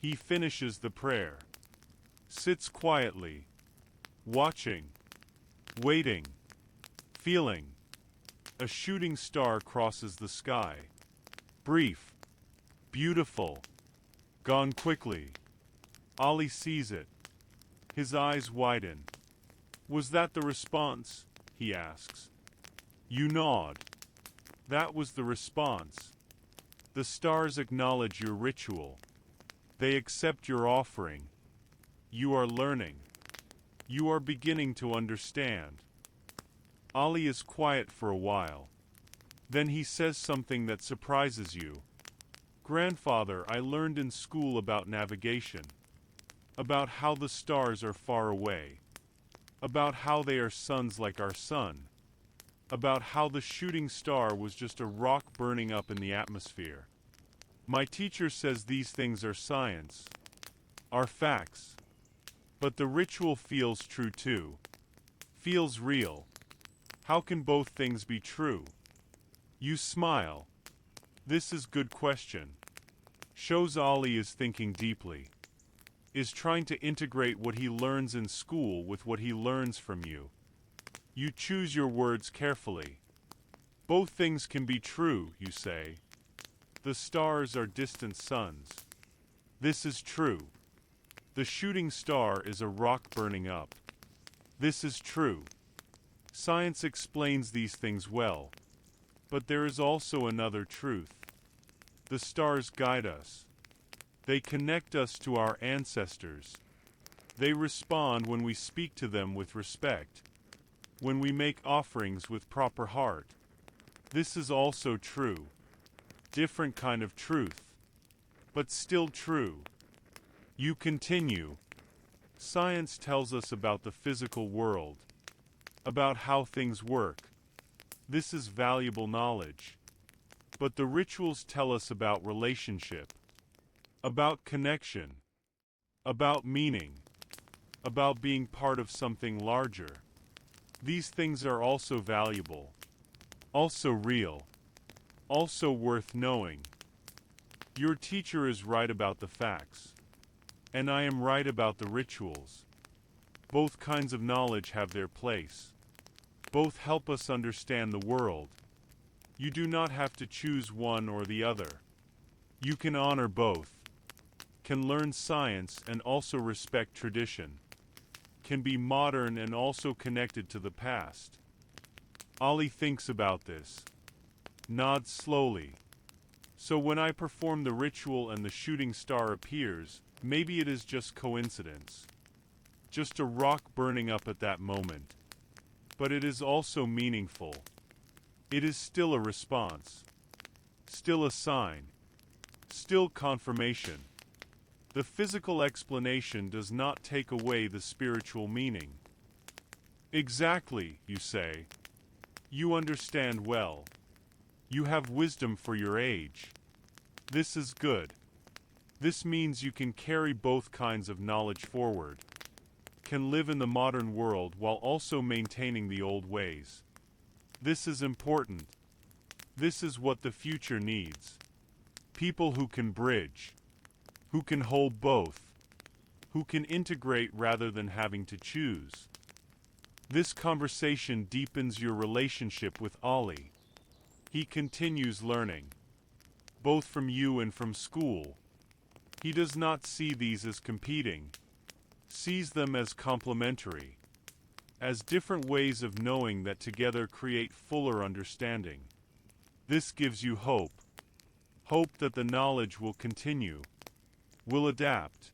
S1: He finishes the prayer, sits quietly, watching, waiting, feeling. A shooting star crosses the sky. Brief, beautiful, gone quickly. Ali sees it. His eyes widen. Was that the response? He asks. You nod. That was the response. The stars acknowledge your ritual. They accept your offering. You are learning. You are beginning to understand. Ali is quiet for a while. Then he says something that surprises you. Grandfather, I learned in school about navigation, about how the stars are far away, about how they are suns like our sun, about how the shooting star was just a rock burning up in the atmosphere. My teacher says these things are science, are facts. But the ritual feels true too, feels real. How can both things be true? You smile. This is good question. Shows Ali is thinking deeply, is trying to integrate what he learns in school with what he learns from you. You choose your words carefully. Both things can be true, you say. The stars are distant suns. This is true. The shooting star is a rock burning up. This is true. Science explains these things well. But there is also another truth. The stars guide us. They connect us to our ancestors. They respond when we speak to them with respect, when we make offerings with proper heart. This is also true. Different kind of truth, but still true. You continue. Science tells us about the physical world, about how things work. This is valuable knowledge. But the rituals tell us about relationship, about connection, about meaning, about being part of something larger. These things are also valuable, also real, also worth knowing. Your teacher is right about the facts, and I am right about the rituals. Both kinds of knowledge have their place. Both help us understand the world. You do not have to choose one or the other. You can honor both. Can learn science and also respect tradition. Can be modern and also connected to the past. Ali thinks about this. Nods slowly. So when I perform the ritual and the shooting star appears, maybe it is just coincidence. Just a rock burning up at that moment. But it is also meaningful. It is still a response. Still a sign. Still confirmation. The physical explanation does not take away the spiritual meaning. Exactly, you say. You understand well. You have wisdom for your age. This is good. This means you can carry both kinds of knowledge forward. Can live in the modern world while also maintaining the old ways. This is important. This is what the future needs. People who can bridge. Who can hold both. Who can integrate rather than having to choose. This conversation deepens your relationship with Ali. He continues learning, both from you and from school. He does not see these as competing, sees them as complementary, as different ways of knowing that together create fuller understanding. This gives you hope. Hope that the knowledge will continue, will adapt,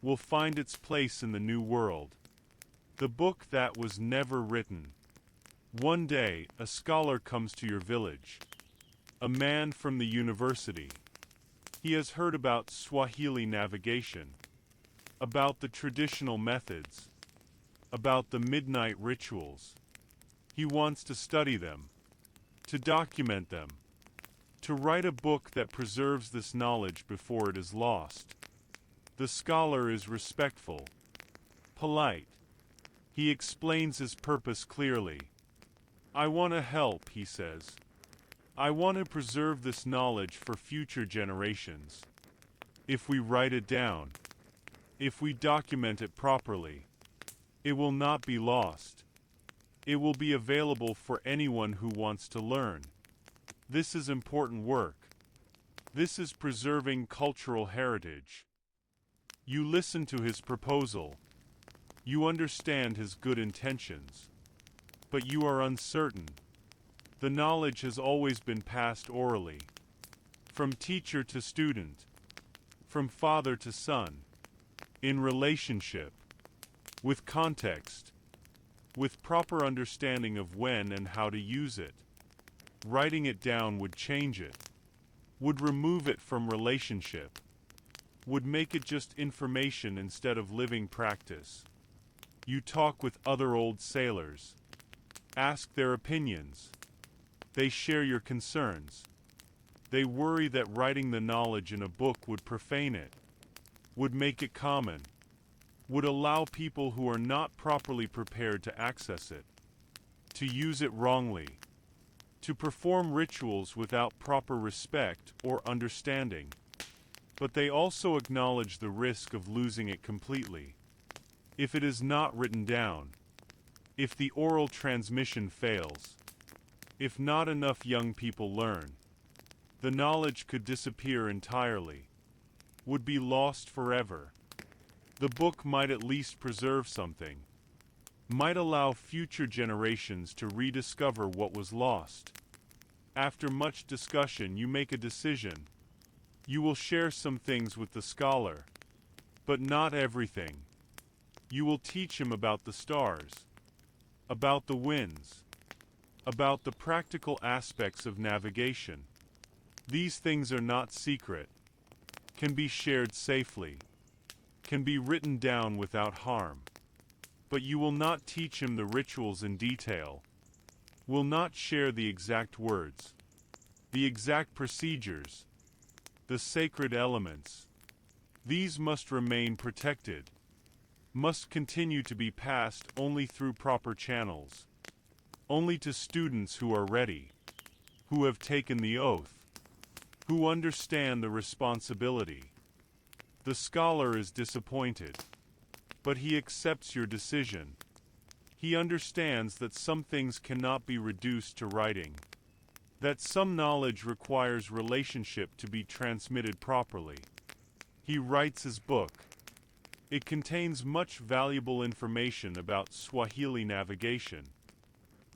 S1: will find its place in the new world. The book that was never written. One day, a scholar comes to your village. A man from the university. He has heard about Swahili navigation, about the traditional methods, about the midnight rituals. He wants to study them, to document them, to write a book that preserves this knowledge before it is lost. The scholar is respectful, polite. He explains his purpose clearly. I want to help, he says. I want to preserve this knowledge for future generations. If we write it down, if we document it properly, it will not be lost. It will be available for anyone who wants to learn. This is important work. This is preserving cultural heritage. You listen to his proposal. You understand his good intentions. But you are uncertain. The knowledge has always been passed orally, from teacher to student, from father to son, in relationship, with context, with proper understanding of when and how to use it. Writing it down would change it, would remove it from relationship, would make it just information instead of living practice. You talk with other old sailors. Ask their opinions. They share your concerns. They worry that writing the knowledge in a book would profane it, would make it common, would allow people who are not properly prepared to access it, to use it wrongly, to perform rituals without proper respect or understanding. But they also acknowledge the risk of losing it completely. If it is not written down, if the oral transmission fails, if not enough young people learn, the knowledge could disappear entirely, would be lost forever. The book might at least preserve something, might allow future generations to rediscover what was lost. After much discussion, you make a decision. You will share some things with the scholar, but not everything. You will teach him about the stars, about the winds, about the practical aspects of navigation. These things are not secret, can be shared safely, can be written down without harm. But you will not teach him the rituals in detail, will not share the exact words, the exact procedures, the sacred elements. These must remain protected, must continue to be passed only through proper channels, only to students who are ready, who have taken the oath, who understand the responsibility. The scholar is disappointed, but he accepts your decision. He understands that some things cannot be reduced to writing, that some knowledge requires relationship to be transmitted properly. He writes his book. It contains much valuable information about Swahili navigation,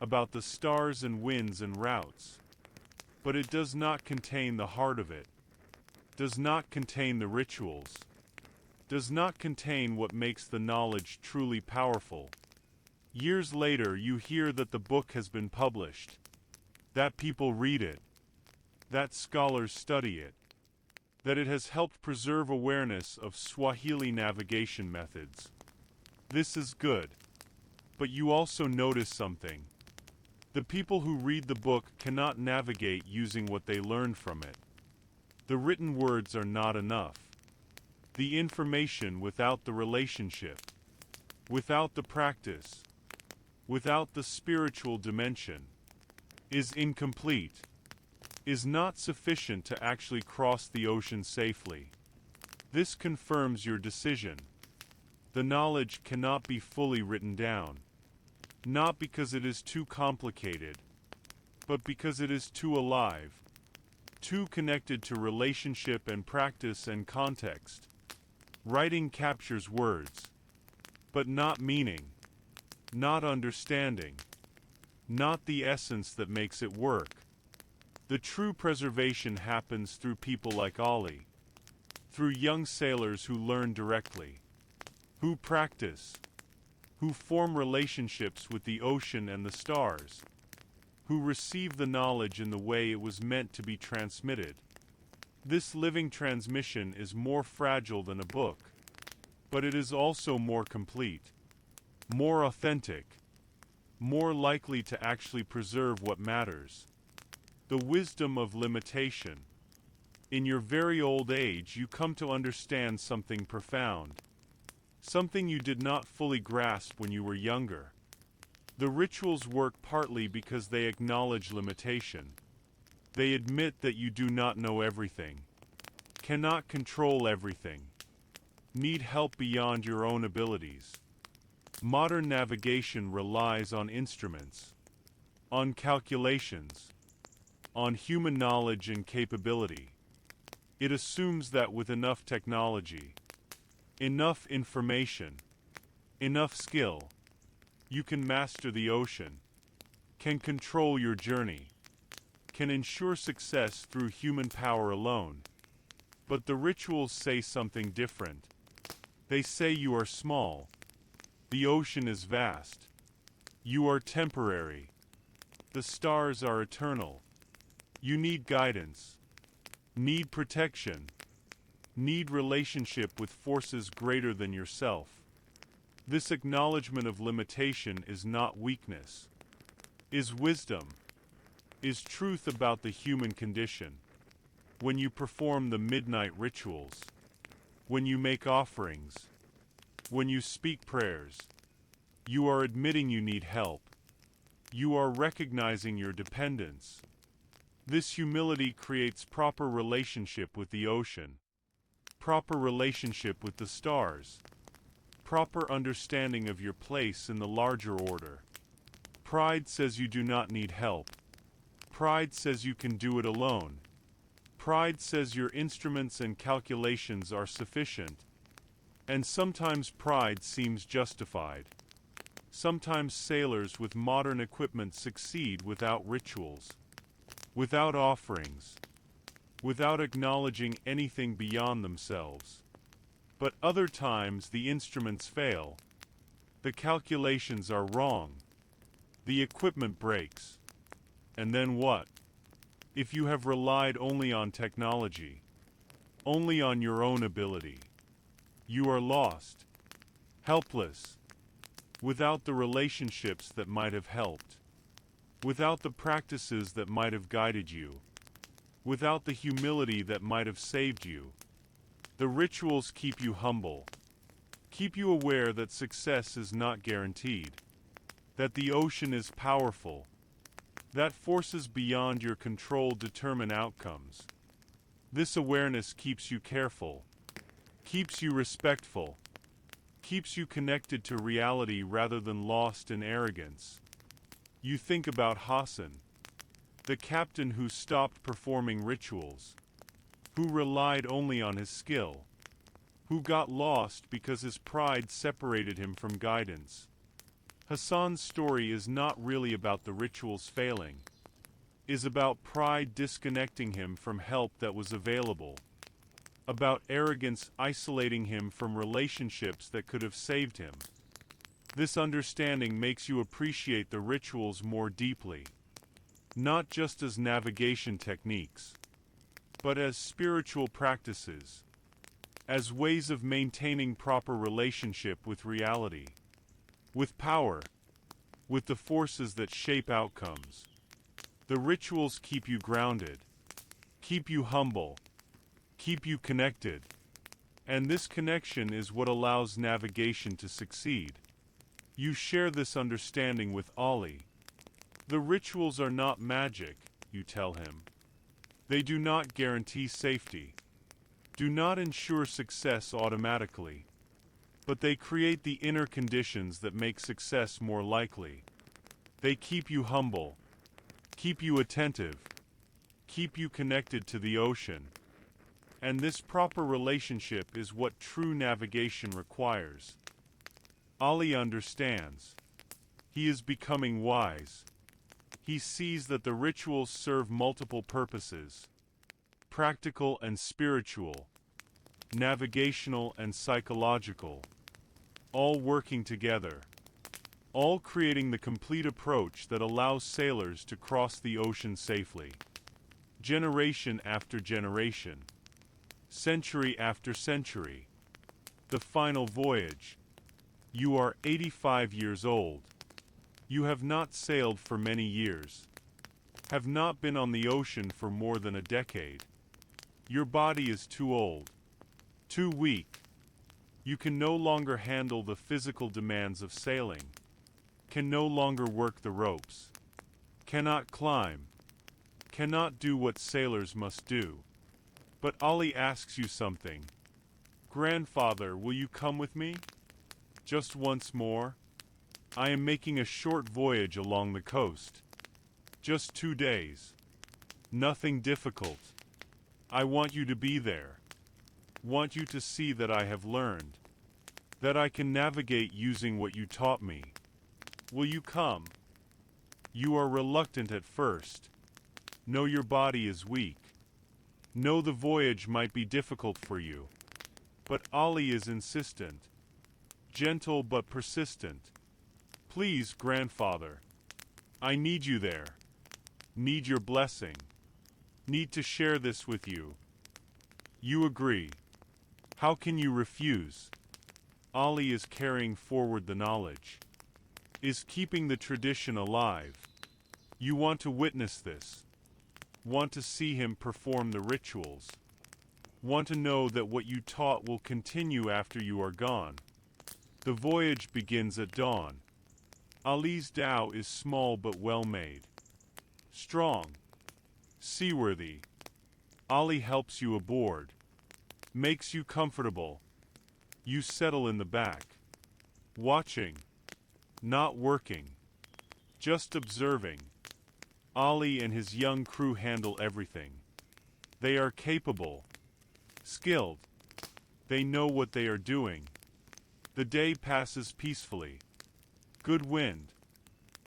S1: about the stars and winds and routes. But it does not contain the heart of it, does not contain the rituals, does not contain what makes the knowledge truly powerful. Years later, you hear that the book has been published, that people read it, that scholars study it, that it has helped preserve awareness of Swahili navigation methods. This is good. But you also notice something. The people who read the book cannot navigate using what they learned from it. The written words are not enough. The information without the relationship, without the practice, without the spiritual dimension, is incomplete, is not sufficient to actually cross the ocean safely. This confirms your decision. The knowledge cannot be fully written down, not because it is too complicated, but because it is too alive, too connected to relationship and practice and context. Writing captures words, but not meaning, not understanding, not the essence that makes it work. The true preservation happens through people like Ali, through young sailors who learn directly, who practice, who form relationships with the ocean and the stars, who receive the knowledge in the way it was meant to be transmitted. This living transmission is more fragile than a book, but it is also more complete, more authentic, more likely to actually preserve what matters. The wisdom of limitation. In your very old age, you come to understand something profound, something you did not fully grasp when you were younger. The rituals work partly because they acknowledge limitation. They admit that you do not know everything, cannot control everything, need help beyond your own abilities. Modern navigation relies on instruments, on calculations, on human knowledge and capability. It assumes that with enough technology, enough information, enough skill, you can master the ocean, can control your journey, can ensure success through human power alone. But the rituals say something different. They say you are small. The ocean is vast. You are temporary. The stars are eternal. You need guidance, need protection, need relationship with forces greater than yourself. This acknowledgement of limitation is not weakness, is wisdom, is truth about the human condition. When you perform the midnight rituals, when you make offerings, when you speak prayers, you are admitting you need help. You are recognizing your dependence. This humility creates proper relationship with the ocean, proper relationship with the stars, proper understanding of your place in the larger order. Pride says you do not need help. Pride says you can do it alone. Pride says your instruments and calculations are sufficient. And sometimes pride seems justified. Sometimes sailors with modern equipment succeed without rituals, without offerings, without acknowledging anything beyond themselves. But other times the instruments fail. The calculations are wrong. The equipment breaks. And then what? If you have relied only on technology, only on your own ability, you are lost, helpless, without the relationships that might have helped, without the practices that might have guided you, without the humility that might have saved you. The rituals keep you humble, keep you aware that success is not guaranteed, that the ocean is powerful, that forces beyond your control determine outcomes. This awareness keeps you careful, keeps you respectful, keeps you connected to reality rather than lost in arrogance. You think about Hassan, the captain who stopped performing rituals, who relied only on his skill, who got lost because his pride separated him from guidance. Hassan's story is not really about the rituals failing, is about pride disconnecting him from help that was available, about arrogance isolating him from relationships that could have saved him. This understanding makes you appreciate the rituals more deeply, not just as navigation techniques, but as spiritual practices, as ways of maintaining proper relationship with reality, with power, with the forces that shape outcomes. The rituals keep you grounded, keep you humble, keep you connected, and this connection is what allows navigation to succeed. You share this understanding with Ali. The rituals are not magic, you tell him. They do not guarantee safety, do not ensure success automatically, but they create the inner conditions that make success more likely. They keep you humble, keep you attentive, keep you connected to the ocean. And this proper relationship is what true navigation requires. Ali understands. He is becoming wise. He sees that the rituals serve multiple purposes: practical and spiritual, navigational and psychological, all working together, all creating the complete approach that allows sailors to cross the ocean safely. Generation after generation, century after century. The final voyage. You are 85 years old. You have not sailed for many years, have not been on the ocean for more than a decade. Your body is too old, too weak. You can no longer handle the physical demands of sailing, can no longer work the ropes, cannot climb, cannot do what sailors must do. But Ali asks you something. Grandfather, will you come with me? Just once more? I am making a short voyage along the coast. Just 2 days. Nothing difficult. I want you to be there. Want you to see that I have learned, that I can navigate using what you taught me. Will you come? You are reluctant at first. Know your body is weak. Know the voyage might be difficult for you. But Ali is insistent, gentle but persistent. Please, grandfather. I need you there. Need your blessing. Need to share this with you. You agree. How can you refuse? Ali is carrying forward the knowledge, is keeping the tradition alive. You want to witness this. Want to see him perform the rituals. Want to know that what you taught will continue after you are gone. The voyage begins at dawn. Ali's dhow is small but well made, strong, seaworthy. Ali helps you aboard, makes you comfortable. You settle in the back, watching, not working, just observing. Ali and his young crew handle everything. They are capable, skilled. They know what they are doing. The day passes peacefully. Good wind,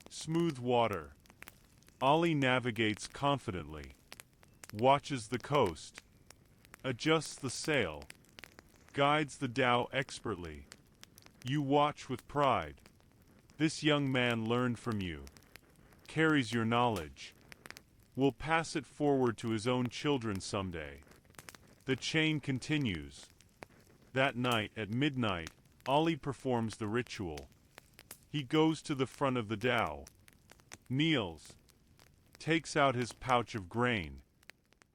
S1: smooth water. Ali navigates confidently, watches the coast, adjusts the sail, guides the dhow expertly. You watch with pride. This young man learned from you, carries your knowledge, will pass it forward to his own children someday. The chain continues. That night at midnight, Ali performs the ritual. He goes to the front of the dhow, kneels, takes out his pouch of grain,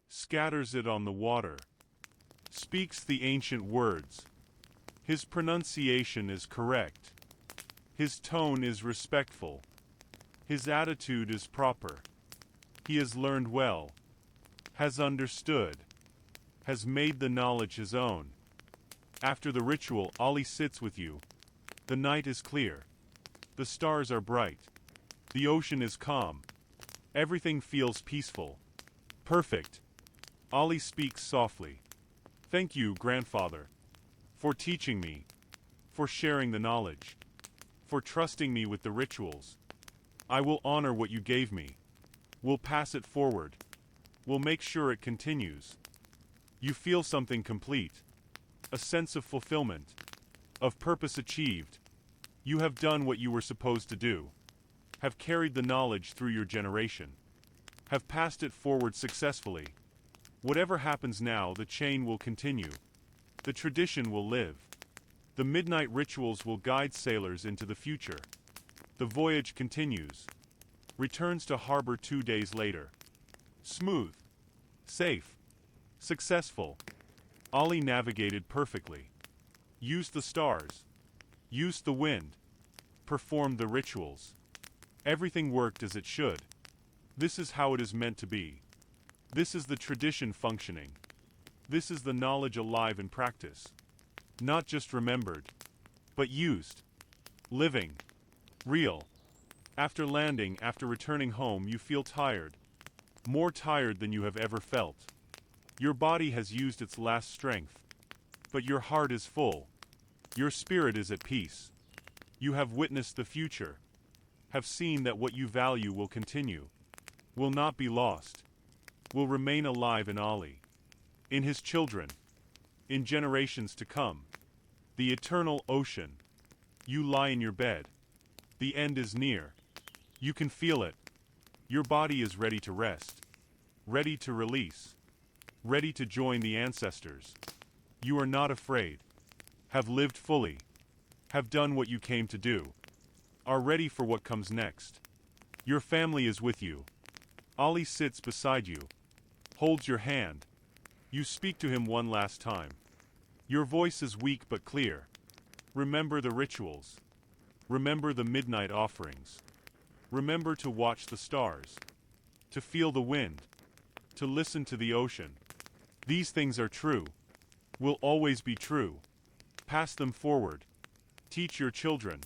S1: scatters it on the water, speaks the ancient words. His pronunciation is correct. His tone is respectful. His attitude is proper. He has learned well, has understood, has made the knowledge his own. After the ritual, Ali sits with you, The night is clear. The stars are bright. The ocean is calm. Everything feels peaceful. Perfect. Ali speaks softly. Thank you, grandfather, for teaching me, for sharing the knowledge, for trusting me with the rituals. I will honor what you gave me. We'll pass it forward. We'll make sure it continues. You feel something complete. A sense of fulfillment. Of purpose achieved. You have done what you were supposed to do. Have carried the knowledge through your generation. Have passed it forward successfully. Whatever happens now, the chain will continue. The tradition will live. The midnight rituals will guide sailors into the future. The voyage continues. Returns to harbor 2 days later. Smooth. Safe. Successful. Ali navigated perfectly. Used the stars. Used the wind. Performed the rituals. Everything worked as it should. This is how it is meant to be. This is the tradition functioning. This is the knowledge alive in practice. Not just remembered, but used. Living. Real. After landing, after returning home, you feel tired. More tired than you have ever felt. Your body has used its last strength. But your heart is full. Your spirit is at peace. You have witnessed the future. Have seen that what you value will continue. Will not be lost. Will remain alive in Ali. In his children. In generations to come. The eternal ocean. You lie in your bed. The end is near. You can feel it. Your body is ready to rest. Ready to release. Ready to join the ancestors. You are not afraid. Have lived fully. Have done what you came to do. Are ready for what comes next. Your family is with you. Ali sits beside you. Holds your hand. You speak to him one last time. Your voice is weak but clear. Remember the rituals. Remember the midnight offerings. Remember to watch the stars. To feel the wind. To listen to the ocean. These things are true. Will always be true. Pass them forward. Teach your children.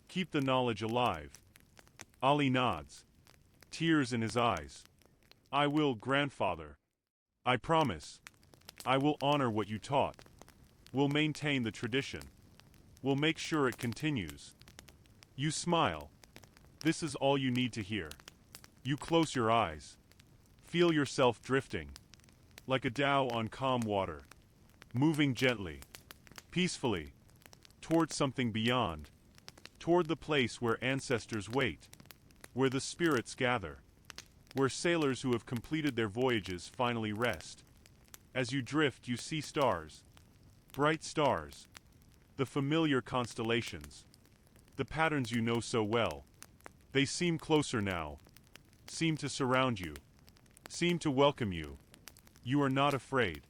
S1: Keep the knowledge alive. Ali nods. Tears in his eyes. I will, grandfather. I promise. I will honor what you taught. We'll maintain the tradition. We'll make sure it continues. You smile. This is all you need to hear. You close your eyes. Feel yourself drifting. Like a dhow on calm water. Moving gently. Peacefully. Toward something beyond. Toward the place where ancestors wait. Where the spirits gather. Where sailors who have completed their voyages finally rest. As you drift, you see stars. Bright stars. The familiar constellations. The patterns you know so well. They seem closer now. Seem to surround you. Seem to welcome you. You are not afraid.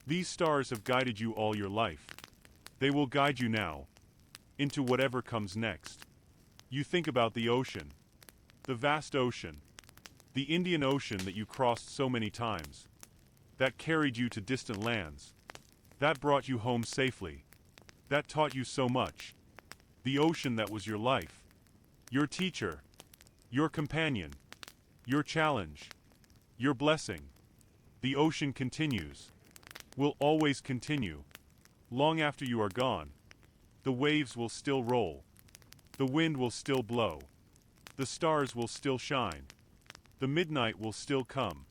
S1: These stars have guided you all your life. They will guide you now. Into whatever comes next. You think about the ocean. The vast ocean. The Indian Ocean that you crossed so many times. That carried you to distant lands. That brought you home safely. That taught you so much. The ocean that was your life. Your teacher. Your companion. Your challenge. Your blessing. The ocean continues. Will always continue. Long after you are gone. The waves will still roll. The wind will still blow. The stars will still shine. The midnight will still come.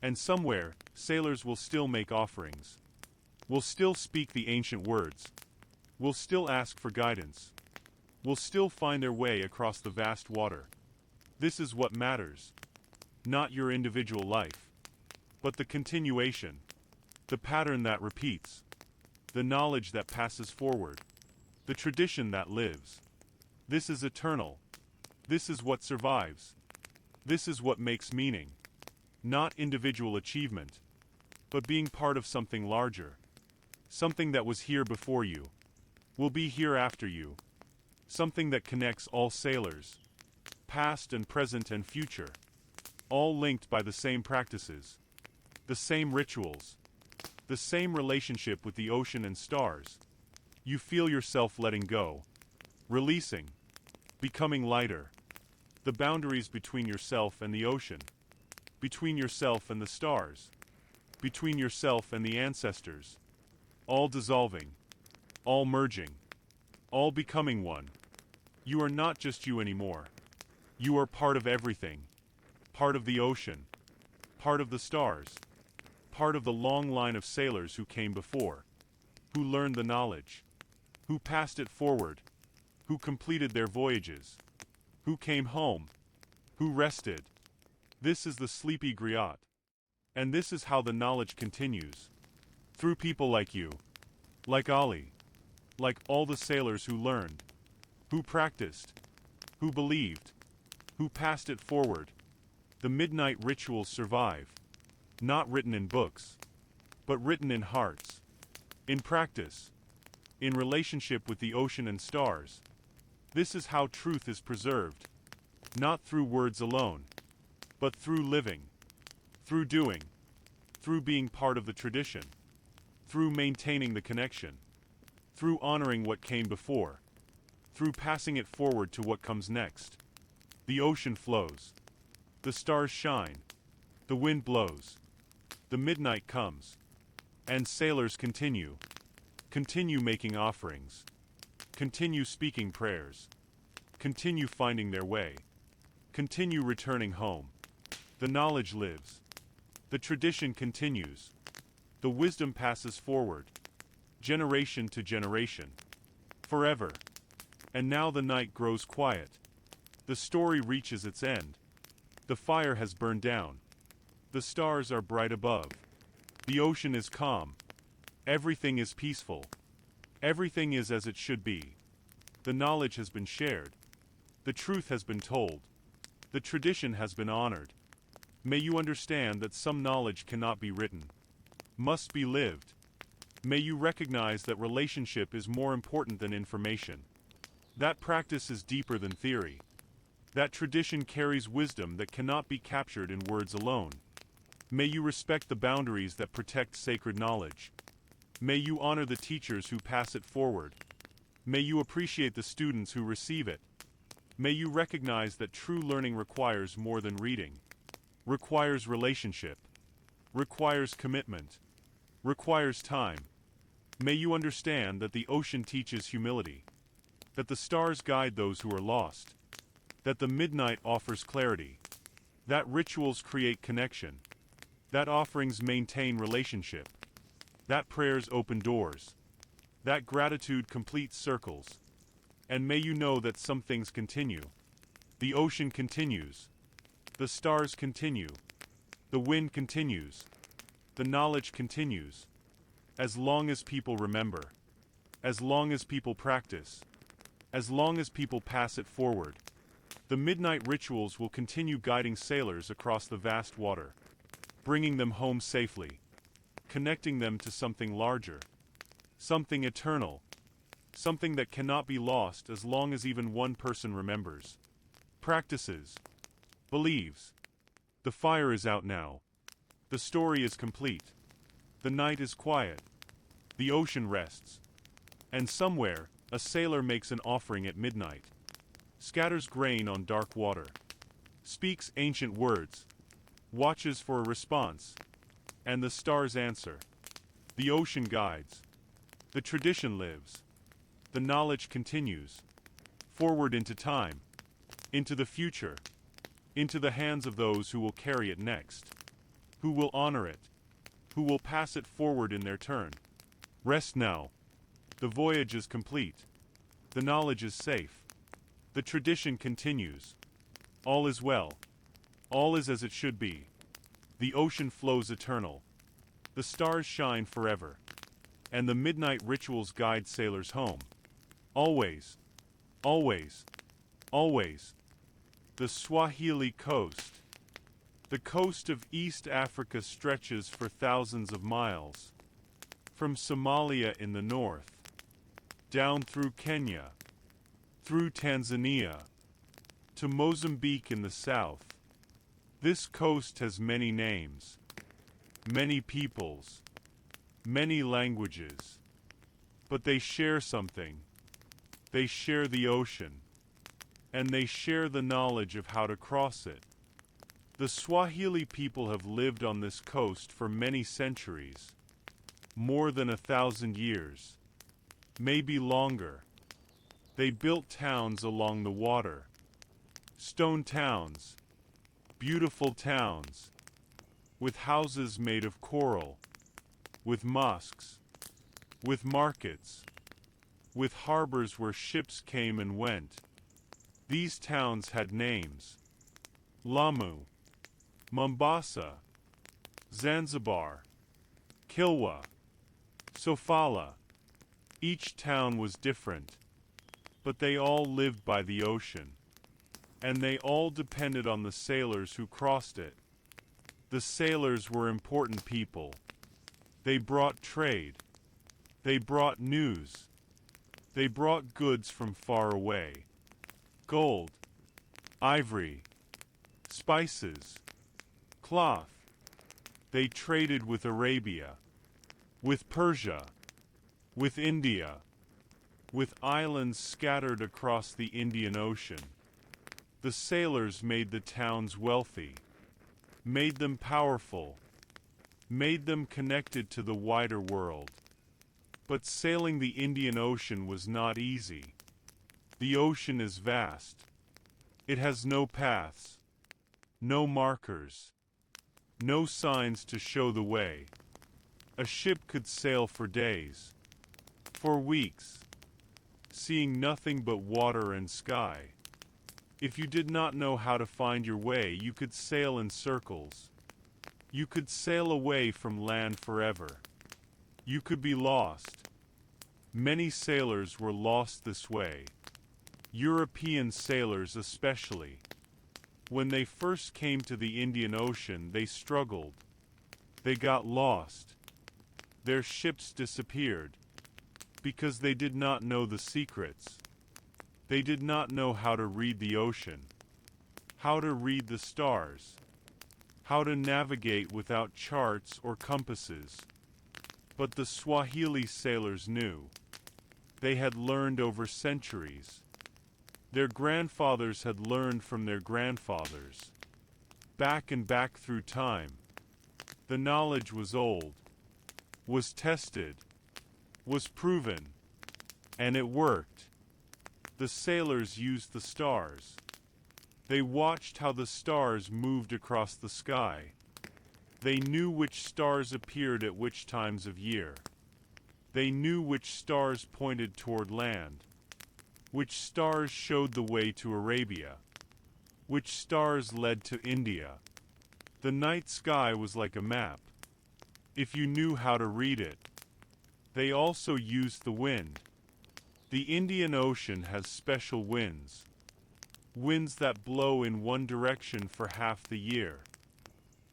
S1: And somewhere, sailors will still make offerings. Will still speak the ancient words. Will still ask for guidance. Will still find their way across the vast water. This is what matters. Not your individual life. But the continuation. The pattern that repeats. The knowledge that passes forward. The tradition that lives. This is eternal. This is what survives. This is what makes meaning. Not individual achievement. But being part of something larger. Something that was here before you. Will be here after you. Something that connects all sailors. Past and present and future. All linked by the same practices. The same rituals. The same relationship with the ocean and stars. You feel yourself letting go. releasing, becoming lighter. The boundaries between yourself and the ocean, between yourself and the stars, between yourself and the ancestors, all dissolving, all merging, all becoming one. You are not just you anymore. You are part of everything, part of the ocean, part of the stars, part of the long line of sailors who came before, who learned the knowledge, who passed it forward, who completed their voyages, who came home, who rested. This is the sleepy griot. And this is how the knowledge continues. Through people like you, like Ali, like all the sailors who learned, who practiced, who believed, who passed it forward. The midnight rituals survive, not written in books, but written in hearts, in practice, in relationship with the ocean and stars. This is how truth is preserved, not through words alone, but through living, through doing, through being part of the tradition, through maintaining the connection, through honoring what came before, through passing it forward to what comes next. The ocean flows, the stars shine, the wind blows, the midnight comes, and sailors continue making offerings, continue speaking prayers, continue finding their way, continue returning home. The knowledge lives, the tradition continues, the wisdom passes forward, generation to generation, forever. And now the night grows quiet. The story reaches its end. The fire has burned down. The stars are bright above. The ocean is calm. Everything is peaceful. Everything is as it should be. The knowledge has been shared. The truth has been told. The tradition has been honored. May you understand that some knowledge cannot be written, must be lived. May you recognize that relationship is more important than information. That practice is deeper than theory. That tradition carries wisdom that cannot be captured in words alone. May you respect the boundaries that protect sacred knowledge. May you honor the teachers who pass it forward. May you appreciate the students who receive it. May you recognize that true learning requires more than reading, requires relationship, requires commitment, requires time. May you understand that the ocean teaches humility, that the stars guide those who are lost, that the midnight offers clarity, that rituals create connection, that offerings maintain relationship, that prayers open doors, that gratitude completes circles. And may you know that some things continue. The ocean continues. The stars continue. The wind continues. The knowledge continues. As long as people remember. As long as people practice. As long as people pass it forward. The midnight rituals will continue guiding sailors across the vast water, bringing them home safely, connecting them to something larger, something eternal, something that cannot be lost as long as even one person remembers, practices, believes. The fire is out now. The story is complete. The night is quiet. The ocean rests. And somewhere, a sailor makes an offering at midnight, scatters grain on dark water, speaks ancient words, watches for a response, and the stars answer. The ocean guides. The tradition lives. The knowledge continues, forward into time, into the future, into the hands of those who will carry it next, who will honor it, who will pass it forward in their turn. Rest now. The voyage is complete. The knowledge is safe. The tradition continues. All is well. All is as it should be. The ocean flows eternal. The stars shine forever. And the midnight rituals guide sailors home. Always. Always. Always. The Swahili coast. The coast of East Africa stretches for thousands of miles. From Somalia in the north, down through Kenya, through Tanzania, to Mozambique in the south. This coast has many names, many peoples, many languages, but they share something. They share the ocean, and they share the knowledge of how to cross it. The Swahili people have lived on this coast for many centuries, more than 1,000 years, maybe longer. They built towns along the water, stone towns, beautiful towns, with houses made of coral, with mosques, with markets, with harbors where ships came and went. These towns had names: Lamu, Mombasa, Zanzibar, Kilwa, Sofala. Each town was different, but they all lived by the ocean, and they all depended on the sailors who crossed it. The sailors were important people. They brought trade. They brought news. They brought goods from far away: gold, ivory, spices, cloth. They traded with Arabia, with Persia, with India, with islands scattered across the Indian Ocean. The sailors made the towns wealthy, made them powerful, made them connected to the wider world. But sailing the Indian Ocean was not easy. The ocean is vast. It has no paths, no markers, no signs to show the way. A ship could sail for days, for weeks, seeing nothing but water and sky. If you did not know how to find your way, you could sail in circles. You could sail away from land forever. You could be lost. Many sailors were lost this way. European sailors especially. When they first came to the Indian Ocean, they struggled. They got lost. Their ships disappeared because they did not know the secrets. They did not know how to read the ocean, how to read the stars, how to navigate without charts or compasses. But the Swahili sailors knew. They had learned over centuries. Their grandfathers had learned from their grandfathers. Back and back through time. The knowledge was old, was tested, was proven, and it worked. The sailors used the stars. They watched how the stars moved across the sky. They knew which stars appeared at which times of year. They knew which stars pointed toward land, which stars showed the way to Arabia, which stars led to India. The night sky was like a map, if you knew how to read it. They also used the wind. The Indian Ocean has special winds, winds that blow in one direction for half the year,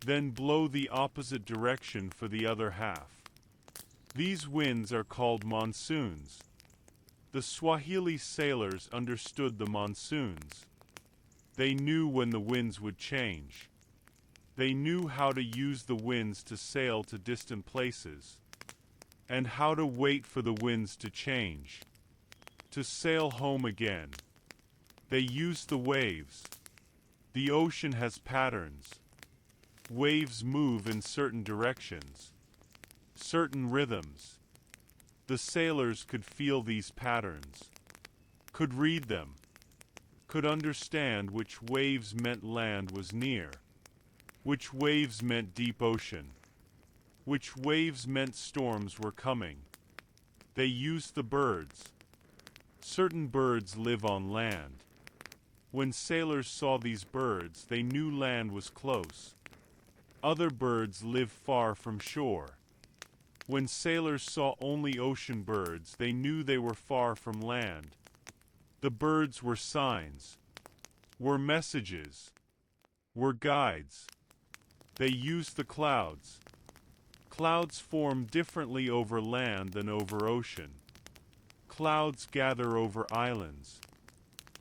S1: then blow the opposite direction for the other half. These winds are called monsoons. The Swahili sailors understood the monsoons. They knew when the winds would change. They knew how to use the winds to sail to distant places, and how to wait for the winds to change, to sail home again. They used the waves. The ocean has patterns. Waves move in certain directions, certain rhythms. The sailors could feel these patterns, could read them, could understand which waves meant land was near, which waves meant deep ocean, which waves meant storms were coming. They used the birds. Certain birds live on land. When sailors saw these birds, they knew land was close. Other birds live far from shore. When sailors saw only ocean birds, they knew they were far from land. The birds were signs, were messages, were guides. They used the clouds. Clouds form differently over land than over ocean. Clouds gather over islands.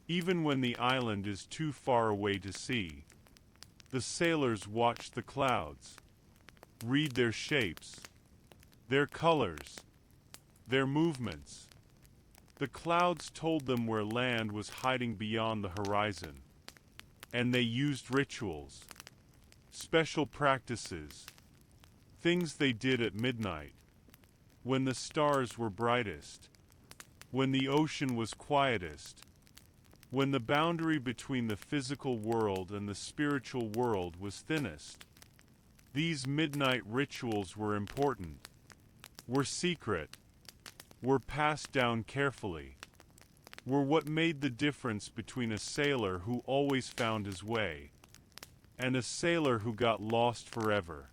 S1: Even when the island is too far away to see, the sailors watch the clouds, read their shapes, their colors, their movements. The clouds told them where land was hiding beyond the horizon. And they used rituals, special practices, things they did at midnight, when the stars were brightest, when the ocean was quietest, when the boundary between the physical world and the spiritual world was thinnest. These midnight rituals were important, were secret, were passed down carefully, were what made the difference between a sailor who always found his way and a sailor who got lost forever.